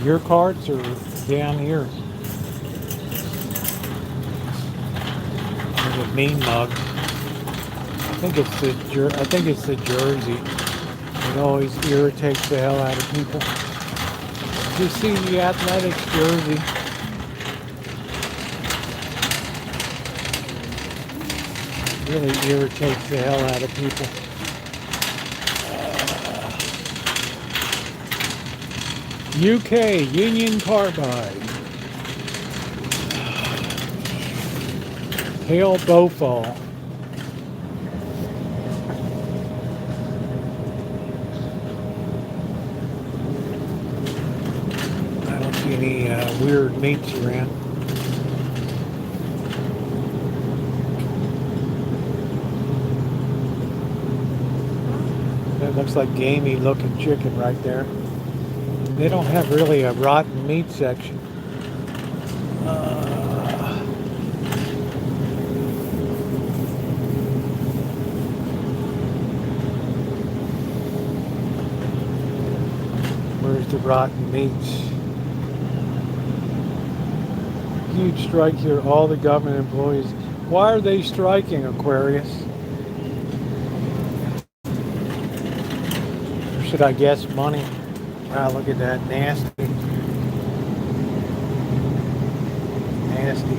Your carts are down here. There's a mean mug. I think it's the jersey. It always irritates the hell out of people. You see the Athletics jersey. Really irritates the hell out of people. UK Union Carbide. Pale Bowfall. I don't see any weird meats around. That looks like gamey looking chicken right there. They don't have really a rotten meat section. Where's the rotten meats? Huge strike here, all the government employees. Why are they striking, Aquarius? Or should I guess money? Wow, look at that. Nasty. Nasty.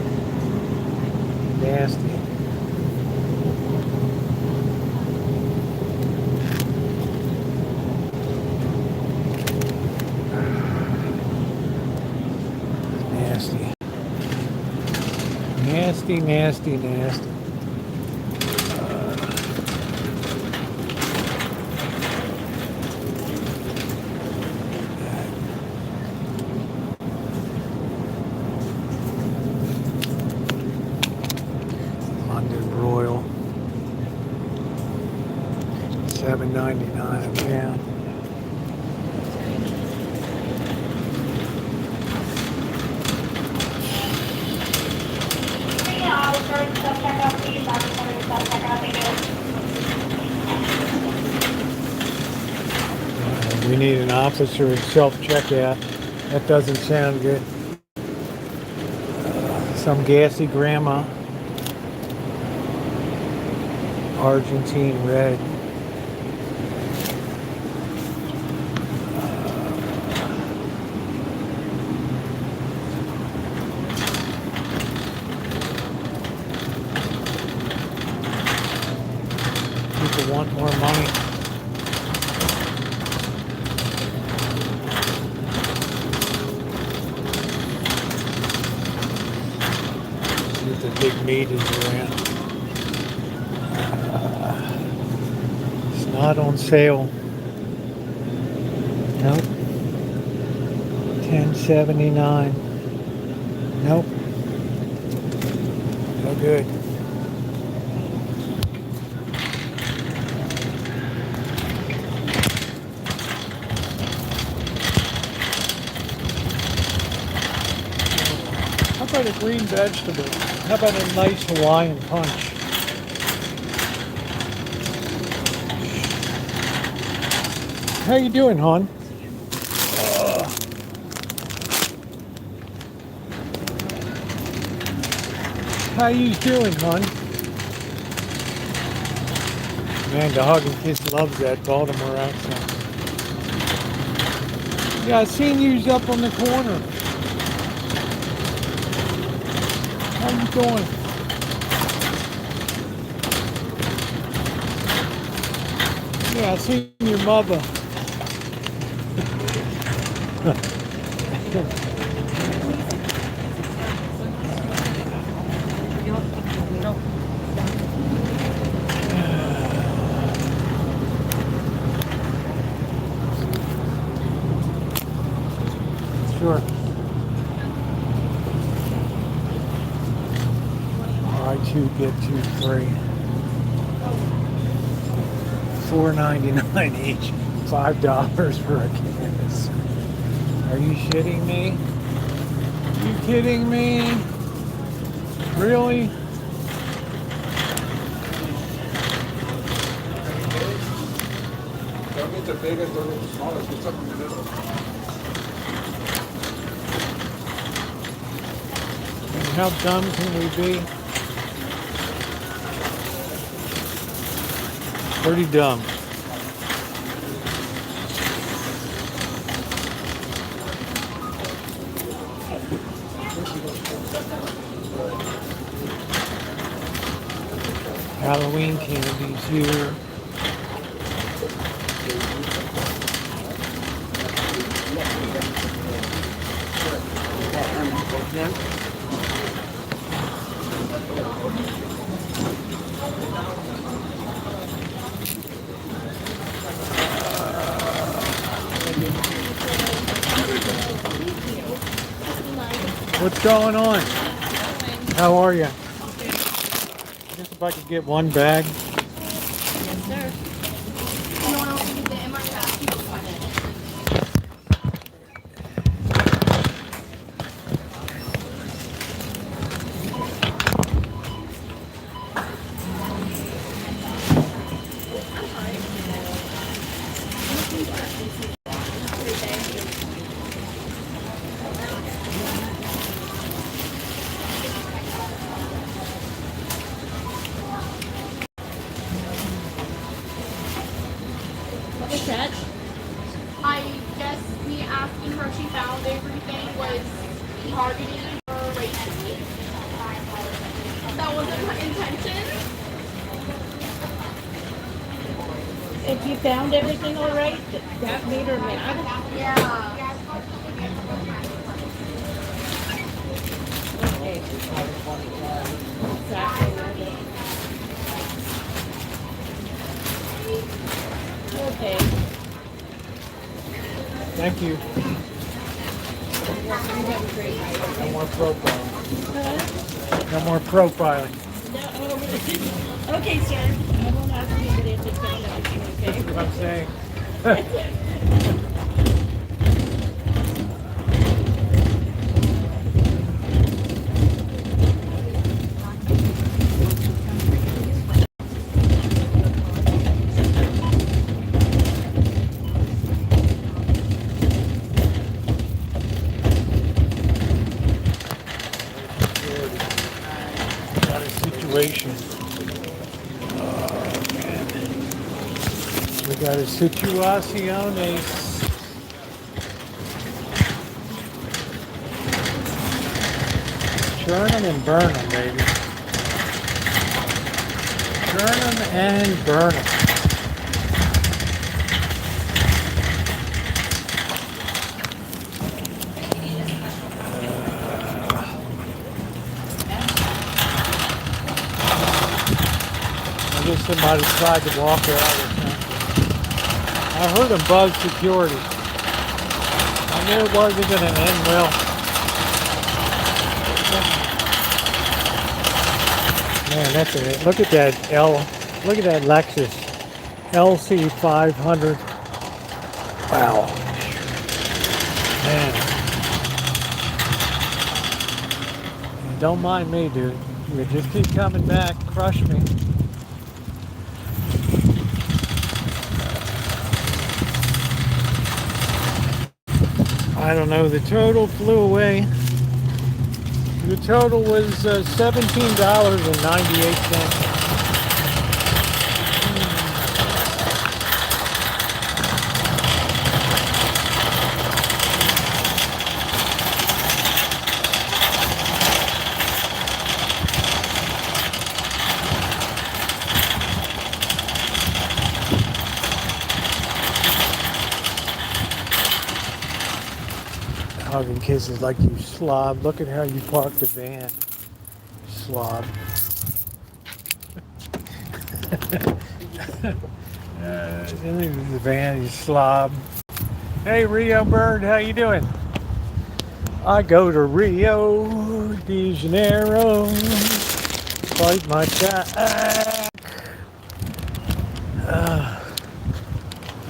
Nasty. Nasty. Nasty, nasty, nasty. $7.99 a pound. We need an officer in self-checkout. That doesn't sound good. Some gassy grandma. Argentine red. People want more money. See if the big meat is around. It's not on sale. Nope. $10.79. Nope. No good. How about a green vegetable? How about a nice Hawaiian punch? How you doing, hon? How you doing, hon? Man, the Hugging Kids loves that Baltimore accent. Yeah, I seen you up on the corner. How you doing? Yeah, I seen your mother. Sure. two, get two free. $4.99 each. $5 for a canister. Are you shitting me? Are you kidding me? Really? Don't get the biggest, don't get the smallest, get something in the middle. And how dumb can we be? Pretty dumb. Halloween candies here. What's going on? How are you? I guess if I could get one bag. Yes, sir. What was that? I guess me asking her if she found everything was targeting her racially. That wasn't her intention. If you found everything all right, that made her mad. Yeah. Okay. Exactly. Okay. Thank you. You have a great night. No more profiling. Huh? No more profiling. No, okay, sir. I won't ask anybody if they found everything, That's okay? what I'm saying. Got a situation. We got a situaciones. Churn them and burn them, baby. Churn them and burn them. I guess somebody tried to walk out or something. I heard him buzz security. I knew it wasn't going to end well. Man, that's it. Look at that look at that Lexus LC 500. Wow. Man. Don't mind me, dude. You just keep coming back, crush me. I don't know, the total flew away. The total was $17.98. Hugging kisses like you slob. Look at how you parked the van. Slob. The van, you slob. Hey Rio Bird, how you doing? I go to Rio de Janeiro. Bite my back.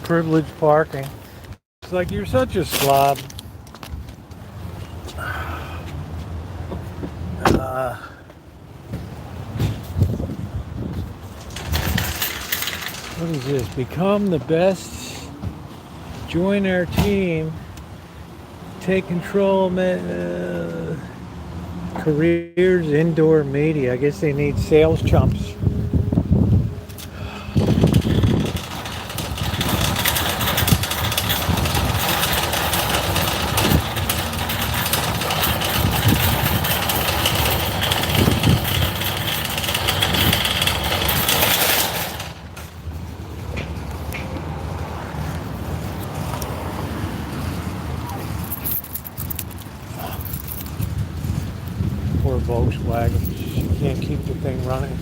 Privileged parking. It's like you're such a slob. What is this? Become the best. Join our team. Take control. Careers indoor media. I guess they need sales chumps. Poor Volkswagen. You can't keep the thing running.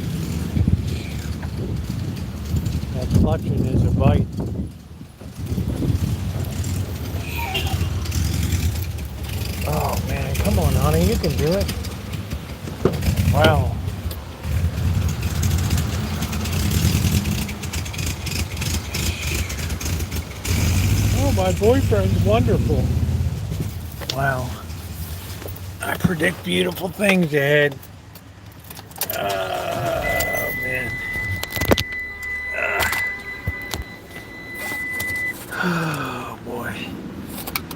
That clutching is a bite. Oh man, come on honey, you can do it. Wow. Oh, my boyfriend's wonderful. Wow. I predict beautiful things ahead. Oh, man. Oh, boy.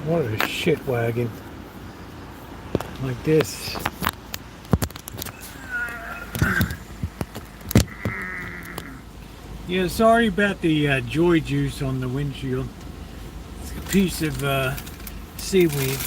What a shit wagon. Like this. Yeah, sorry about the joy juice on the windshield. It's a piece of seaweed.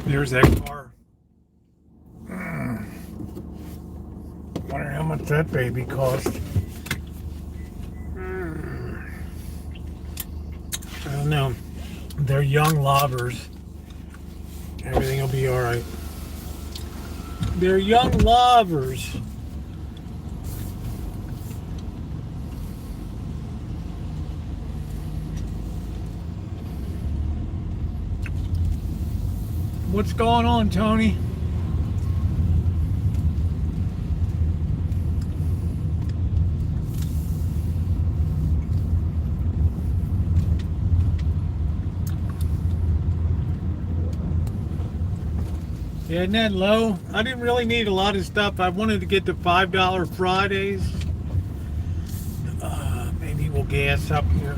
There's that car. Wonder how much that baby cost. I don't know. They're young lovers. Everything will be alright. They're young lovers. What's going on, Tony? Yeah, isn't that low? I didn't really need a lot of stuff. I wanted to get the $5 Fridays. Maybe we'll gas up here.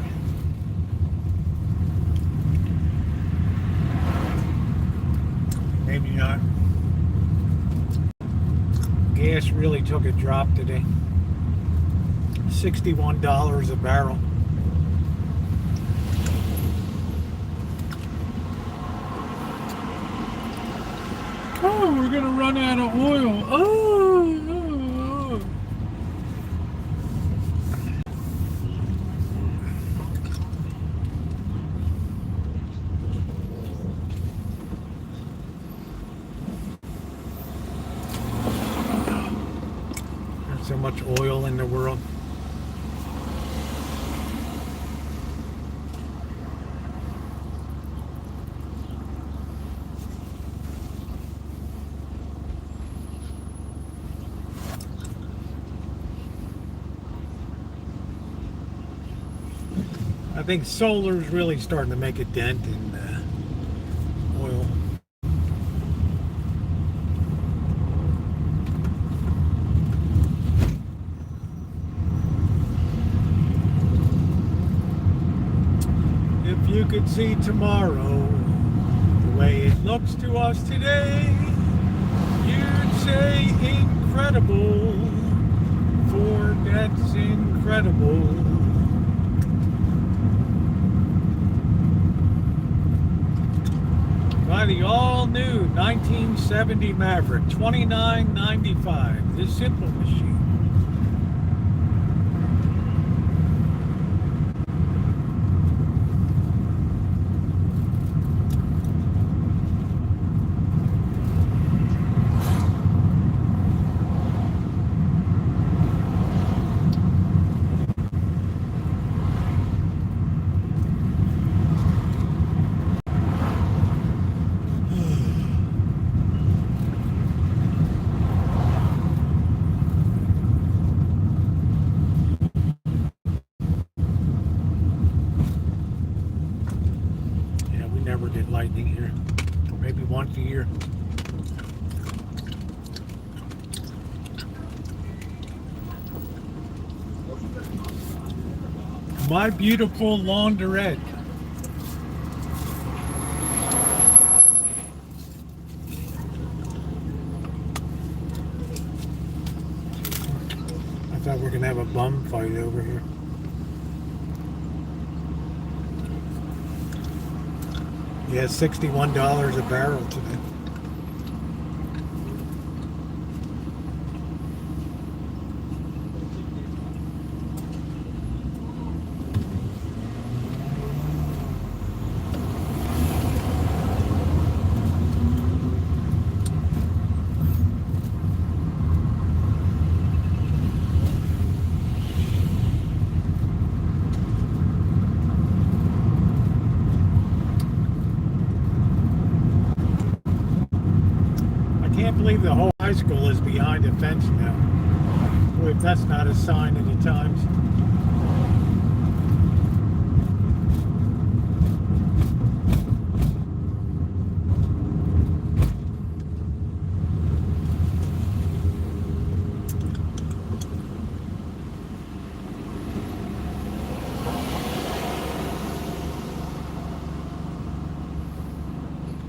Maybe not. Gas really took a drop today. $61 a barrel. Oh, we're gonna run out of oil. Oh. There's so much oil in the world. I think solar's really starting to make a dent in oil. If you could see tomorrow the way it looks to us today, you'd say incredible, for that's incredible. By the all-new 1970 Maverick, $29.95, the simple machine. maybe once a year. My beautiful laundrette. I thought we were gonna have a bum fight over here. Yeah, $61 a barrel today. I can't believe the whole high school is behind a fence now. Boy, if that's not a sign of the times.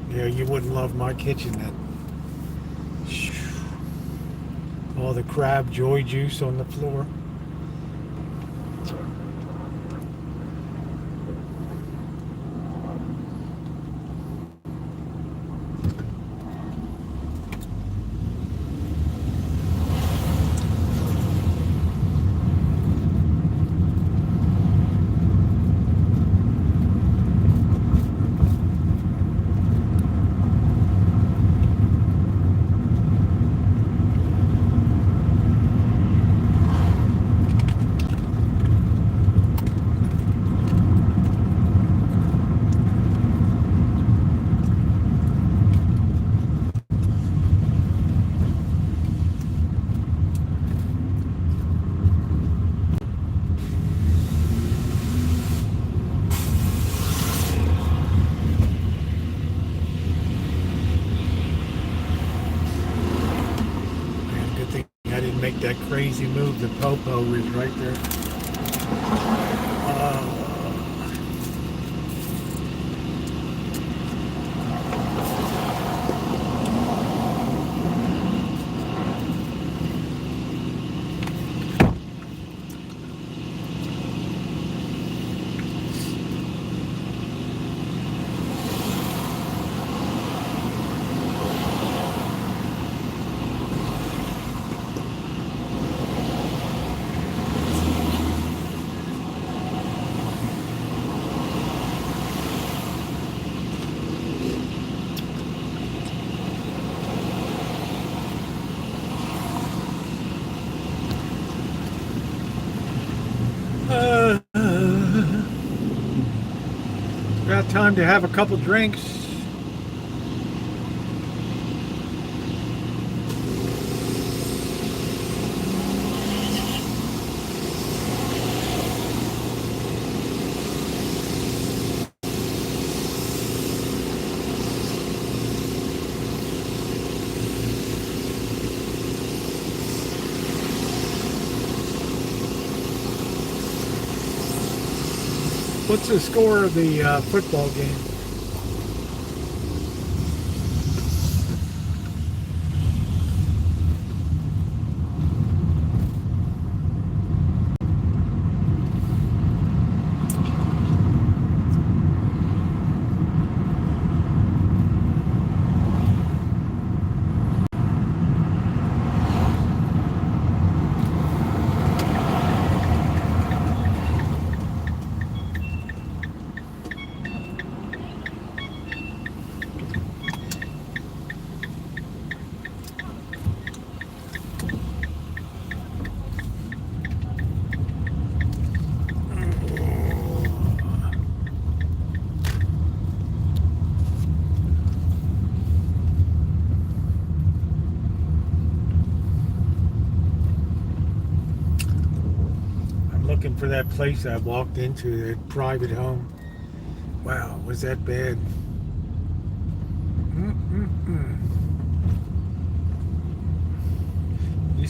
Yeah, you wouldn't love my kitchen then. All the crab joy juice on the floor. Man, good thing I didn't make that crazy move. The popo was right there. Got time to have a couple drinks. What's the score of the football game? Looking for that place I walked into, that private home. Wow, was that bad?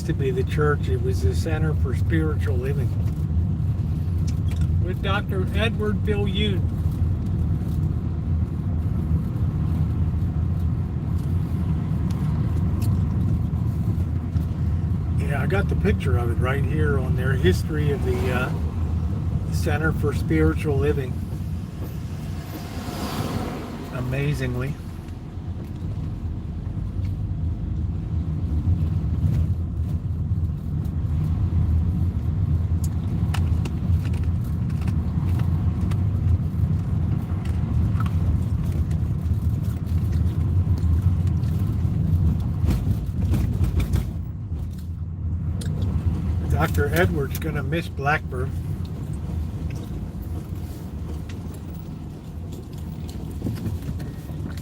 used to be the church. It was the Center for Spiritual Living with Dr. Edward Viljoen. Yeah, I got the picture of it right here on their history of the Center for Spiritual Living. Amazingly. Dr. Edward's gonna miss Blackbird.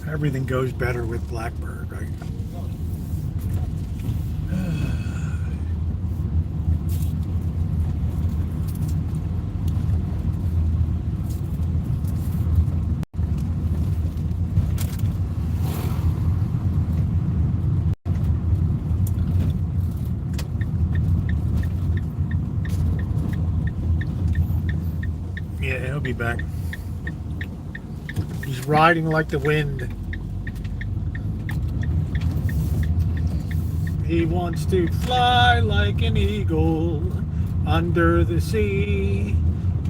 Everything goes better with Blackbird, right? Yeah, he'll be back. He's riding like the wind. He wants to fly like an eagle under the sea,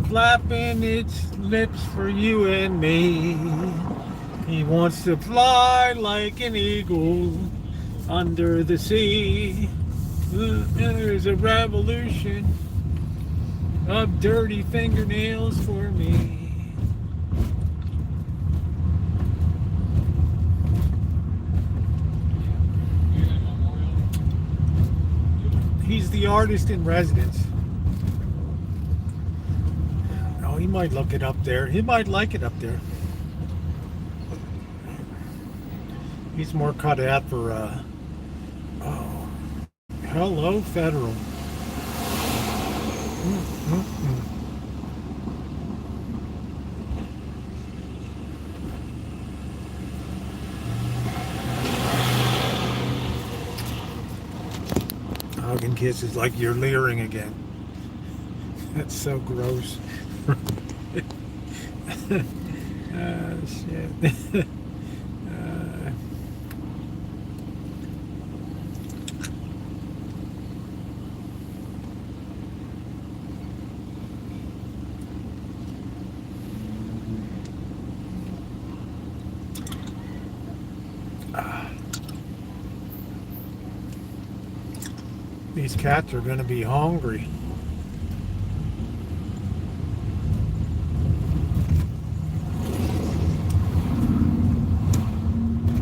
flapping its lips for you and me. He wants to fly like an eagle under the sea. There's a revolution of dirty fingernails for me. He's the artist in residence. Oh, he might look it up there. He might like it up there. He's more cut out for, oh, hello, Federal. Hugging kisses like you're leering again. That's so gross. Shit. These cats are going to be hungry.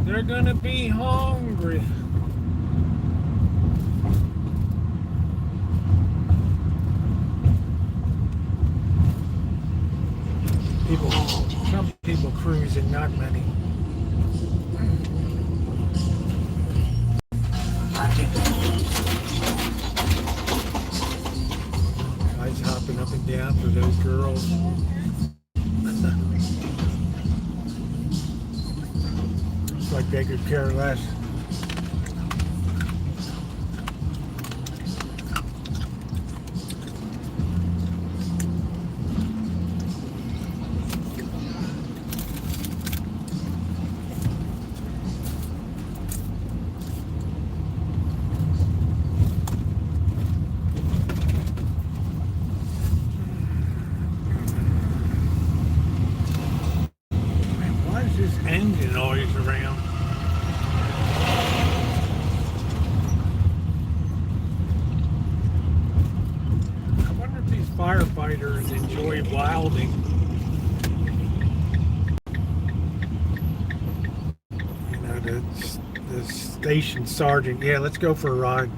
They're going to be hungry. Some people cruising, not many. Guys hopping up and down for those girls. It's like they could care less. Engine always around. I wonder if these firefighters enjoy wilding. You know, the station sergeant. Yeah, let's go for a ride.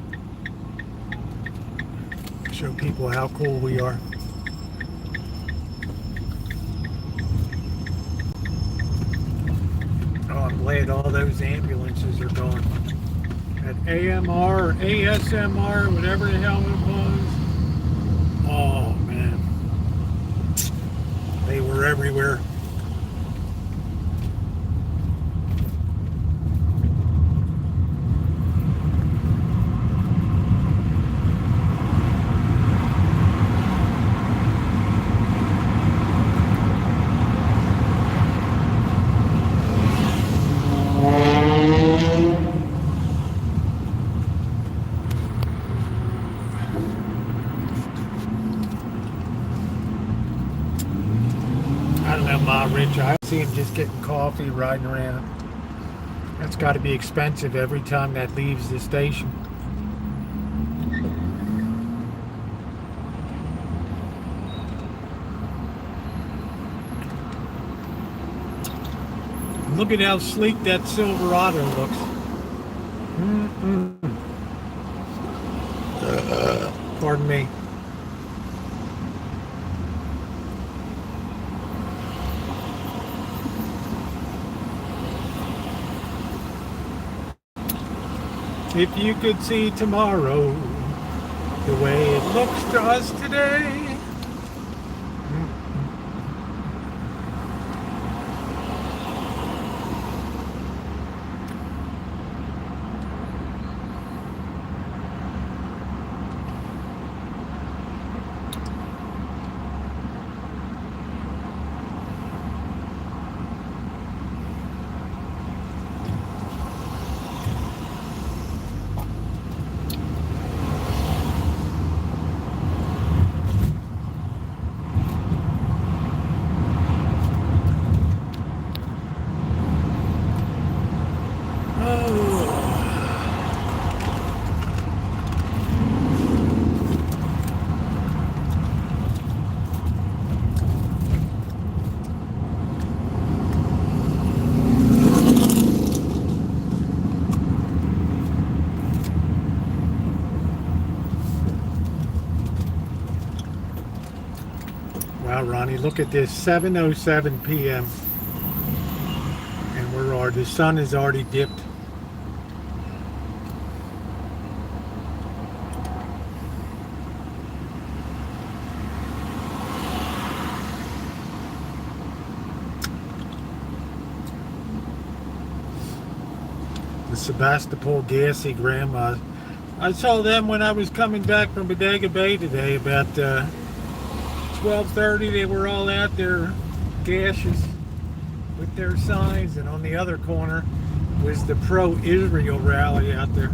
Show people how cool we are. I'm glad all those ambulances are gone. At AMR or ASMR, whatever the hell it was. Oh man. They were everywhere. just getting coffee, riding around. That's got to be expensive every time that leaves the station. Look at how sleek that Silverado looks. Pardon me. If you could see tomorrow the way it looks to us today. Wow, Ronnie, look at this, 7:07 p.m. and the sun is already dipped. The Sebastopol gassy grandmas. I saw them when I was coming back from Bodega Bay today about 12:30. They were all out there gaseous with their signs, and on the other corner was the pro-Israel rally out there.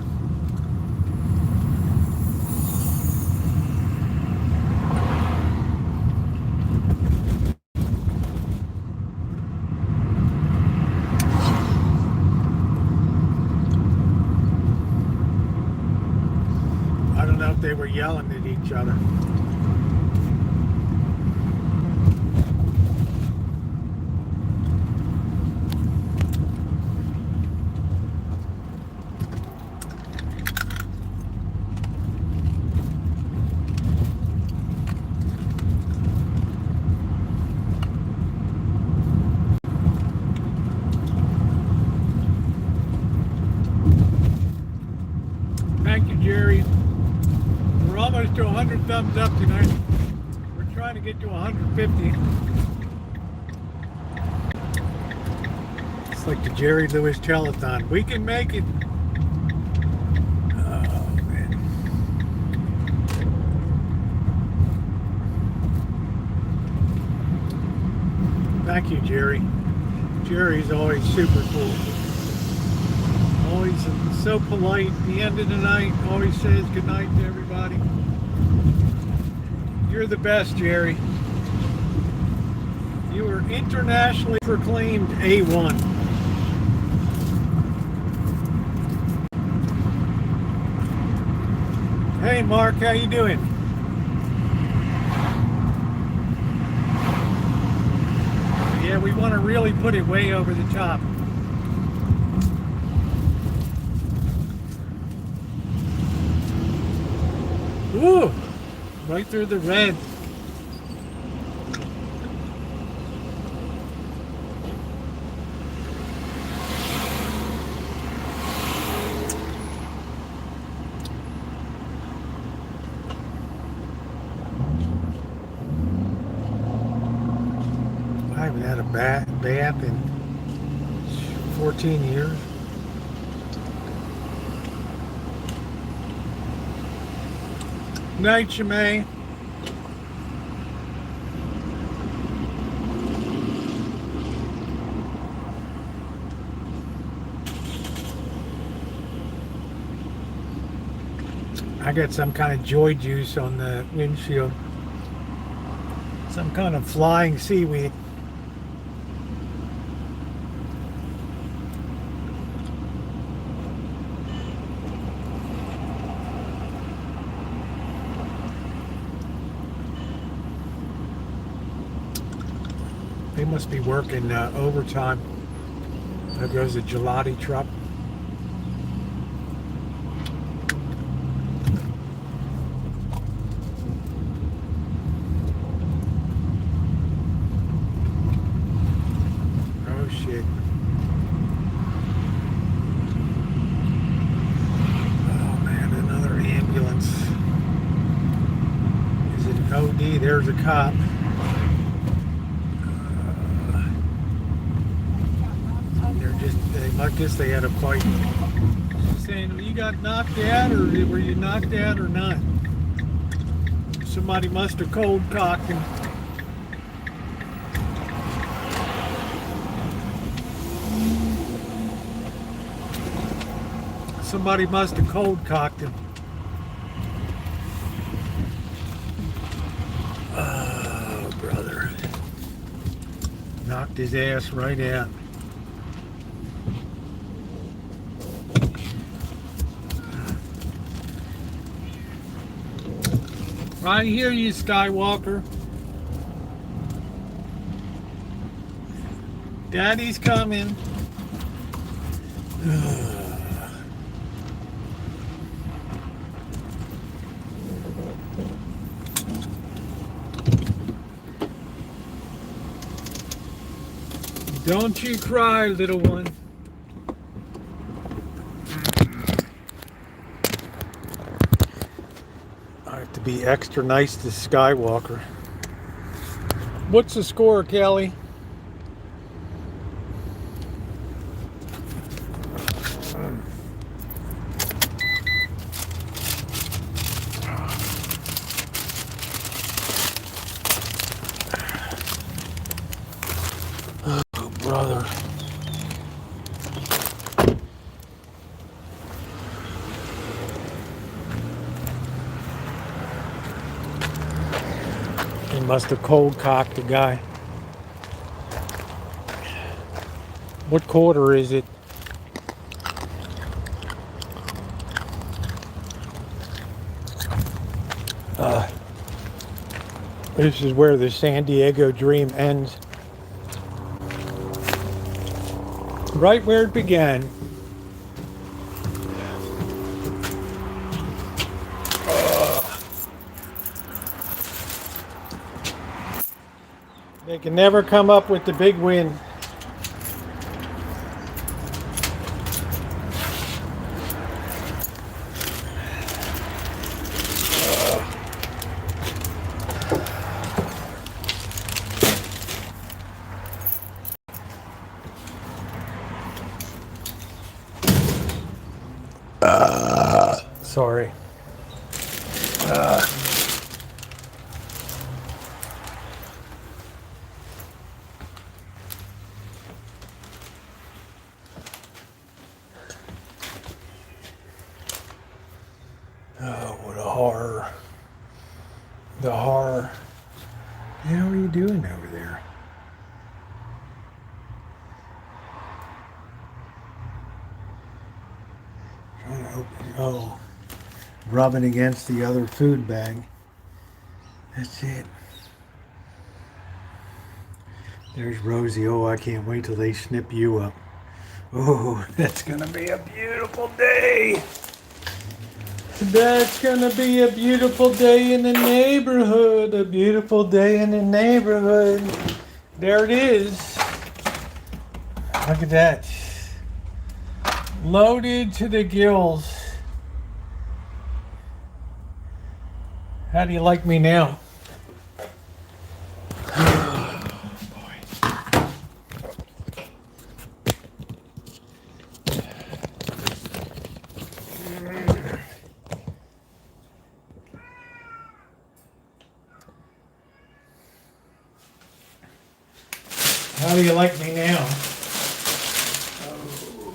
I don't know if they were yelling at each other. Thank you, Jerry. We're almost to 100 thumbs up tonight. We're trying to get to 150. It's like the Jerry Lewis telethon. We can make it. Oh, man. Thank you, Jerry. Jerry's always super cool. Always so polite. At the end of the night, always says good night to everybody. You're the best, Jerry. You are internationally proclaimed A1. Hey, Mark, how you doing? Yeah, we want to really put it way over the top. Ooh, right through the red. I haven't had a bath in 14 years. Night, Shemay. I got some kind of joy juice on the windshield. Some kind of flying seaweed. must be working overtime. There goes a gelati truck. Oh shit. Oh man, another ambulance. Is it an OD? There's a cop. I guess they had a fight. Saying, you got knocked out, or were you knocked out or not? Somebody must have cold cocked him. Somebody must have cold cocked him. Oh, brother. Knocked his ass right out. I hear you, Skywalker. Daddy's coming. Don't you cry, little one. I have to be extra nice to Skywalker. What's the score, Kelly? Oh, brother. He must have cold cocked the guy. What quarter is it? This is where the San Diego dream ends. Right where it began. They can never come up with the big win. Sorry. Oh, what a horror. The horror. How are you doing over there? Trying to open, oh, rubbing against the other food bag. That's it. There's Rosie. Oh, I can't wait till they snip you up. Oh, that's gonna be a beautiful day. That's gonna be a beautiful day in the neighborhood. A beautiful day in the neighborhood. There it is. Look at that. Loaded to the gills. How do you like me now? How do you like me now? Oh.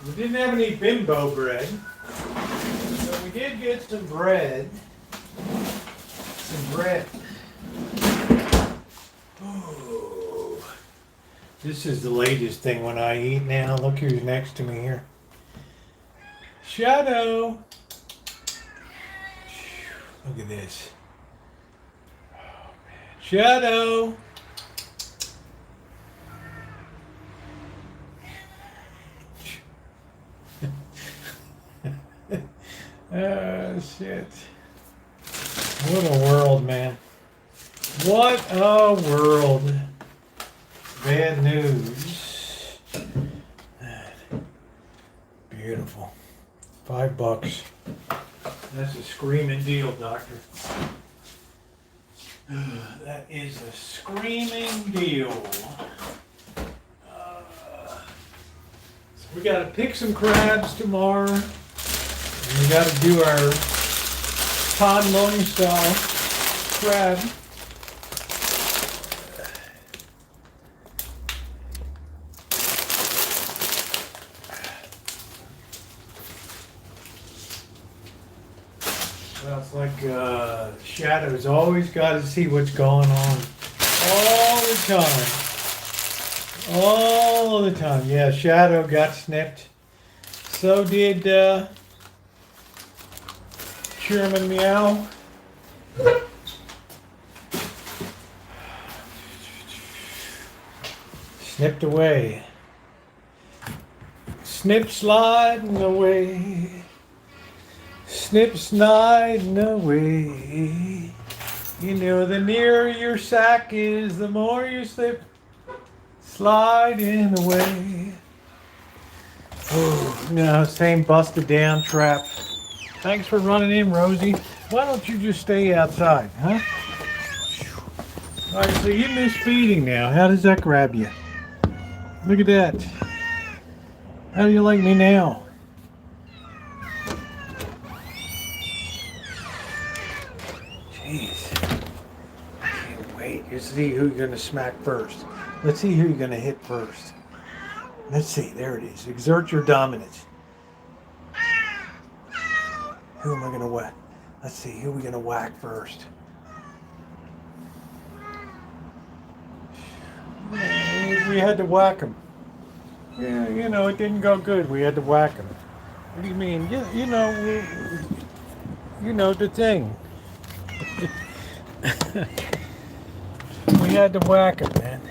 We didn't have any bimbo bread, so we did get some bread. Some bread. Oh. This is the latest thing when I eat now. Look who's next to me here. Shadow. Look at this. Oh, man. Shadow. Shit. What a world, man. What a world. Bad news. Beautiful. $5. That's a screaming deal, doctor. That is a screaming deal. So we got to pick some crabs tomorrow. And we got to do our Todd Loney style crab. Well, it's like Shadow's always got to see what's going on all the time. All the time. Yeah, Shadow got snipped. So did Chairman Meow. Snipped away. Snip sliding away. Snip sliding away. You know, the nearer your sack is, the more you slip sliding away. Oh, no, same busted down trap. Thanks for running in, Rosie. Why don't you just stay outside, huh? All right, so you miss feeding now. How does that grab you? Look at that. How do you like me now? Jeez. I can't wait to see who you're going to smack first. Let's see who you're going to hit first. Let's see. There it is. Exert your dominance. Who am I going to whack? Let's see. Who are we going to whack first? We had to whack him. Yeah, you know, it didn't go good. We had to whack him. What do you mean? You know the thing. We had to whack him, man.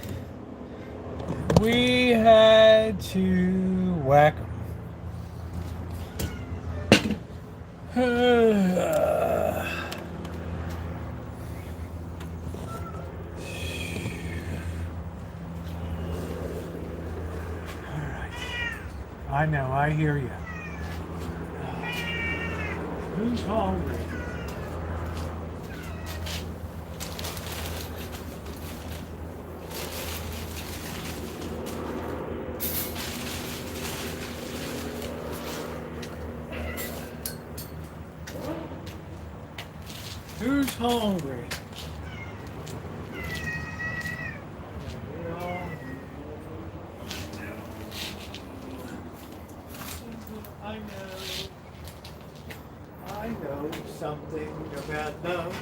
We had to whack him. I know, I hear you. Who's hungry? Who's hungry? I know something about love.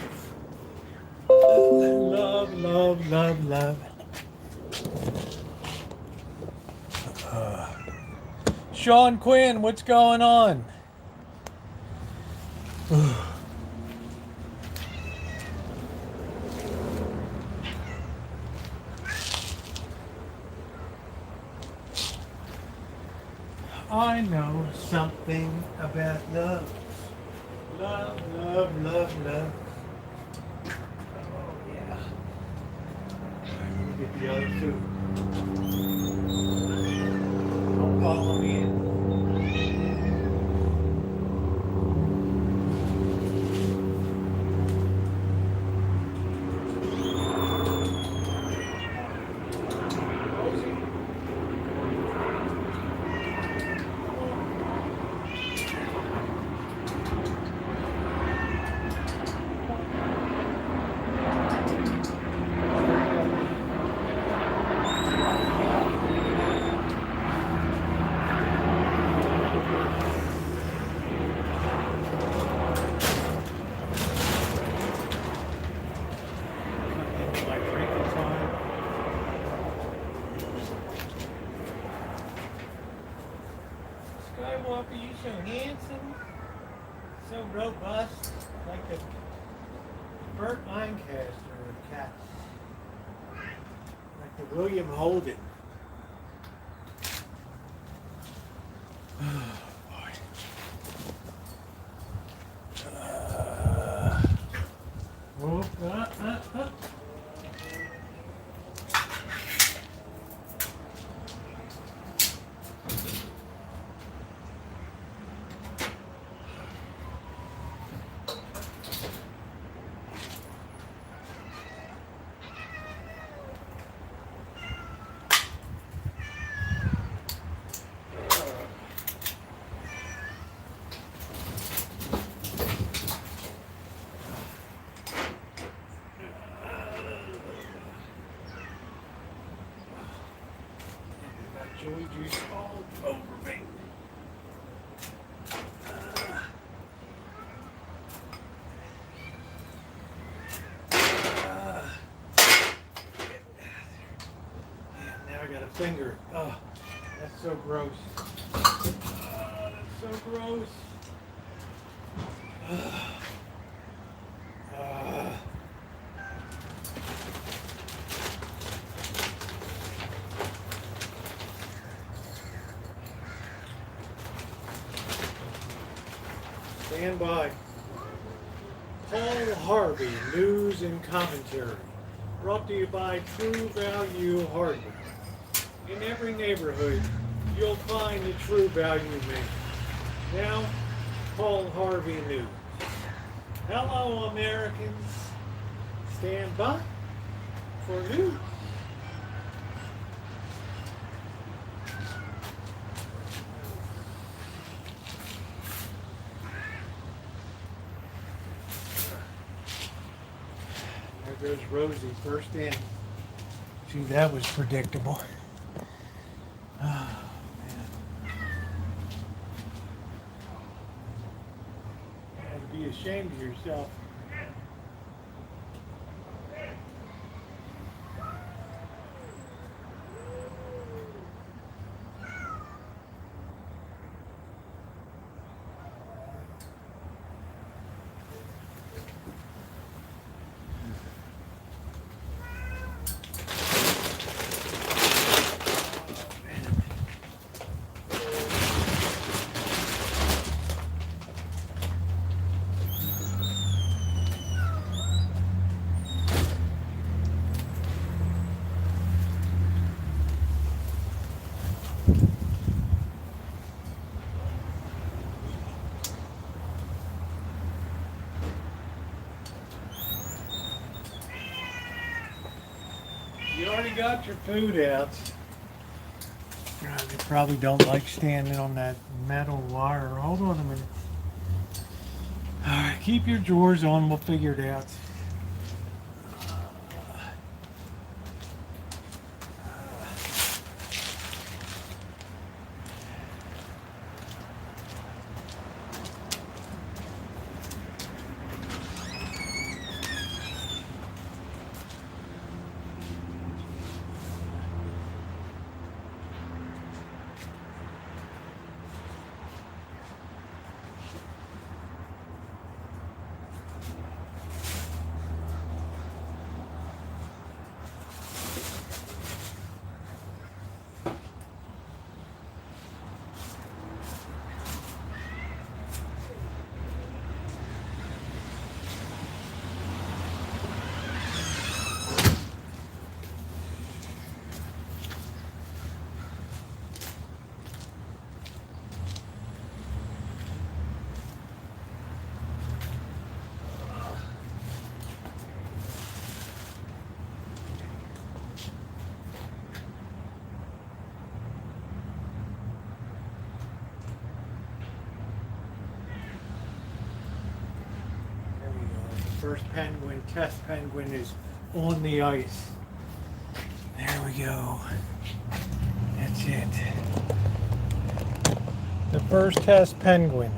Love, love, love, love. Sean Quinn, what's going on? I know something about love. Love, love, love, love. Oh, yeah. Let me get the other two. Don't follow me in. Skywalker, you so handsome, so robust, like a Burt Lancaster of cats, like the William Holden. Oh, boy. finger. Oh, that's so gross. Oh, that's so gross. Stand by. Paul Harvey, news and commentary. Brought to you by True Value Hardware. In every neighborhood, you'll find the True Value man. Now, Paul Harvey News. Hello, Americans. Stand by for news. There goes Rosie, first in. See, that was predictable. Oh, man. You have to be ashamed of yourself. You already got your food out. You probably don't like standing on that metal wire. Hold on a minute. Alright, keep your drawers on. We'll figure it out. First penguin, test penguin, is on the ice. There we go. That's it. The first test penguin.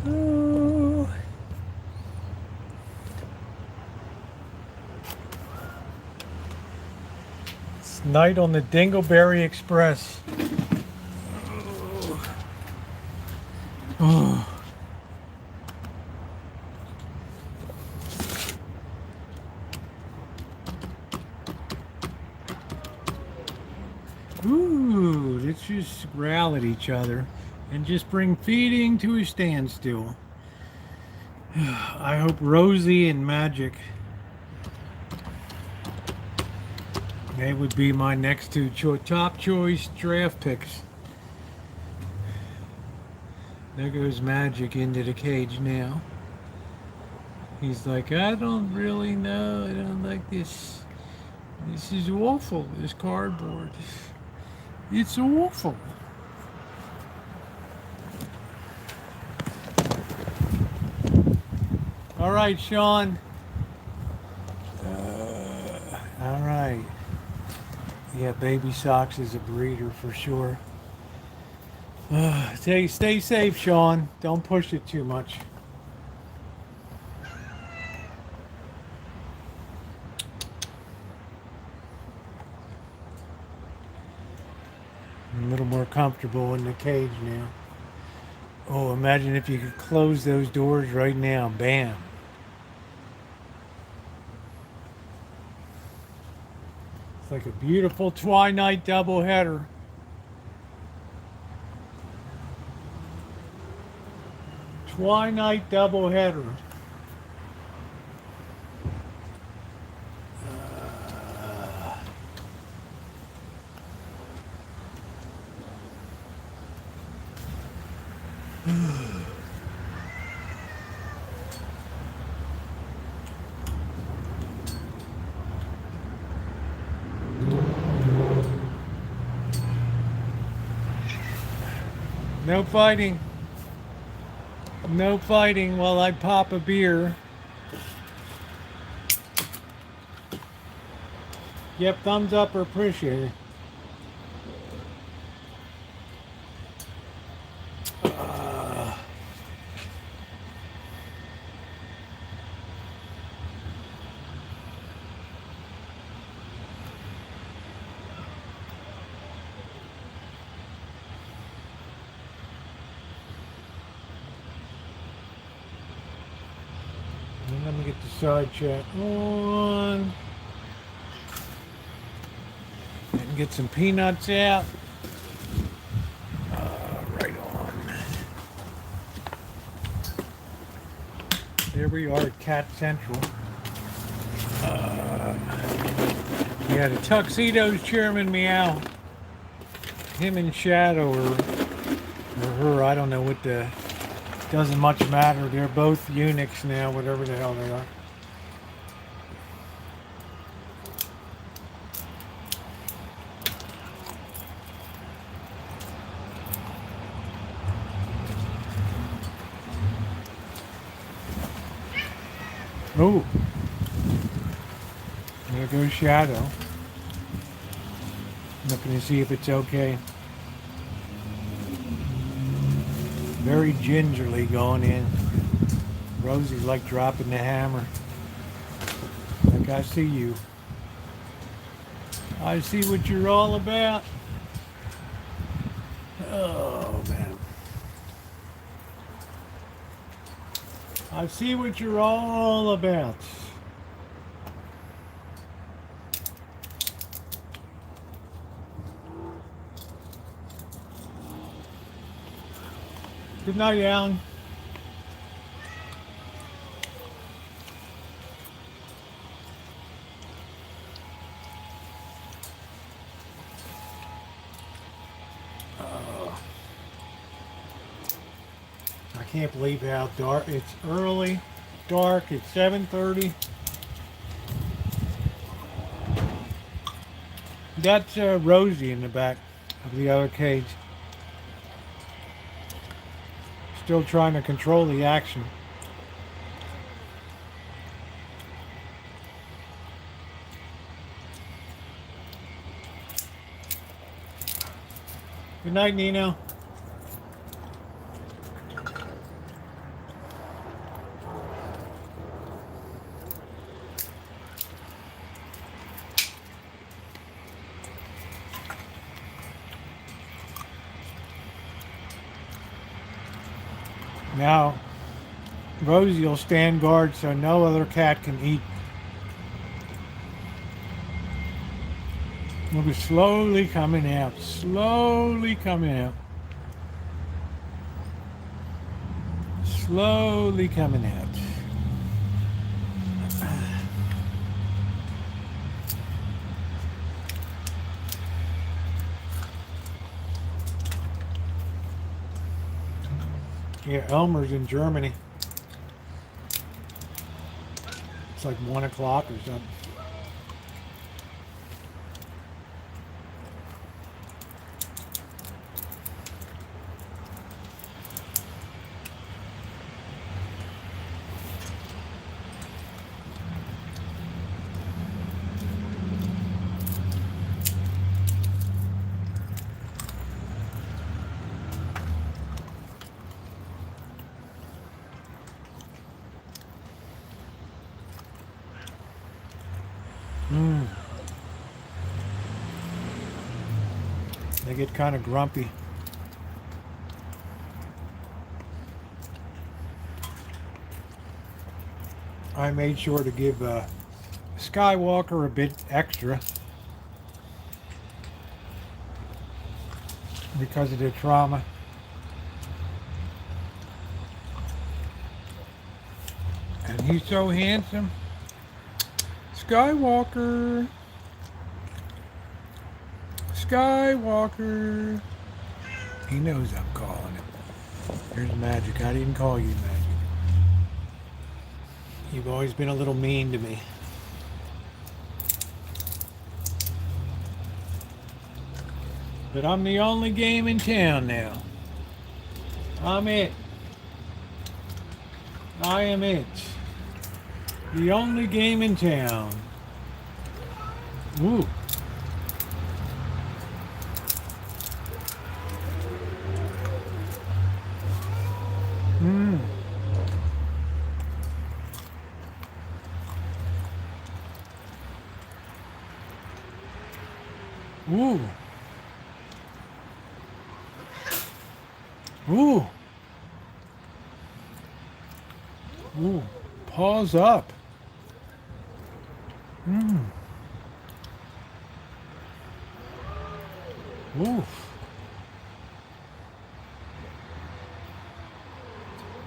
Ooh. It's night on the Dingleberry Express. Oh. Ooh, let's just growl at each other and just bring feeding to a standstill. I hope Rosie and Magic, they would be my next two top choice draft picks. There goes Magic into the cage now. He's like, I don't really know. I don't like this. This is awful, this cardboard. It's awful. All right, Sean. All right. Yeah, Baby Socks is a breeder for sure. Stay safe, Sean. Don't push it too much. I'm a little more comfortable in the cage now. Oh, imagine if you could close those doors right now. Bam. It's like a beautiful twilight doubleheader. Twilight doubleheader. No fighting. No fighting while I pop a beer. Yep, thumbs up are appreciated. Let me get the side chat on. And get some peanuts out. Right on. There we are at Cat Central. Yeah, the Tuxedo's Chairman Meow. Him and Shadow or her, I don't know what the... Doesn't much matter. They're both eunuchs now, whatever the hell they are. Oh. There goes Shadow. Looking to see if it's okay. Very gingerly going in. Rosie's like dropping the hammer. Like, I see you. I see what you're all about. Oh, man. I see what you're all about. Good night, Alan. I can't believe how dark. It's early, dark. It's 7:30. That's Rosie in the back of the other cage. Still trying to control the action. Good night, Nino. Now, Rosie will stand guard so no other cat can eat. We'll be slowly coming out. Slowly coming out. Slowly coming out. Yeah, Elmer's in Germany. It's like 1 o'clock or something. They get kind of grumpy. I made sure to give Skywalker a bit extra because of the trauma. And he's so handsome. Skywalker. Skywalker. He knows I'm calling him. Here's Magic. I didn't call you Magic. You've always been a little mean to me. But I'm the only game in town now. I'm it. I am it. The only game in town. Ooh. Mmm. Ooh. Ooh. Ooh. Paws up. Mmm. Ooh.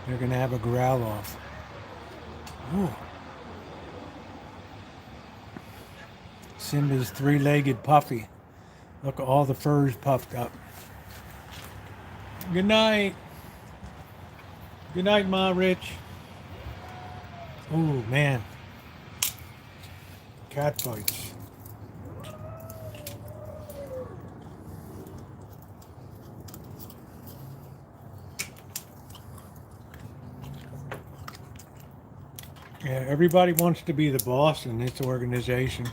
They're gonna have a growl off. Ooh. Simba's three-legged puppy. Look, all the fur's puffed up. Good night. Good night, Ma Rich. Ooh, man. Cat fights. Yeah, everybody wants to be the boss in this organization.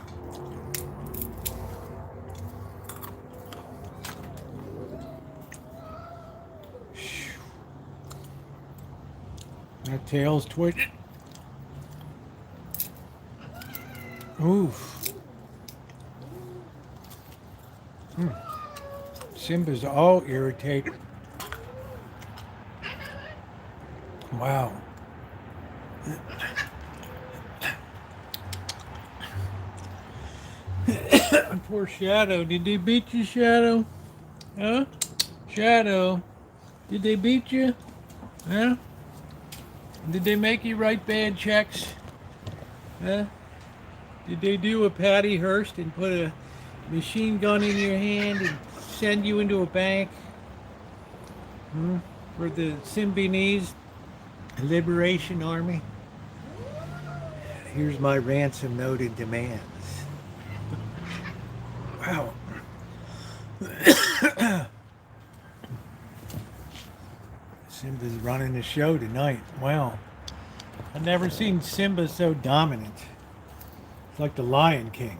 That tail's twitching. Oof. Simba's all irritated. Wow. Poor Shadow. Did they beat you, Shadow? Huh? Shadow. Did they beat you? Huh? Did they make you write bad checks? Huh? Did they do a Patty Hearst and put a machine gun in your hand and send you into a bank? For the Symbionese Liberation Army? Here's my ransom note and demands. Wow. Simba's running the show tonight. Wow. I've never seen Simba so dominant. It's like the Lion King.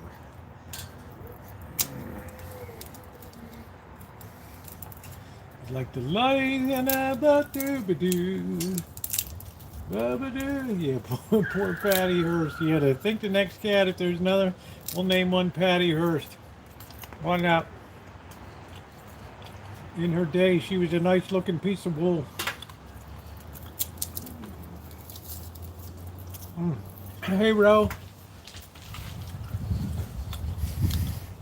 It's like the lion and a ba-doo-ba-doo. Ba-ba-doo. Yeah, poor Patty Hearst. Yeah, I think the next cat, if there's another, we'll name one Patty Hearst. Why not? In her day, she was a nice looking piece of wool. Hey, Ro.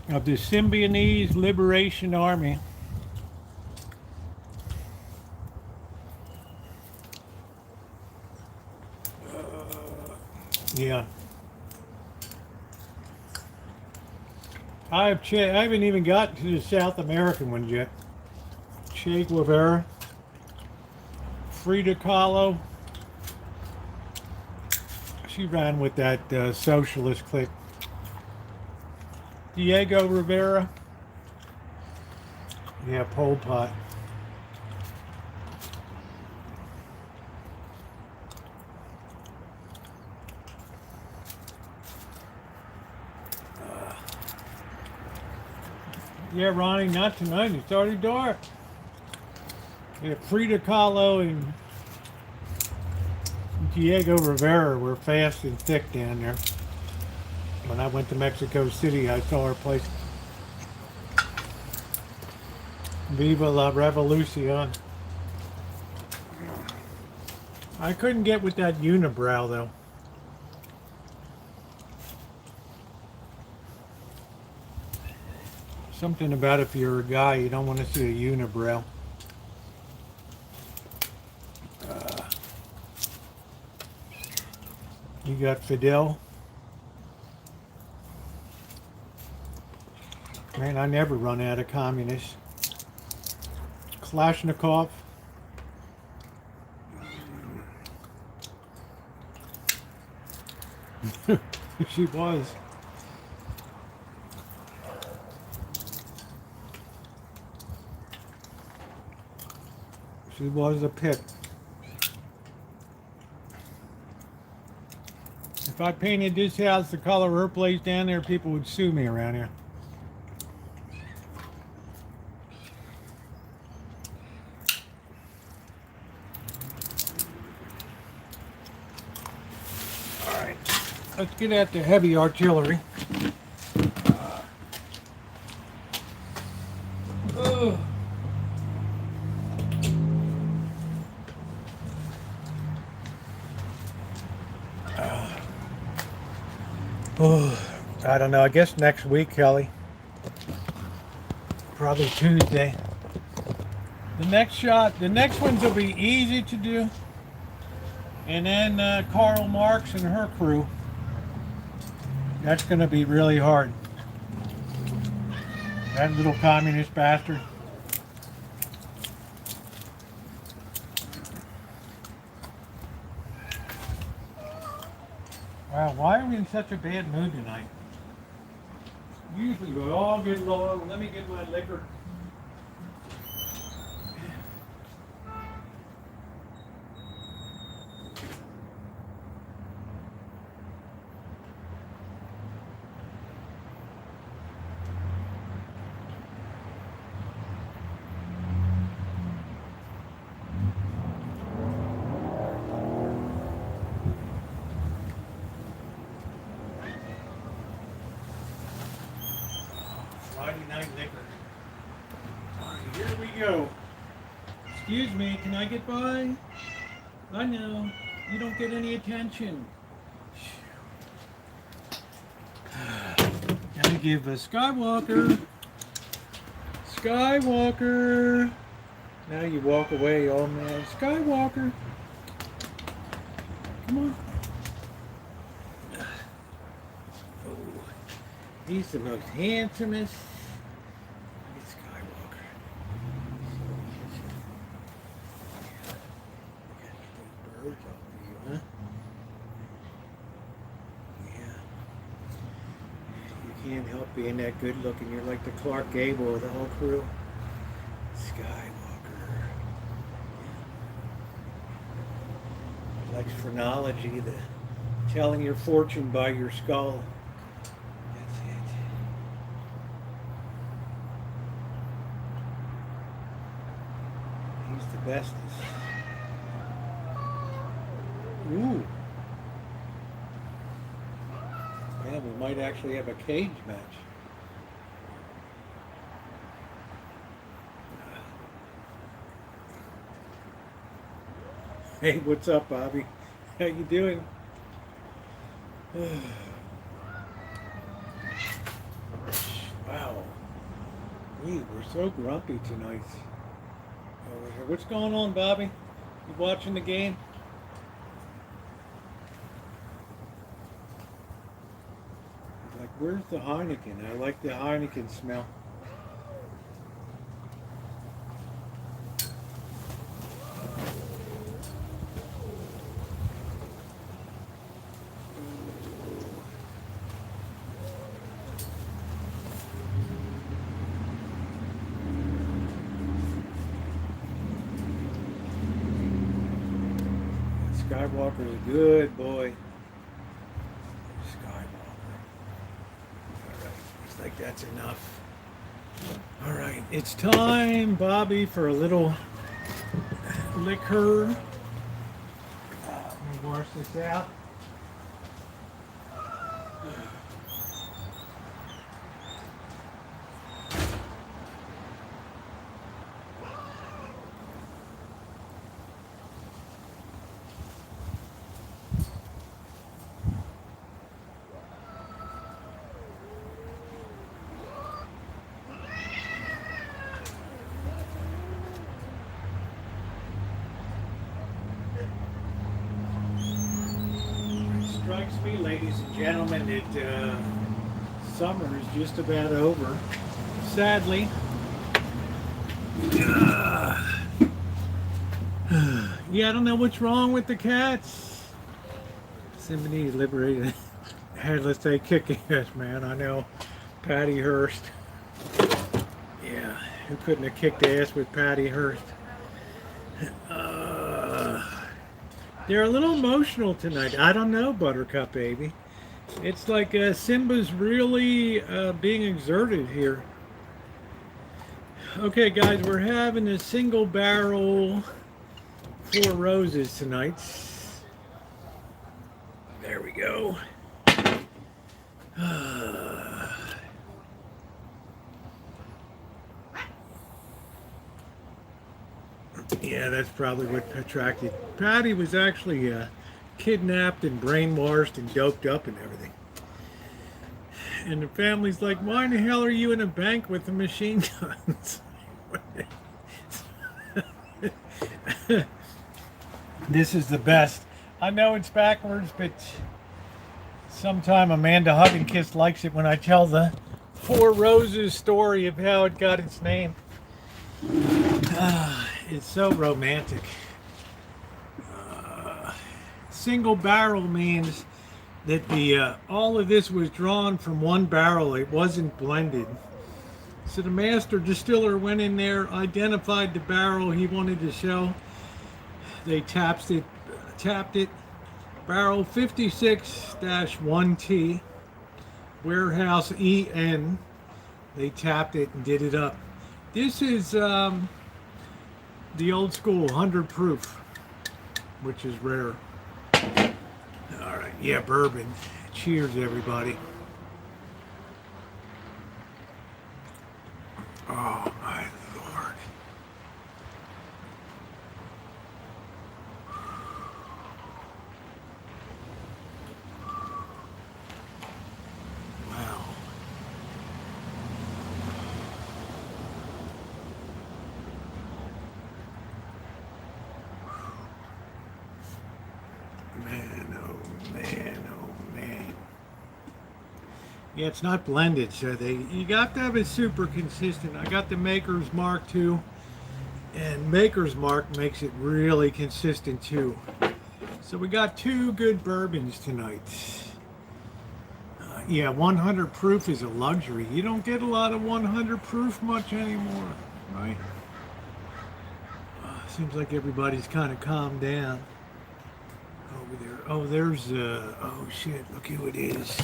Of the Symbionese Liberation Army. Yeah. I haven't even gotten to the South American ones yet. Che Guevara, Frida Kahlo. She ran with that socialist clique. Diego Rivera. Yeah, Pol Pot. Yeah, Ronnie, not tonight. It's already dark. Yeah, Frida Kahlo and Diego Rivera were fast and thick down there. When I went to Mexico City, I saw her place. Viva la revolution. I couldn't get with that unibrow though. Something about if you're a guy, you don't want to see a unibrow. You got Fidel. Man, I never run out of communists. Kalashnikov. She was. She was a pick. If I painted this house the color her place down there, people would sue me around here. Alright, let's get at the heavy artillery. Ugh. Oh, I don't know. I guess next week, Kelly. Probably Tuesday. The next ones will be easy to do. And then Karl Marx and her crew. That's going to be really hard. That little communist bastard. Wow, why are we in such a bad mood tonight? Usually we all get along. Let me get my liquor. Friday night liquor. Alright, here we go. Excuse me, can I get by? I know, you don't get any attention. Gotta give a Skywalker. Skywalker. Now you walk away, oh man. Skywalker. Come on. Oh, he's the most handsomest. Look at Skywalker. Gotta get those birds off of you, huh? Yeah. You can't help being that good looking. You're like the Clark Gable of the whole crew. Skywalker. Likes phrenology, the telling your fortune by your skull. That's it. He's the bestest. Ooh. Man, we might actually have a cage match. Hey, what's up, Bobby? How you doing? Wow. We were so grumpy tonight. Over here. What's going on, Bobby? You watching the game? Like, where's the Heineken? I like the Heineken smell. Skywalker's a good boy. Skywalker. Alright, looks like that's enough. Alright, it's time, Bobby, for a little liquor. Let me wash this out. me, ladies and gentlemen, that summer is just about over. Sadly. Yeah, I don't know what's wrong with the cats. Somebody liberated. Hey, let's say kick ass, man. I know. Patty Hearst. Yeah, who couldn't have kicked ass with Patty Hearst? They're a little emotional tonight. I don't know, Buttercup baby. It's like Simba's really being exerted here. Okay, guys, we're having a single barrel 4 roses tonight. There we go. Yeah, that's probably what attracted. Patty was actually kidnapped and brainwashed and doped up and everything. And the family's like, why in the hell are you in a bank with the machine guns? This is the best. I know it's backwards, but sometime Amanda Hugginkiss likes it when I tell the 4 Roses story of how it got its name. It's so romantic. Single barrel means that the all of this was drawn from one barrel. It wasn't blended. So the master distiller went in there, identified the barrel he wanted to show. They tapped it. Barrel 56-1T, warehouse EN. They tapped it and did it up. This is the old school 100 proof, which is rare. All right, yeah, bourbon. Cheers, everybody. Oh, my Lord. Wow. Man, oh man, oh man. Yeah, it's not blended, so you got to have it super consistent. I got the Maker's Mark too, and Maker's Mark makes it really consistent too. So we got 2 good bourbons tonight. Yeah, 100 proof is a luxury. You don't get a lot of 100 proof much anymore, right? Seems like everybody's kind of calmed down over there. Oh, there's oh shit, look who it is.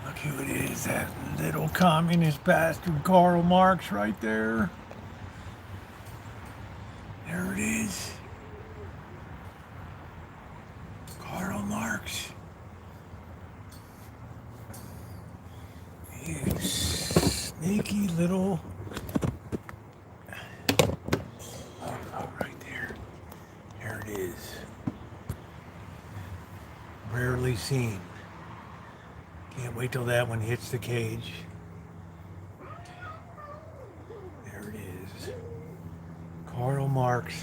Look who it is, that little communist bastard Karl Marx right there. There it is. Karl Marx. You sneaky little... Oh, right there. There it is. Rarely seen. Can't wait till that one hits the cage. There it is. Karl Marx.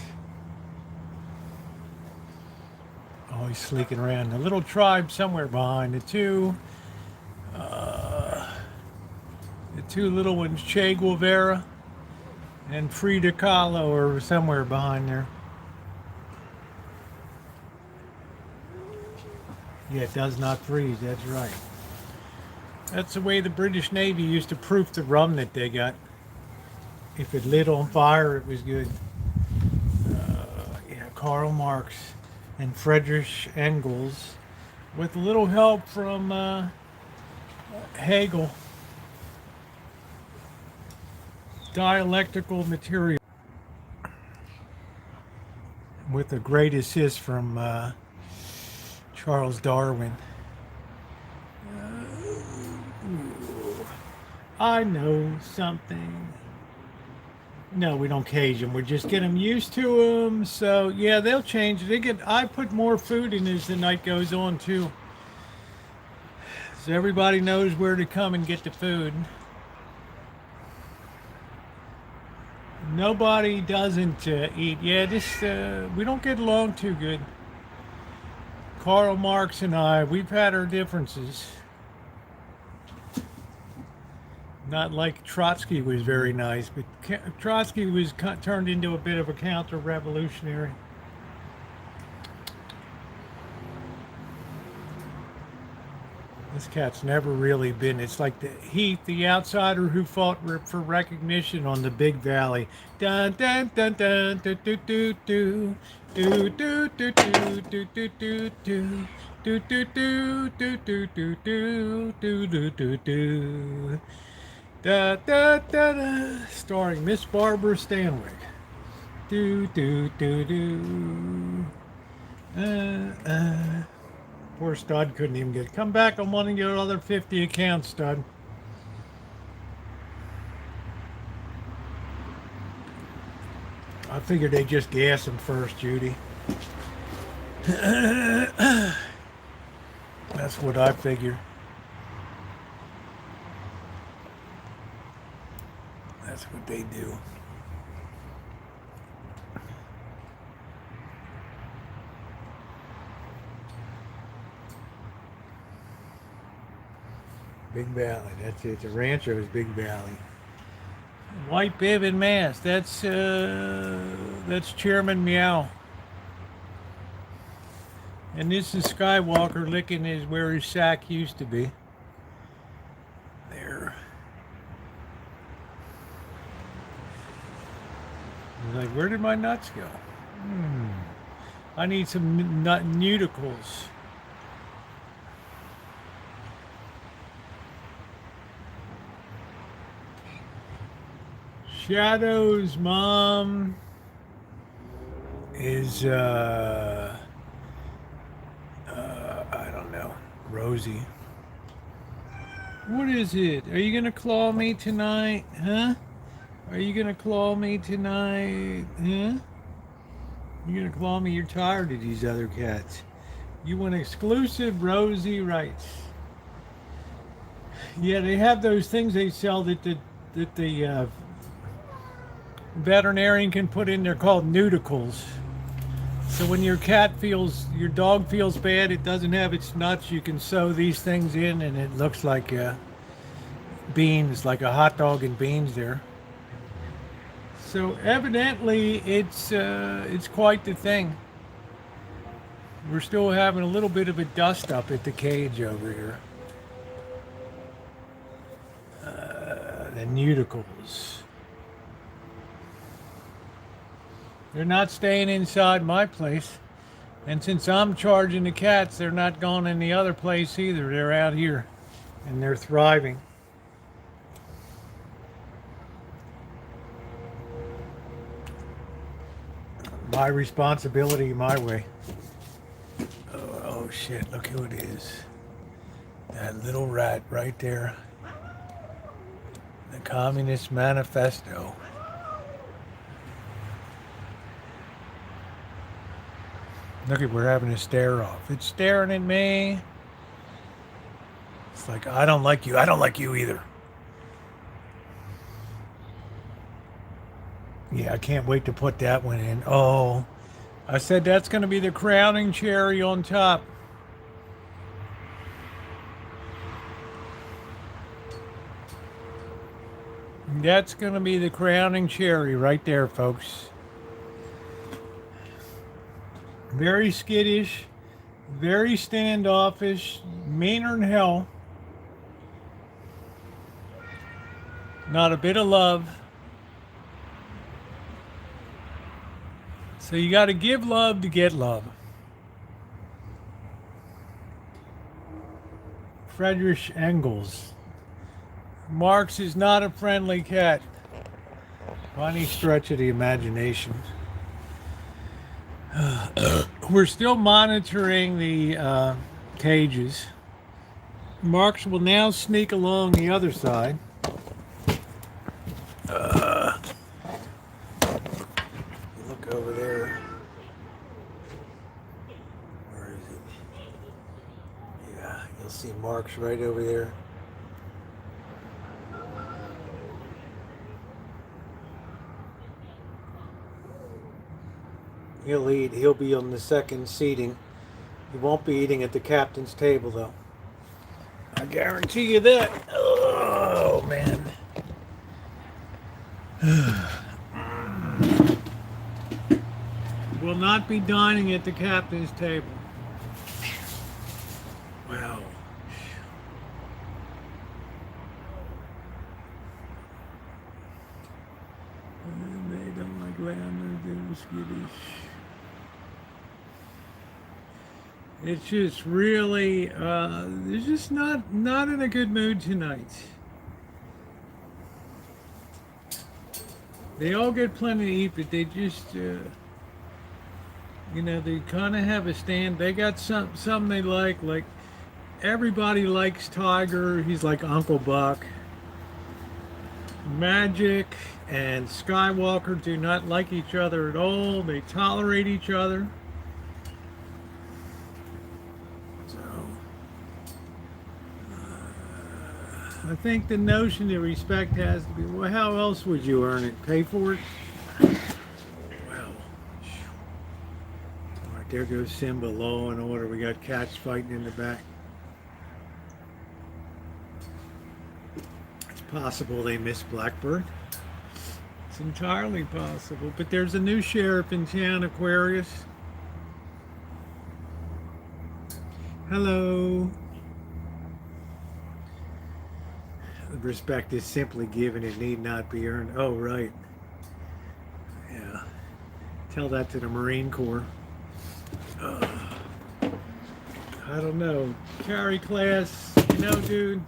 Always sneaking around. A little tribe somewhere behind the 2. The 2 little ones, Che Guevara and Frida Kahlo, are somewhere behind there. Yeah, it does not freeze, that's right. That's the way the British Navy used to proof the rum that they got. If it lit on fire, it was good. Yeah, Karl Marx and Friedrich Engels, with a little help from Hegel. Dialectical material, with a great assist from Charles Darwin. I know something. No, we don't cage them. We just get them used to them. So yeah, they'll change. I put more food in as the night goes on too, so everybody knows where to come and get the food. Nobody doesn't eat. Yeah, we don't get along too good. Karl Marx and I, we've had our differences. Not like Trotsky was very nice, but Trotsky was turned into a bit of a counter-revolutionary. This cat's never really been. It's like the Heath, the outsider who fought for recognition on the Big Valley. Dun dun dun dun dun dun dun dun. Do do do do do do do do do do do do do do do do do do do. Da da da da. Starring Miss Barbara Stanwyck. Do do do do. Poor Stud couldn't even get. Come back on one of your other 50 accounts, Stud. I figured they'd just gas him first, Judy. That's what I figure. That's what they do. Big Valley, that's it. The Rancho is Big Valley. White bib and mask. That's Chairman Meow. And this is Skywalker licking where his sack used to be. There. He's like, where did my nuts go? I need some nut nudicles. Shadow's mom is I don't know, Rosie. What is it? Are you gonna claw me tonight? Huh? Are you gonna claw me tonight? Huh? You gonna claw me? You're tired of these other cats. You want exclusive Rosie rights. Yeah, they have those things they sell that the veterinarian can put in there called nudicles. So when your dog feels bad, it doesn't have its nuts, you can sew these things in and it looks like beans, like a hot dog and beans there. So evidently it's quite the thing. We're still having a little bit of a dust up at the cage over here. The nudicles. They're not staying inside my place. And since I'm charging the cats, they're not going in the other place either. They're out here and they're thriving. My responsibility, my way. Oh shit, look who it is. That little rat right there. The Communist Manifesto. Look at, we're having a stare off. It's staring at me. It's like, I don't like you. I don't like you either. Yeah, I can't wait to put that one in. Oh, I said that's going to be the crowning cherry on top. That's going to be the crowning cherry right there, folks. Very skittish, very standoffish, meaner than hell. Not a bit of love. So you got to give love to get love. Friedrich Engels. Marx is not a friendly cat by any stretch of the imagination. We're still monitoring the cages. Marx will now sneak along the other side. Look over there. Where is it? Yeah, you'll see Marx right over there. He'll be on the second seating. You won't be eating at the captain's table, though. I guarantee you that. Oh, man. Will not be dining at the captain's table. Wow. They don't like lamb, they're skittish. It's just really, they're just not in a good mood tonight. They all get plenty to eat, but they just, they kind of have a stand. They got some they like everybody likes Tiger. He's like Uncle Buck. Magic and Skywalker do not like each other at all. They tolerate each other. So, I think the notion of respect has to be, well, how else would you earn it? Pay for it? Well, all right, there goes Simba, law and order. We got cats fighting in the back. It's possible they missed Blackbird. It's entirely possible. But there's a new sheriff in town, Aquarius. Hello. Respect is simply given, it need not be earned. Oh, right. Yeah. Tell that to the Marine Corps. I don't know. Carry class, dude,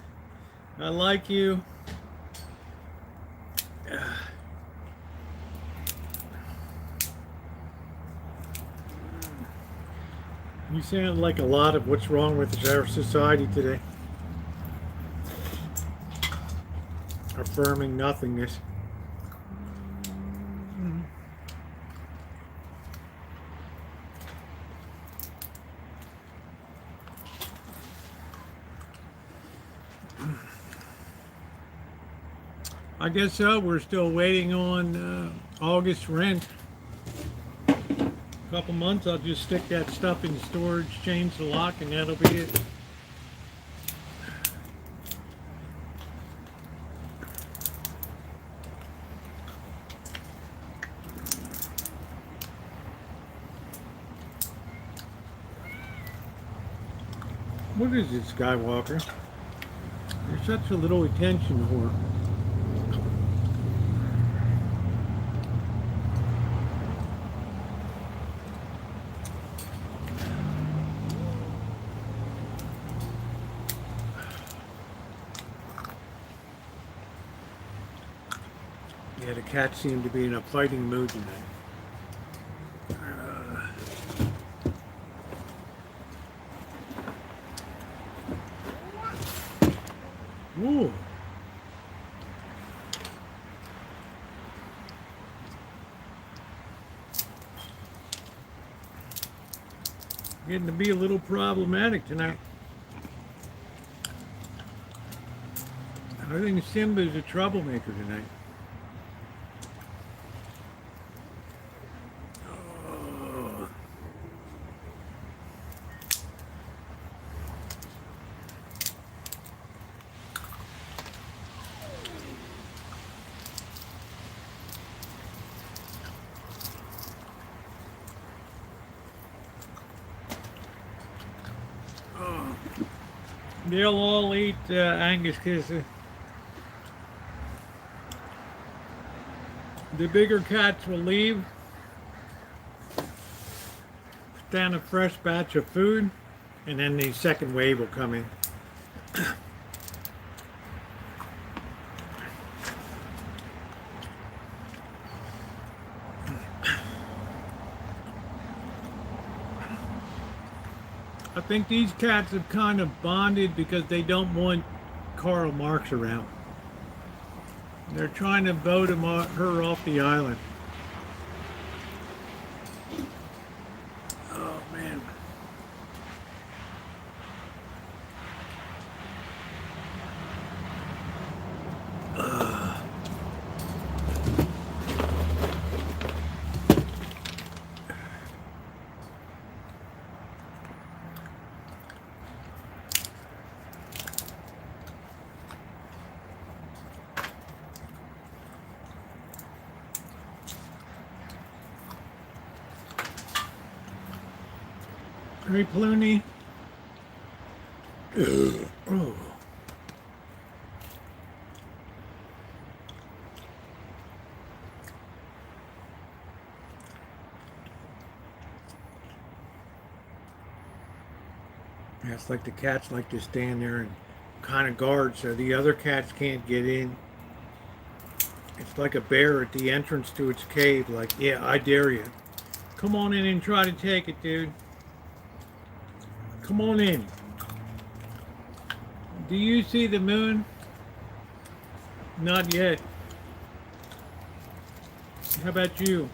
I like you. You sound like a lot of what's wrong with our society today. Affirming nothingness. I guess so. We're still waiting on August rent. A couple months, I'll just stick that stuff in storage, change the lock, and that'll be it. What is it, Skywalker? You're such a little attention whore. Yeah, the cats seem to be in a fighting mood tonight. Ooh. Getting to be a little problematic tonight. I think Simba's a troublemaker tonight. Oh. They'll all eat Angus kisser. The bigger cats will leave, put down a fresh batch of food, and then the second wave will come in. I think these cats have kind of bonded because they don't want Karl Marx around. They're trying to vote her off the island. Oh, man. Hey, Plooney. Oh. Yeah, it's like the cats like to stand there and kind of guard so the other cats can't get in. It's like a bear at the entrance to its cave, like, yeah, I dare you. Come on in and try to take it, dude. Come on in. Do you see the moon? Not yet. How about you?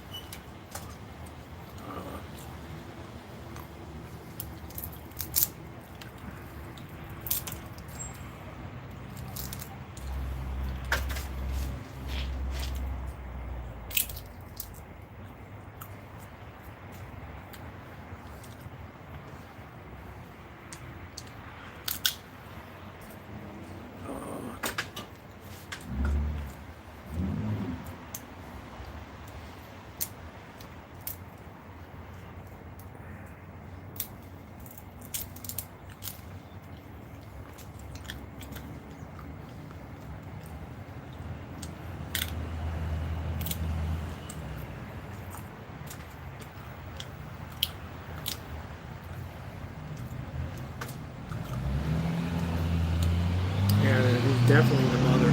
Yeah, he's definitely the mother.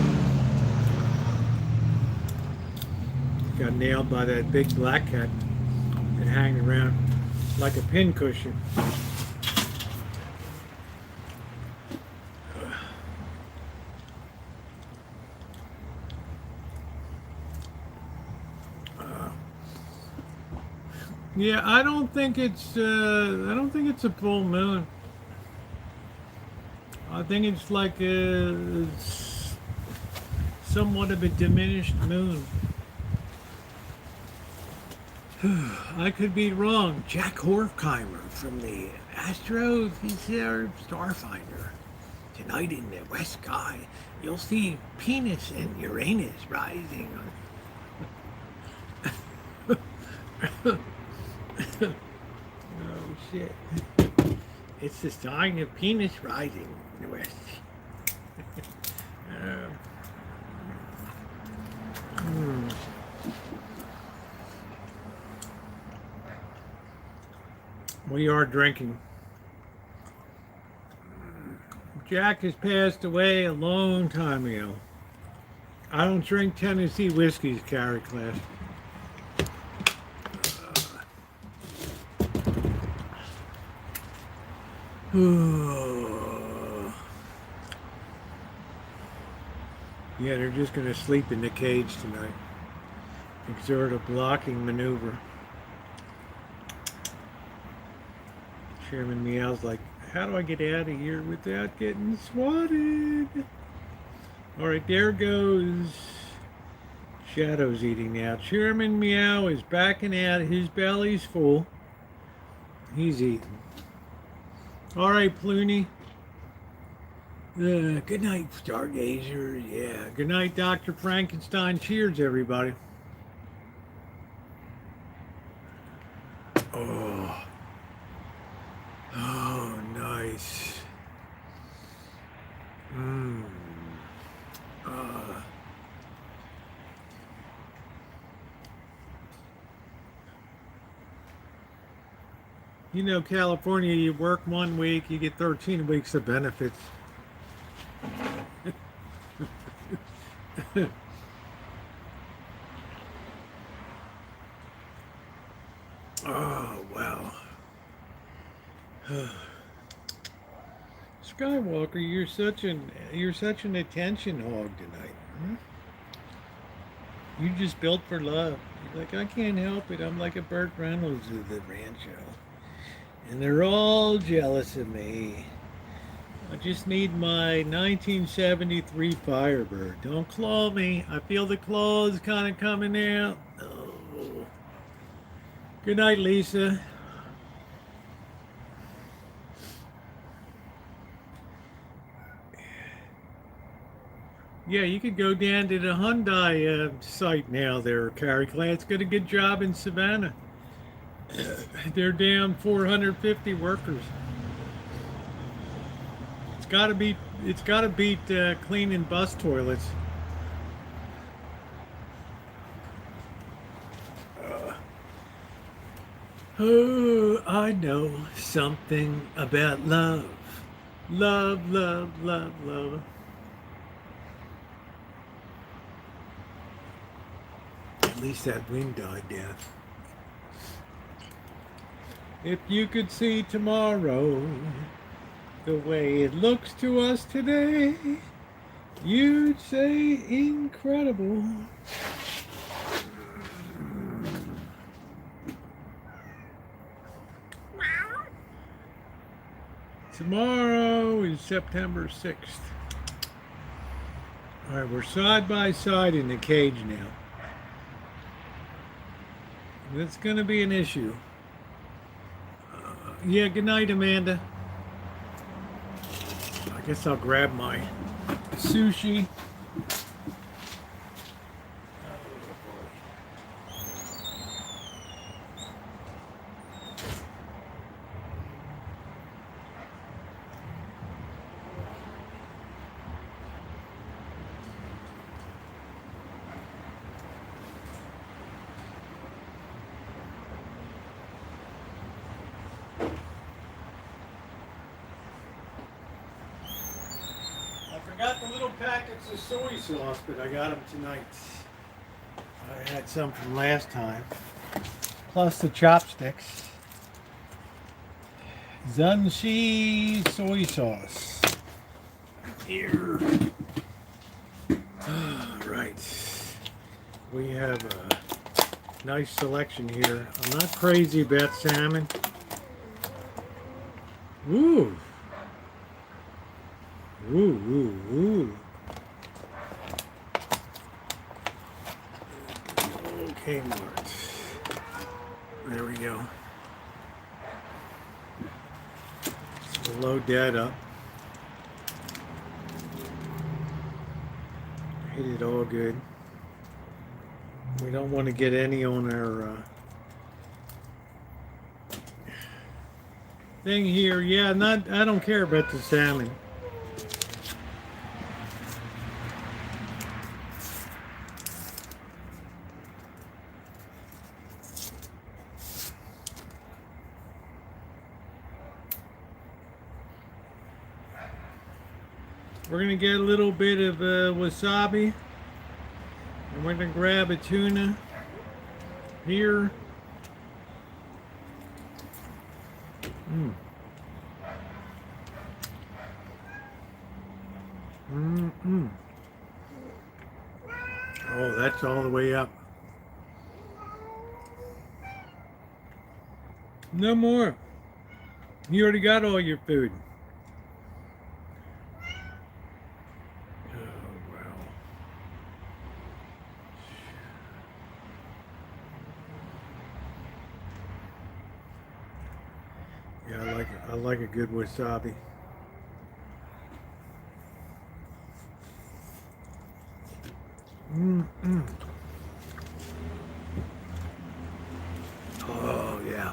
Got nailed by that big black cat and hanging around like a pincushion. Yeah, I don't think it's a full moon. I think it's like somewhat of a diminished moon. I could be wrong. Jack Horkheimer from the Astro, he's our Starfinder. Tonight in the west sky, you'll see Venus and Uranus rising. Oh shit. It's the sign of Venus rising in the west. Hmm. We are drinking. Jack has passed away a long time ago. I don't drink Tennessee whiskeys, Carrie Class. Yeah, they're just going to sleep in the cage tonight. Exert a blocking maneuver. Chairman Meow's like, how do I get out of here without getting swatted? All right, there goes Shadow's eating now. Chairman Meow is backing out. His belly's full. He's eating. All right, Plooney. Good night, Stargazer. Yeah. Good night, Dr. Frankenstein. Cheers, everybody. Oh. Oh, nice. Mmm. You know, California, you work 1 week, you get 13 weeks of benefits. Oh, wow. Skywalker, you're such an attention hog tonight. Hmm? You just built for love. You're like, I can't help it. I'm like a Burt Reynolds of the Rancho. And they're all jealous of me. I just need my 1973 Firebird. Don't claw me. I feel the claws kind of coming out. Oh. Good night, Lisa. Yeah, you could go down to the Hyundai site now there, Carrie Clay. It's got a good job in Savannah. They're down 450 workers. It's got to beat. It's got to beat cleaning bus toilets. Oh, I know something about love. Love, love, love, love. At least that wind died down. If you could see tomorrow the way it looks to us today, you'd say incredible. Tomorrow is September 6th. All right, we're side by side in the cage now. That's going to be an issue. Yeah, good night, Amanda. I guess I'll grab my sushi. Got the little packets of soy sauce, but I got them tonight. I had some from last time. Plus the chopsticks. Zunshi soy sauce. Here. Alright. We have a nice selection here. I'm not crazy about salmon. Woo! Ooh, ooh, ooh. Okay, Mart. There we go. So we'll load that up. Hit it all good. We don't want to get any on our thing here. Yeah, I don't care about the salmon. We're going to get a little bit of wasabi, and we're going to grab a tuna here. Oh, that's all the way up. No more. You already got all your food. Yeah, I like a good wasabi. Oh yeah.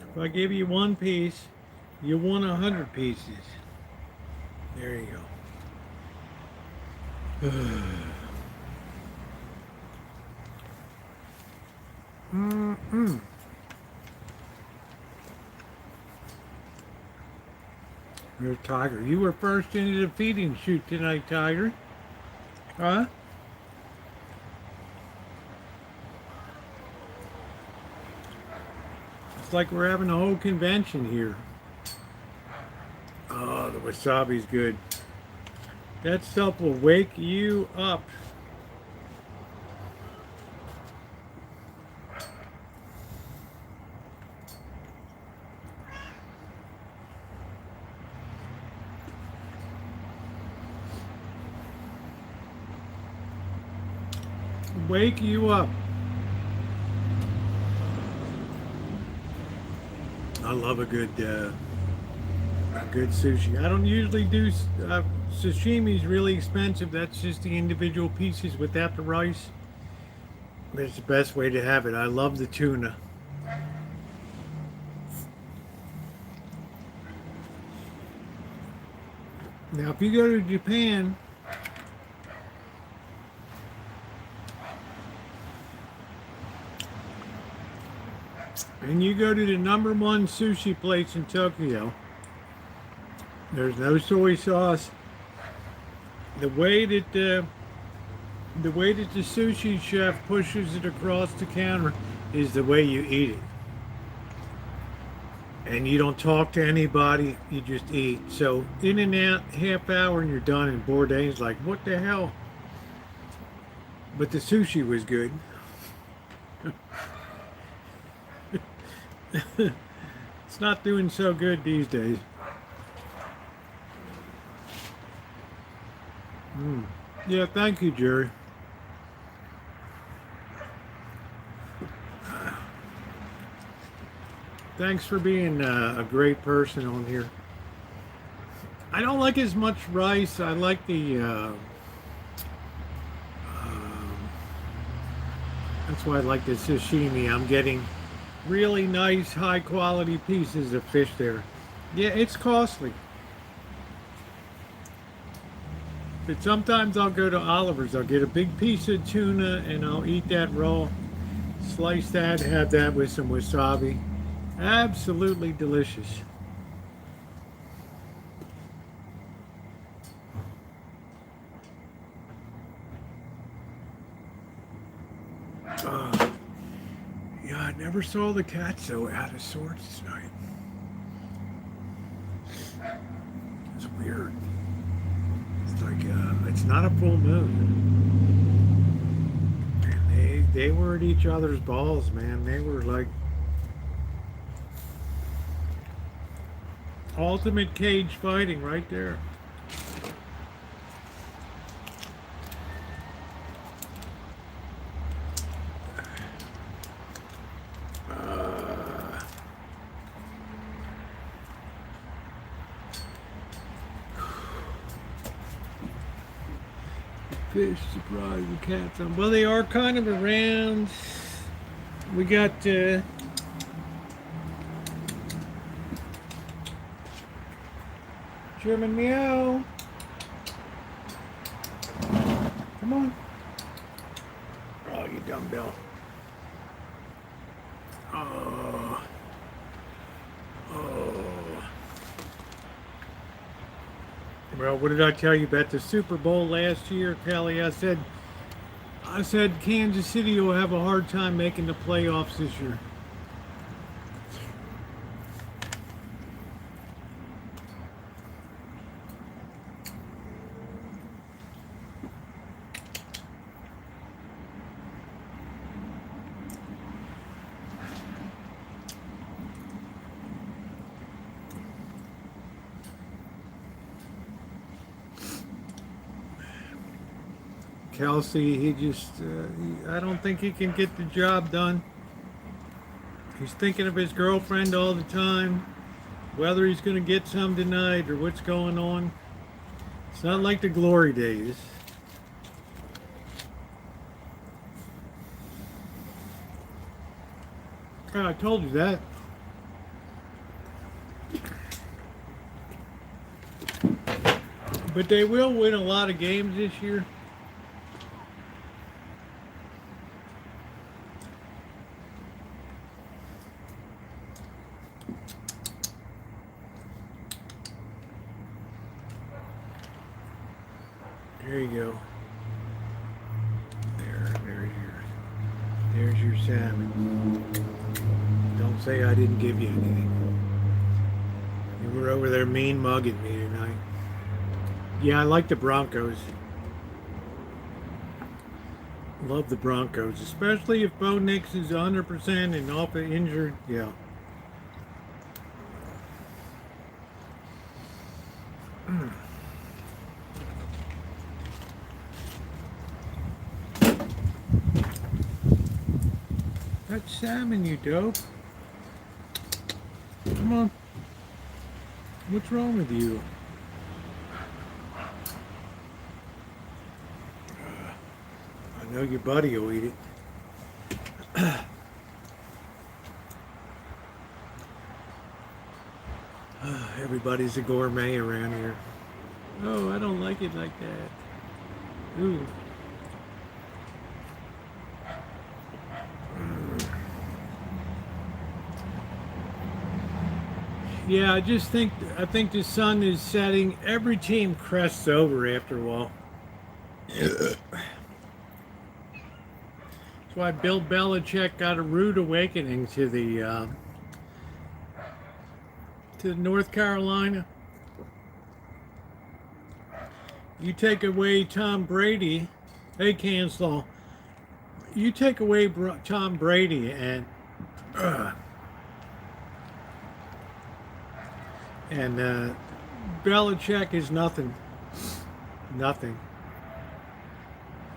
If I give you one piece, you want 100 pieces. There you go. Here's Tiger. You were first into the feeding chute tonight, Tiger. Huh? It's like we're having a whole convention here. Oh, the wasabi's good. That stuff will wake you up. Wake you up. I love a good sushi. I don't usually do sashimi is really expensive. That's just the individual pieces without the rice. That's the best way to have it. I love the tuna. Now, if you go to Japan, and you go to the #1 sushi place in Tokyo, there's no soy sauce. The way that the sushi chef pushes it across the counter is the way you eat it. And you don't talk to anybody, you just eat. So in and out, half hour and you're done, and Bourdain's like, what the hell? But the sushi was good. It's not doing so good these days. Yeah, thank you, Jerry. Thanks for being a great person on here. I don't like as much rice. I like the that's why I like the sashimi. I'm getting really nice, high quality pieces of fish there. Yeah, it's costly. But sometimes I'll go to Oliver's. I'll get a big piece of tuna and I'll eat that raw. Slice that, have that with some wasabi. Absolutely delicious. Yeah, I never saw the cat so out of sorts tonight. It's weird. It's like it's not a full moon. And they were at each other's balls, man. They were like ultimate cage fighting right there. Fish, surprise, the cats on. Well, they are kind of around. We got German meow. Come on. Oh, you dumbbell. Oh. Well, what did I tell you about the Super Bowl last year, Kelly? I said Kansas City will have a hard time making the playoffs this year. Kelsey, he just, I don't think he can get the job done. He's thinking of his girlfriend all the time, whether he's going to get some tonight or what's going on. It's not like the glory days. Oh, I told you that. But they will win a lot of games this year. There you go. There's your salmon. Don't say I didn't give you anything. You were over there mean mugging me tonight. Yeah, I like the Broncos. Love the Broncos, especially if Bo Nix is 100% and off injured. Yeah. That's salmon, you dope. Come on. What's wrong with you? know your buddy will eat it. Everybody's a gourmet around here. Oh, I don't like it like that. Ooh. Yeah, I think the sun is setting. Every team crests over after a while. That's why Bill Belichick got a rude awakening to the North Carolina. You take away Tom Brady, hey Cancel. You take away Tom Brady and Belichick is nothing. Nothing.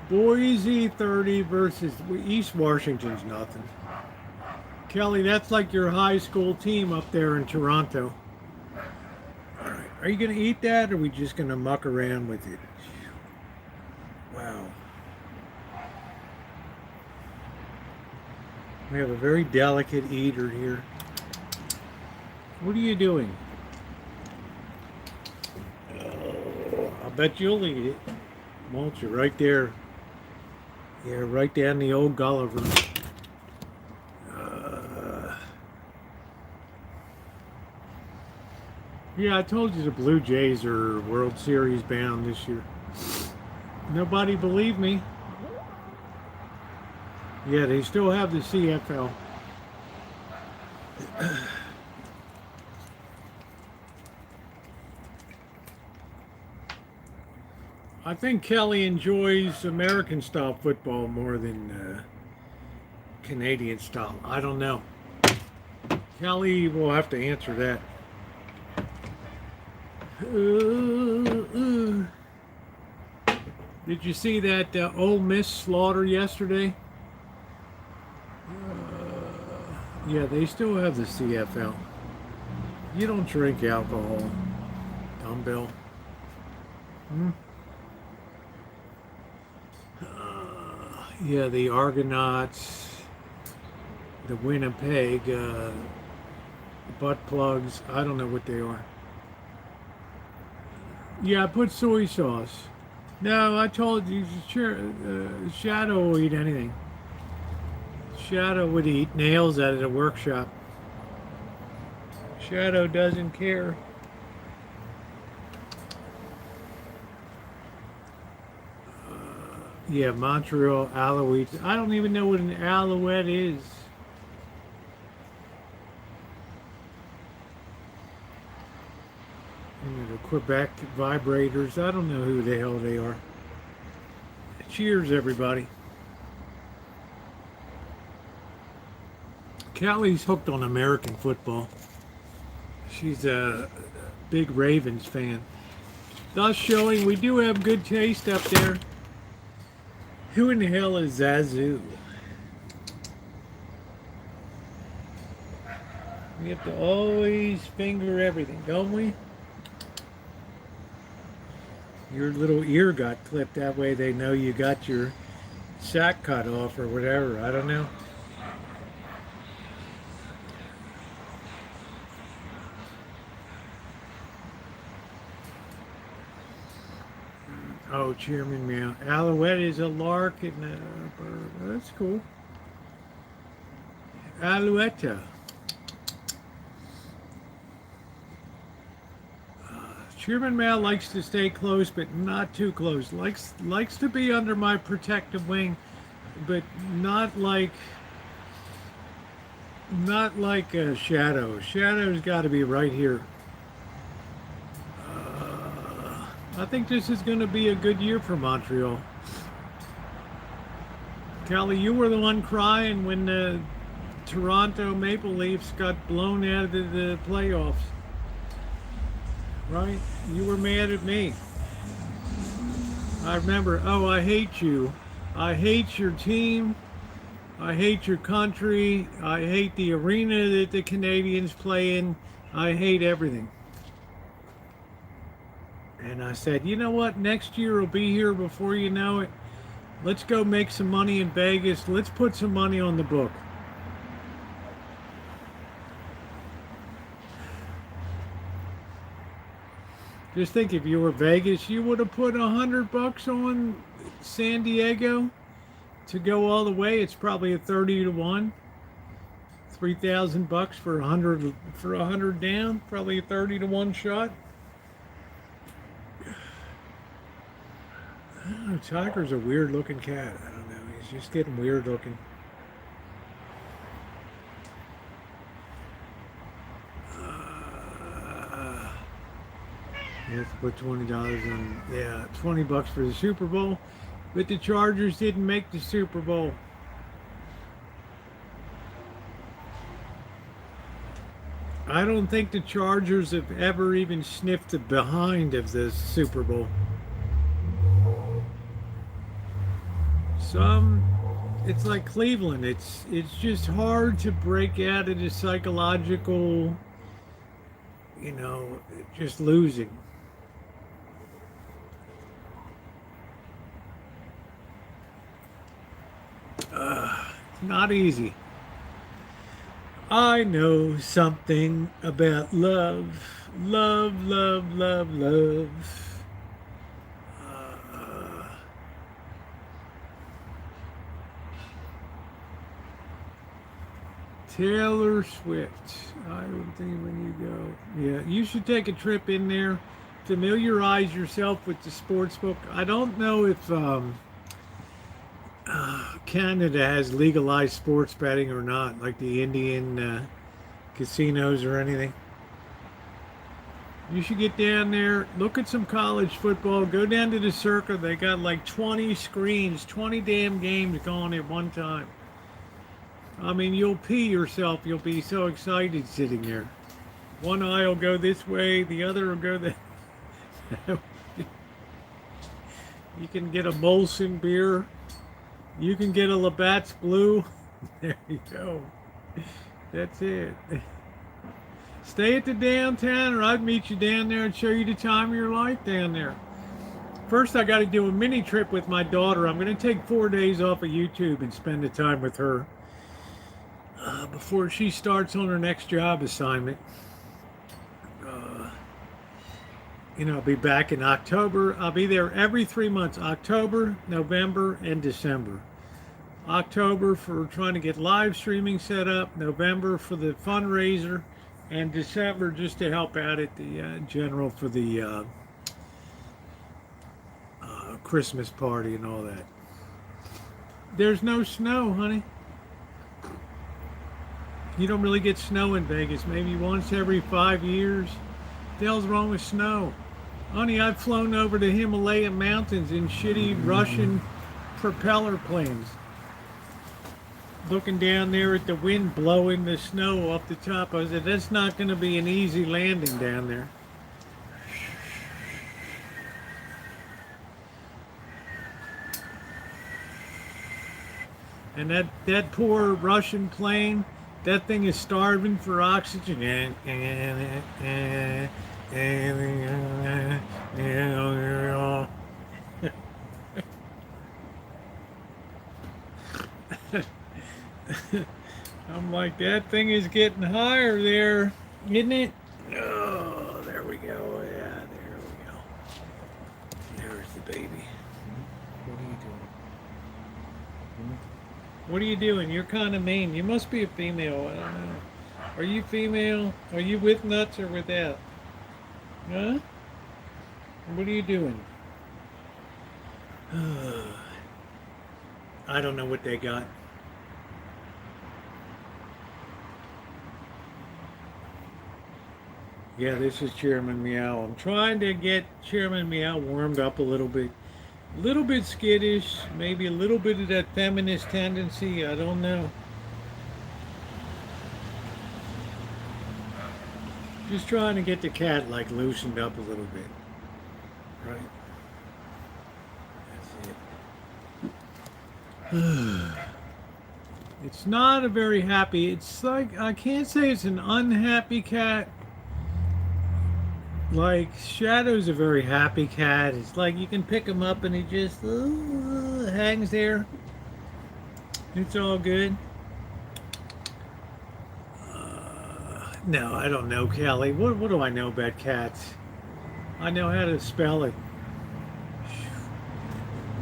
Boise 30 versus East Washington's nothing. Kelly, that's like your high school team up there in Toronto. All right. Are you going to eat that or are we just going to muck around with it? Wow. We have a very delicate eater here. What are you doing? Oh, I bet you'll eat it. Won't you? Right there. Yeah, right down the old Gulliver. Yeah, I told you the Blue Jays are World Series bound this year. Nobody believed me. Yeah, they still have the CFL. I think Kelly enjoys American style football more than Canadian style. I don't know. Kelly will have to answer that. Did you see that Ole Miss slaughter yesterday? Yeah, they still have the CFL. You don't drink alcohol, dumbbell. Yeah, the Argonauts, the Winnipeg, butt plugs. I don't know what they are. Yeah, I put soy sauce. No, I told you, Shadow will eat anything. Shadow would eat nails out of the workshop. Shadow doesn't care. Yeah, Montreal Alouettes. I don't even know what an Alouette is. The Quebec Vibrators. I don't know who the hell they are. Cheers, everybody. Callie's hooked on American football. She's a big Ravens fan. Thus showing we do have good taste up there. Who in the hell is Zazu? We have to always finger everything, don't we? Your little ear got clipped, that way they know you got your sack cut off or whatever. I don't know. Oh, Chairman Meow. Alouette is a lark and a bird. That's cool. Alouette. Chairman Meow likes to stay close, but not too close. Likes to be under my protective wing, but not like a Shadow. Shadow's got to be right here. I think this is going to be a good year for Montreal. Kelly, you were the one crying when the Toronto Maple Leafs got blown out of the playoffs. Right? You were mad at me. I remember, oh, I hate you. I hate your team. I hate your country. I hate the arena that the Canadians play in. I hate everything. And I said, you know what? Next year will be here before you know it. Let's go make some money in Vegas. Let's put some money on the book. Just think, if you were Vegas, you would have put $100 on San Diego to go all the way. It's probably a 30 to 1. $3,000 for 100 down. Probably a 30 to 1 shot. I don't know, Tiger's a weird looking cat. I don't know. He's just getting weird looking. You have to put $20 on, yeah, $20 for the Super Bowl. But the Chargers didn't make the Super Bowl. I don't think the Chargers have ever even sniffed the behind of the Super Bowl. It's like Cleveland. It's just hard to break out of the psychological, just losing. Not easy. I know something about love. Love, love, love, love. Taylor Swift. I would think when you go. Yeah, you should take a trip in there. Familiarize yourself with the sports book. I don't know if Canada has legalized sports betting or not, like the Indian casinos or anything. You should get down there, look at some college football, go down to the Circa. They got like 20 screens, 20 damn games going at one time. I mean, you'll pee yourself. You'll be so excited sitting there. One eye will go this way, the other will go that. You can get a Molson beer. You can get a Labatt's Blue. There you go. That's it. Stay at the downtown, or I'd meet you down there and show you the time of your life down there. First, I got to do a mini trip with my daughter. I'm going to take 4 days off of YouTube and spend the time with her before she starts on her next job assignment. I'll be back in October. I'll be there every 3 months, October, November, and December. October for trying to get live streaming set up, November for the fundraiser, and December just to help out at the general for the Christmas party and all that. There's no snow, honey. You don't really get snow in Vegas, maybe once every 5 years. What the hell's wrong with snow? Honey, I've flown over the Himalayan mountains in shitty Russian propeller planes. Looking down there at the wind blowing the snow off the top, I said, that's not going to be an easy landing down there. And that poor Russian plane, that thing is starving for oxygen. I'm like, that thing is getting higher there, isn't it? Oh, there we go. Yeah, there we go. There's the baby. What are you doing? What are you doing? You're kind of mean. You must be a female. I don't know. Are you female? Are you with nuts or without? Huh? What are you doing? I don't know what they got. Yeah, this is Chairman Meow. I'm trying to get Chairman Meow warmed up a little bit. A little bit skittish, maybe a little bit of that feminist tendency, I don't know. Just trying to get the cat like loosened up a little bit. Right? That's it. It's not a very happy, it's like, I can't say it's an unhappy cat. Like, Shadow's a very happy cat. It's like you can pick him up and he just, hangs there. It's all good. No, I don't know, Kelly. What do I know about cats? I know how to spell it.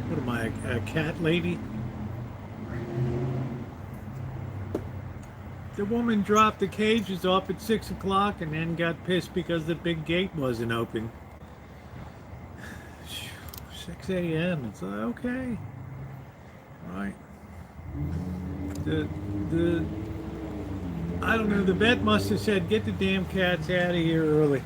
What am I, a cat lady? The woman dropped the cages off at 6 o'clock and then got pissed because the big gate wasn't open. 6 a.m. It's like, okay. Right. The I don't know, the vet must have said, get the damn cats out of here early.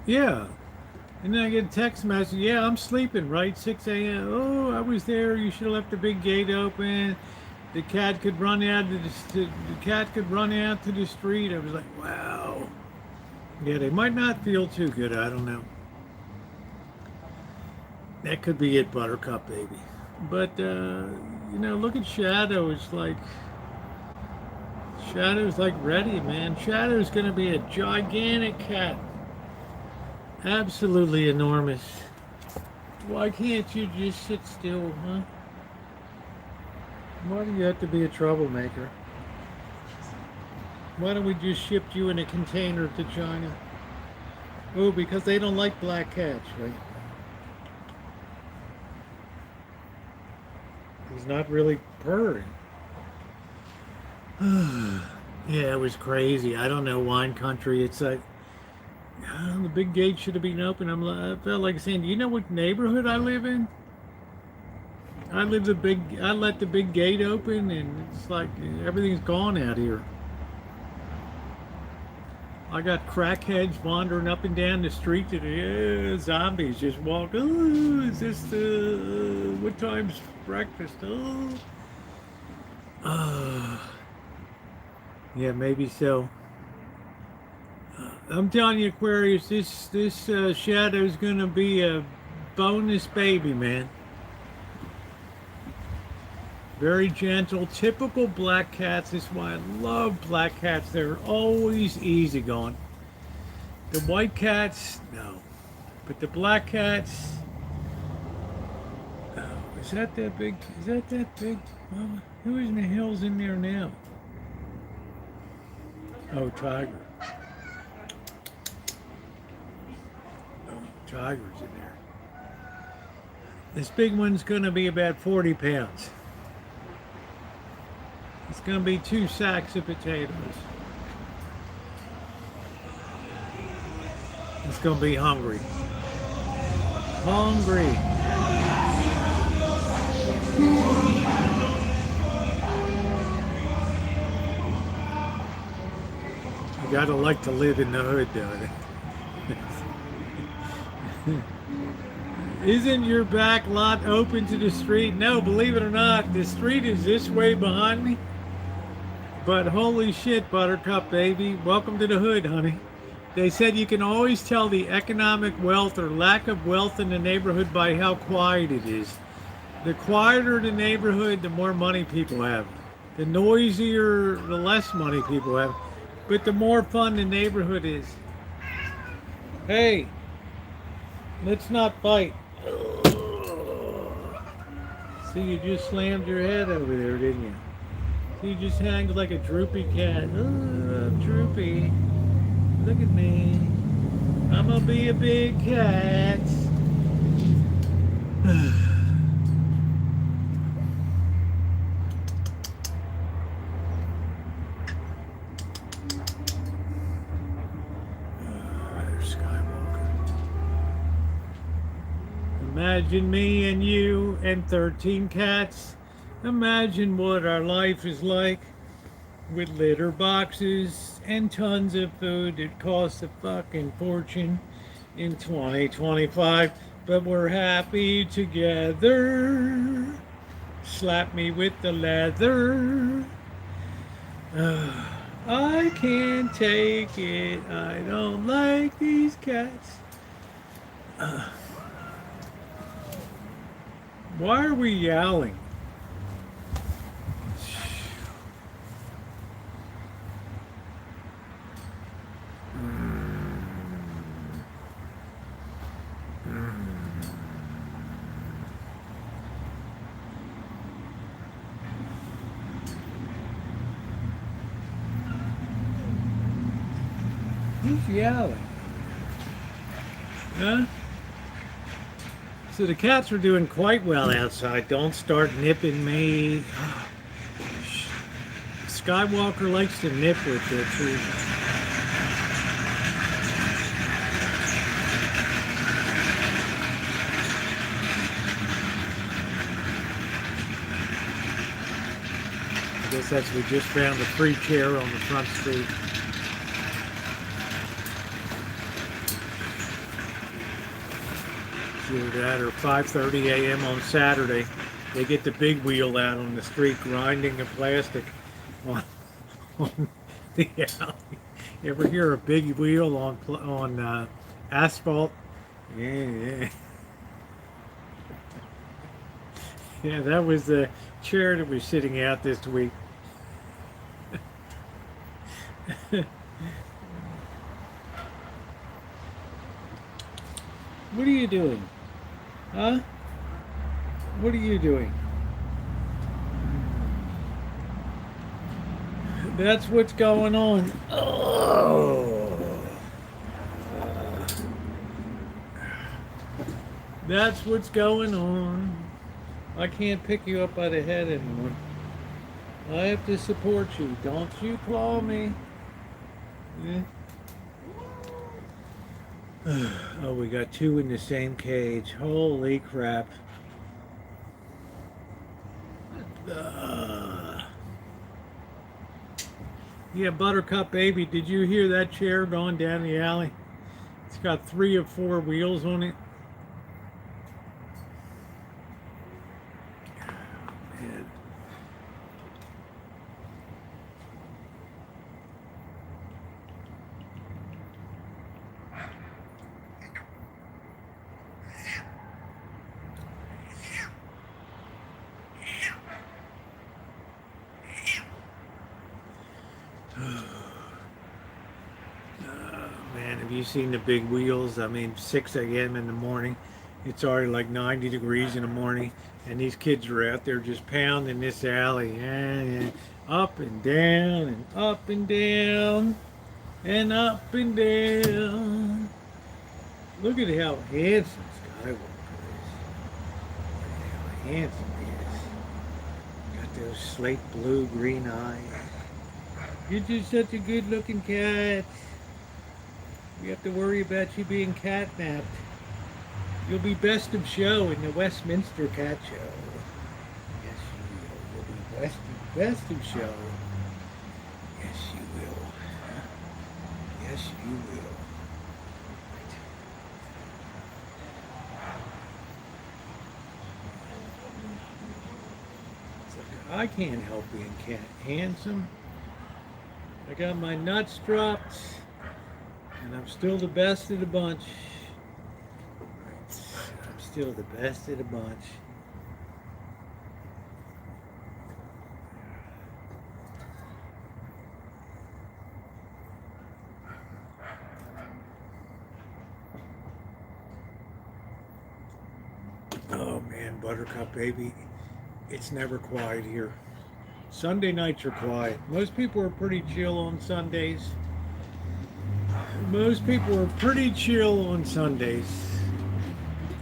Yeah. And then I get a text message, yeah, I'm sleeping, right? 6 a.m. Oh, I was there. You should have left the big gate open. The cat could run out the cat could run out to the street. I was like, wow. Yeah, they might not feel too good. I don't know. That could be it, Buttercup, baby. But you know, look at Shadow. It's like Shadow's like ready, man. Shadow's gonna be a gigantic cat. Absolutely enormous. Why can't you just sit still, huh? Why do you have to be a troublemaker? Why don't we just ship you in a container to China? Oh, because they don't like black cats, right? He's not really purring. Yeah, it was crazy. I don't know, wine country. It's like, oh, the big gate should have been open. I felt like saying, do you know what neighborhood I live in? I let the big gate open, and it's like everything's gone out here. I got crackheads wandering up and down the street today. Zombies just walk. Oh, is this what time's breakfast? Yeah, maybe so. I'm telling you, Aquarius, this Shadow's gonna be a bonus baby, man. Very gentle, typical black cats. That's why I love black cats. They're always easygoing. The white cats, no. But the black cats, oh, is that big? Is that big? Mama? Who in the hell's in there now? Oh, Tiger. Oh, Tiger's in there. This big one's gonna be about 40 pounds. It's going to be 2 sacks of potatoes. It's going to be hungry. Hungry. You got to like to live in the hood, don't you? Isn't your back lot open to the street? No, believe it or not, the street is this way behind me. But holy shit, Buttercup, baby. Welcome to the hood, honey. They said you can always tell the economic wealth or lack of wealth in the neighborhood by how quiet it is. The quieter the neighborhood, the more money people have. The noisier, the less money people have. But the more fun the neighborhood is. Hey, let's not fight. See, you just slammed your head over there, didn't you? So you just hang like a droopy cat. Oh, droopy. Look at me. I'm gonna be a big cat. Imagine me and you and 13 cats. Imagine what our life is like with litter boxes and tons of food that costs a fucking fortune in 2025. But we're happy together. Slap me with the leather. I can't take it. I don't like these cats. Why are we yowling? Who's yowling? Huh? So the cats are doing quite well outside. Don't start nipping me. Skywalker likes to nip with the tree. I guess that's we just found a free chair on the front street. Either that or 5:30 a.m. on Saturday. They get the big wheel out on the street grinding the plastic on the alley. You ever hear a big wheel on asphalt? Yeah. Yeah, that was the chair that was sitting out this week. What are you doing? Huh? What are you doing? That's what's going on. Oh. That's what's going on. I can't pick you up by the head anymore. I have to support you. Don't you claw me. Yeah. Oh, we got two in the same cage. Holy crap. Yeah, Buttercup baby, did you hear that chair going down the alley? It's got 3 or 4 wheels on it. Man. Man, have you seen the big wheels? I mean, 6 a.m. in the morning. It's already like 90 degrees in the morning, and these kids are out there just pounding this alley, and up and down, and up and down, and up and down. Look at how handsome Skywalker is. Look at how handsome he is. Got those slate blue green eyes. You're just such a good looking cat. We have to worry about you being catnapped. You'll be best of show in the Westminster Cat Show. Yes, you will. You'll be best of show. Yes, you will. Yes, you will. Right. I can't help being handsome. I got my nuts dropped, and I'm still the best of the bunch. I'm still the best of the bunch. Oh man, Buttercup baby, it's never quiet here. Sunday nights are quiet. Most people are pretty chill on Sundays. Most people are pretty chill on Sundays.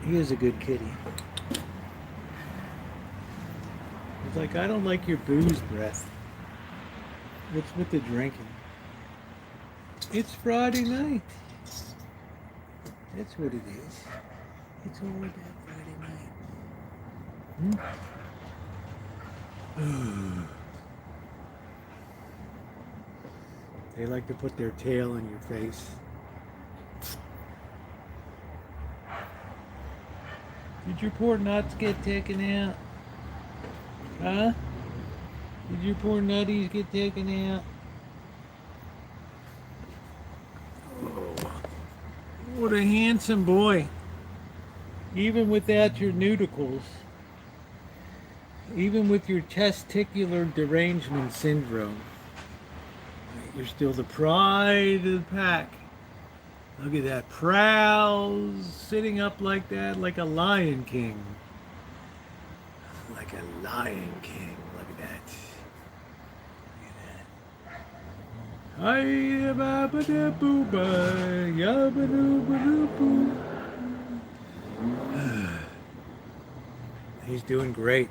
He is a good kitty. It's like, I don't like your booze breath. What's with the drinking? It's Friday night. That's what it is. It's all about Friday night. They like to put their tail in your face. Did your poor nuts get taken out? Huh? Did your poor nutties get taken out? Oh, what a handsome boy. Even without your nudicles. Even with your testicular derangement syndrome, you're still the pride of the pack. Look at that, proud, sitting up like that, like a lion king. Like a lion king. Look at that. Hiya ba ba da boo ba, ya ba doo ba doo boo. He's doing great.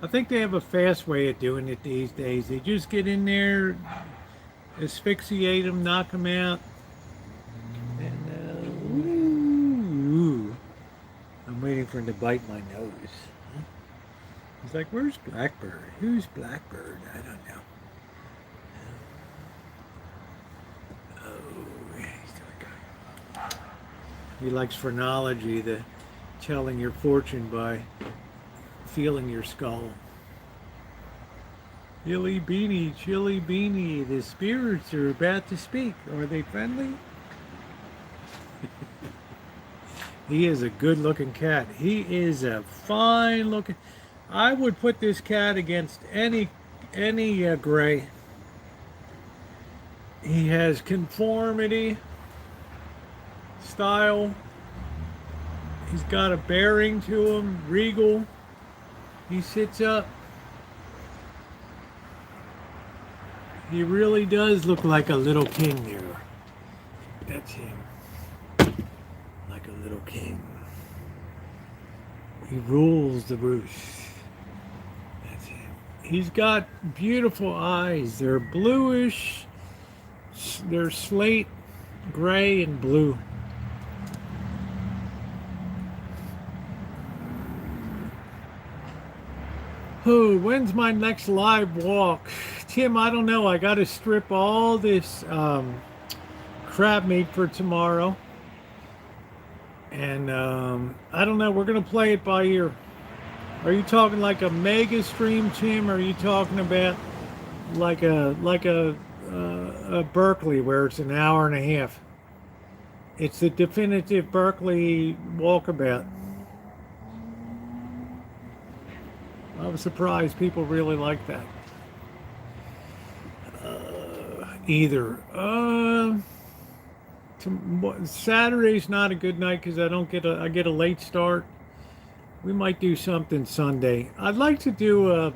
I think they have a fast way of doing it these days. They just get in there, asphyxiate him, knock him out, and ooh. I'm waiting for him to bite my nose. He's like, "Where's Blackbird? Who's Blackbird? I don't know." Oh, he's doing good. He likes phrenology, the telling your fortune by feeling your skull. Chilly beanie, the spirits are about to speak. Are they friendly? He is a good looking cat. He is a fine looking. I would put this cat against any gray. He has conformity, style. He's got a bearing to him, regal. He sits up. He really does look like a little king there. That's him. Like a little king. He rules the roost. That's him. He's got beautiful eyes. They're bluish. They're slate, gray, and blue. Oh, when's my next live walk? Tim, I don't know. I got to strip all this crab meat for tomorrow. And I don't know. We're going to play it by ear. Are you talking like a mega stream, Tim? Or are you talking about like a Berkeley where it's an hour and a half? It's the definitive Berkeley walkabout. I was surprised people really like that. Either. Saturday's not a good night because I get a late start. We might do something Sunday. I'd like to do a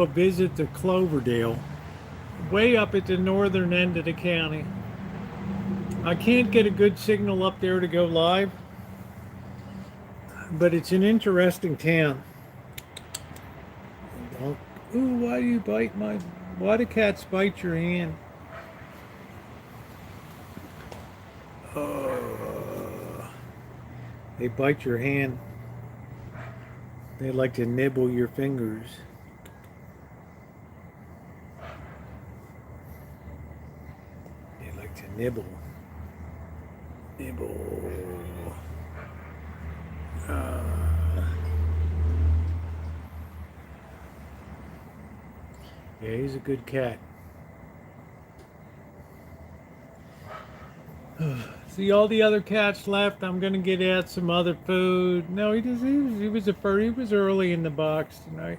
visit to Cloverdale, way up at the northern end of the county. I can't get a good signal up there to go live, but it's an interesting town. Ooh, why do cats bite your hand? They bite your hand. They like to nibble your fingers. They like to nibble. Yeah, he's a good cat. See, all the other cats left. I'm gonna get out some other food. No, he was early in the box tonight.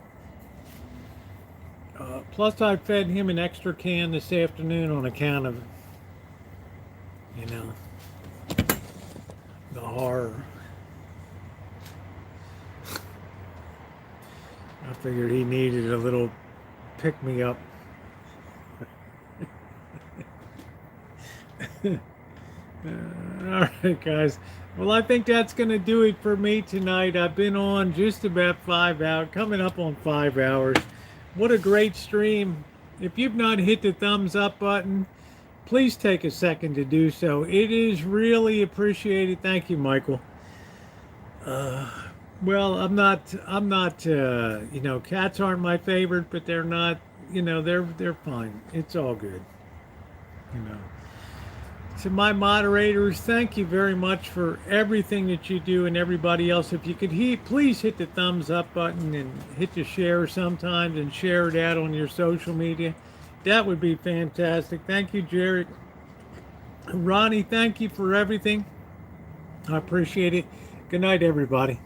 Plus, I fed him an extra can this afternoon on account of, the horror. I figured he needed a little pick me up. All right, guys. Well, I think that's going to do it for me tonight. I've been on just about 5 hours, coming up on 5 hours. What a great stream. If you've not hit the thumbs up button, please take a second to do so. It is really appreciated. Thank you, Michael. Well, I'm not, cats aren't my favorite, but they're not, they're fine. It's all good, To my moderators, thank you very much for everything that you do, and everybody else. If you could please hit the thumbs up button and hit the share sometimes and share it out on your social media. That would be fantastic. Thank you, Jared. Ronnie, thank you for everything. I appreciate it. Good night, everybody.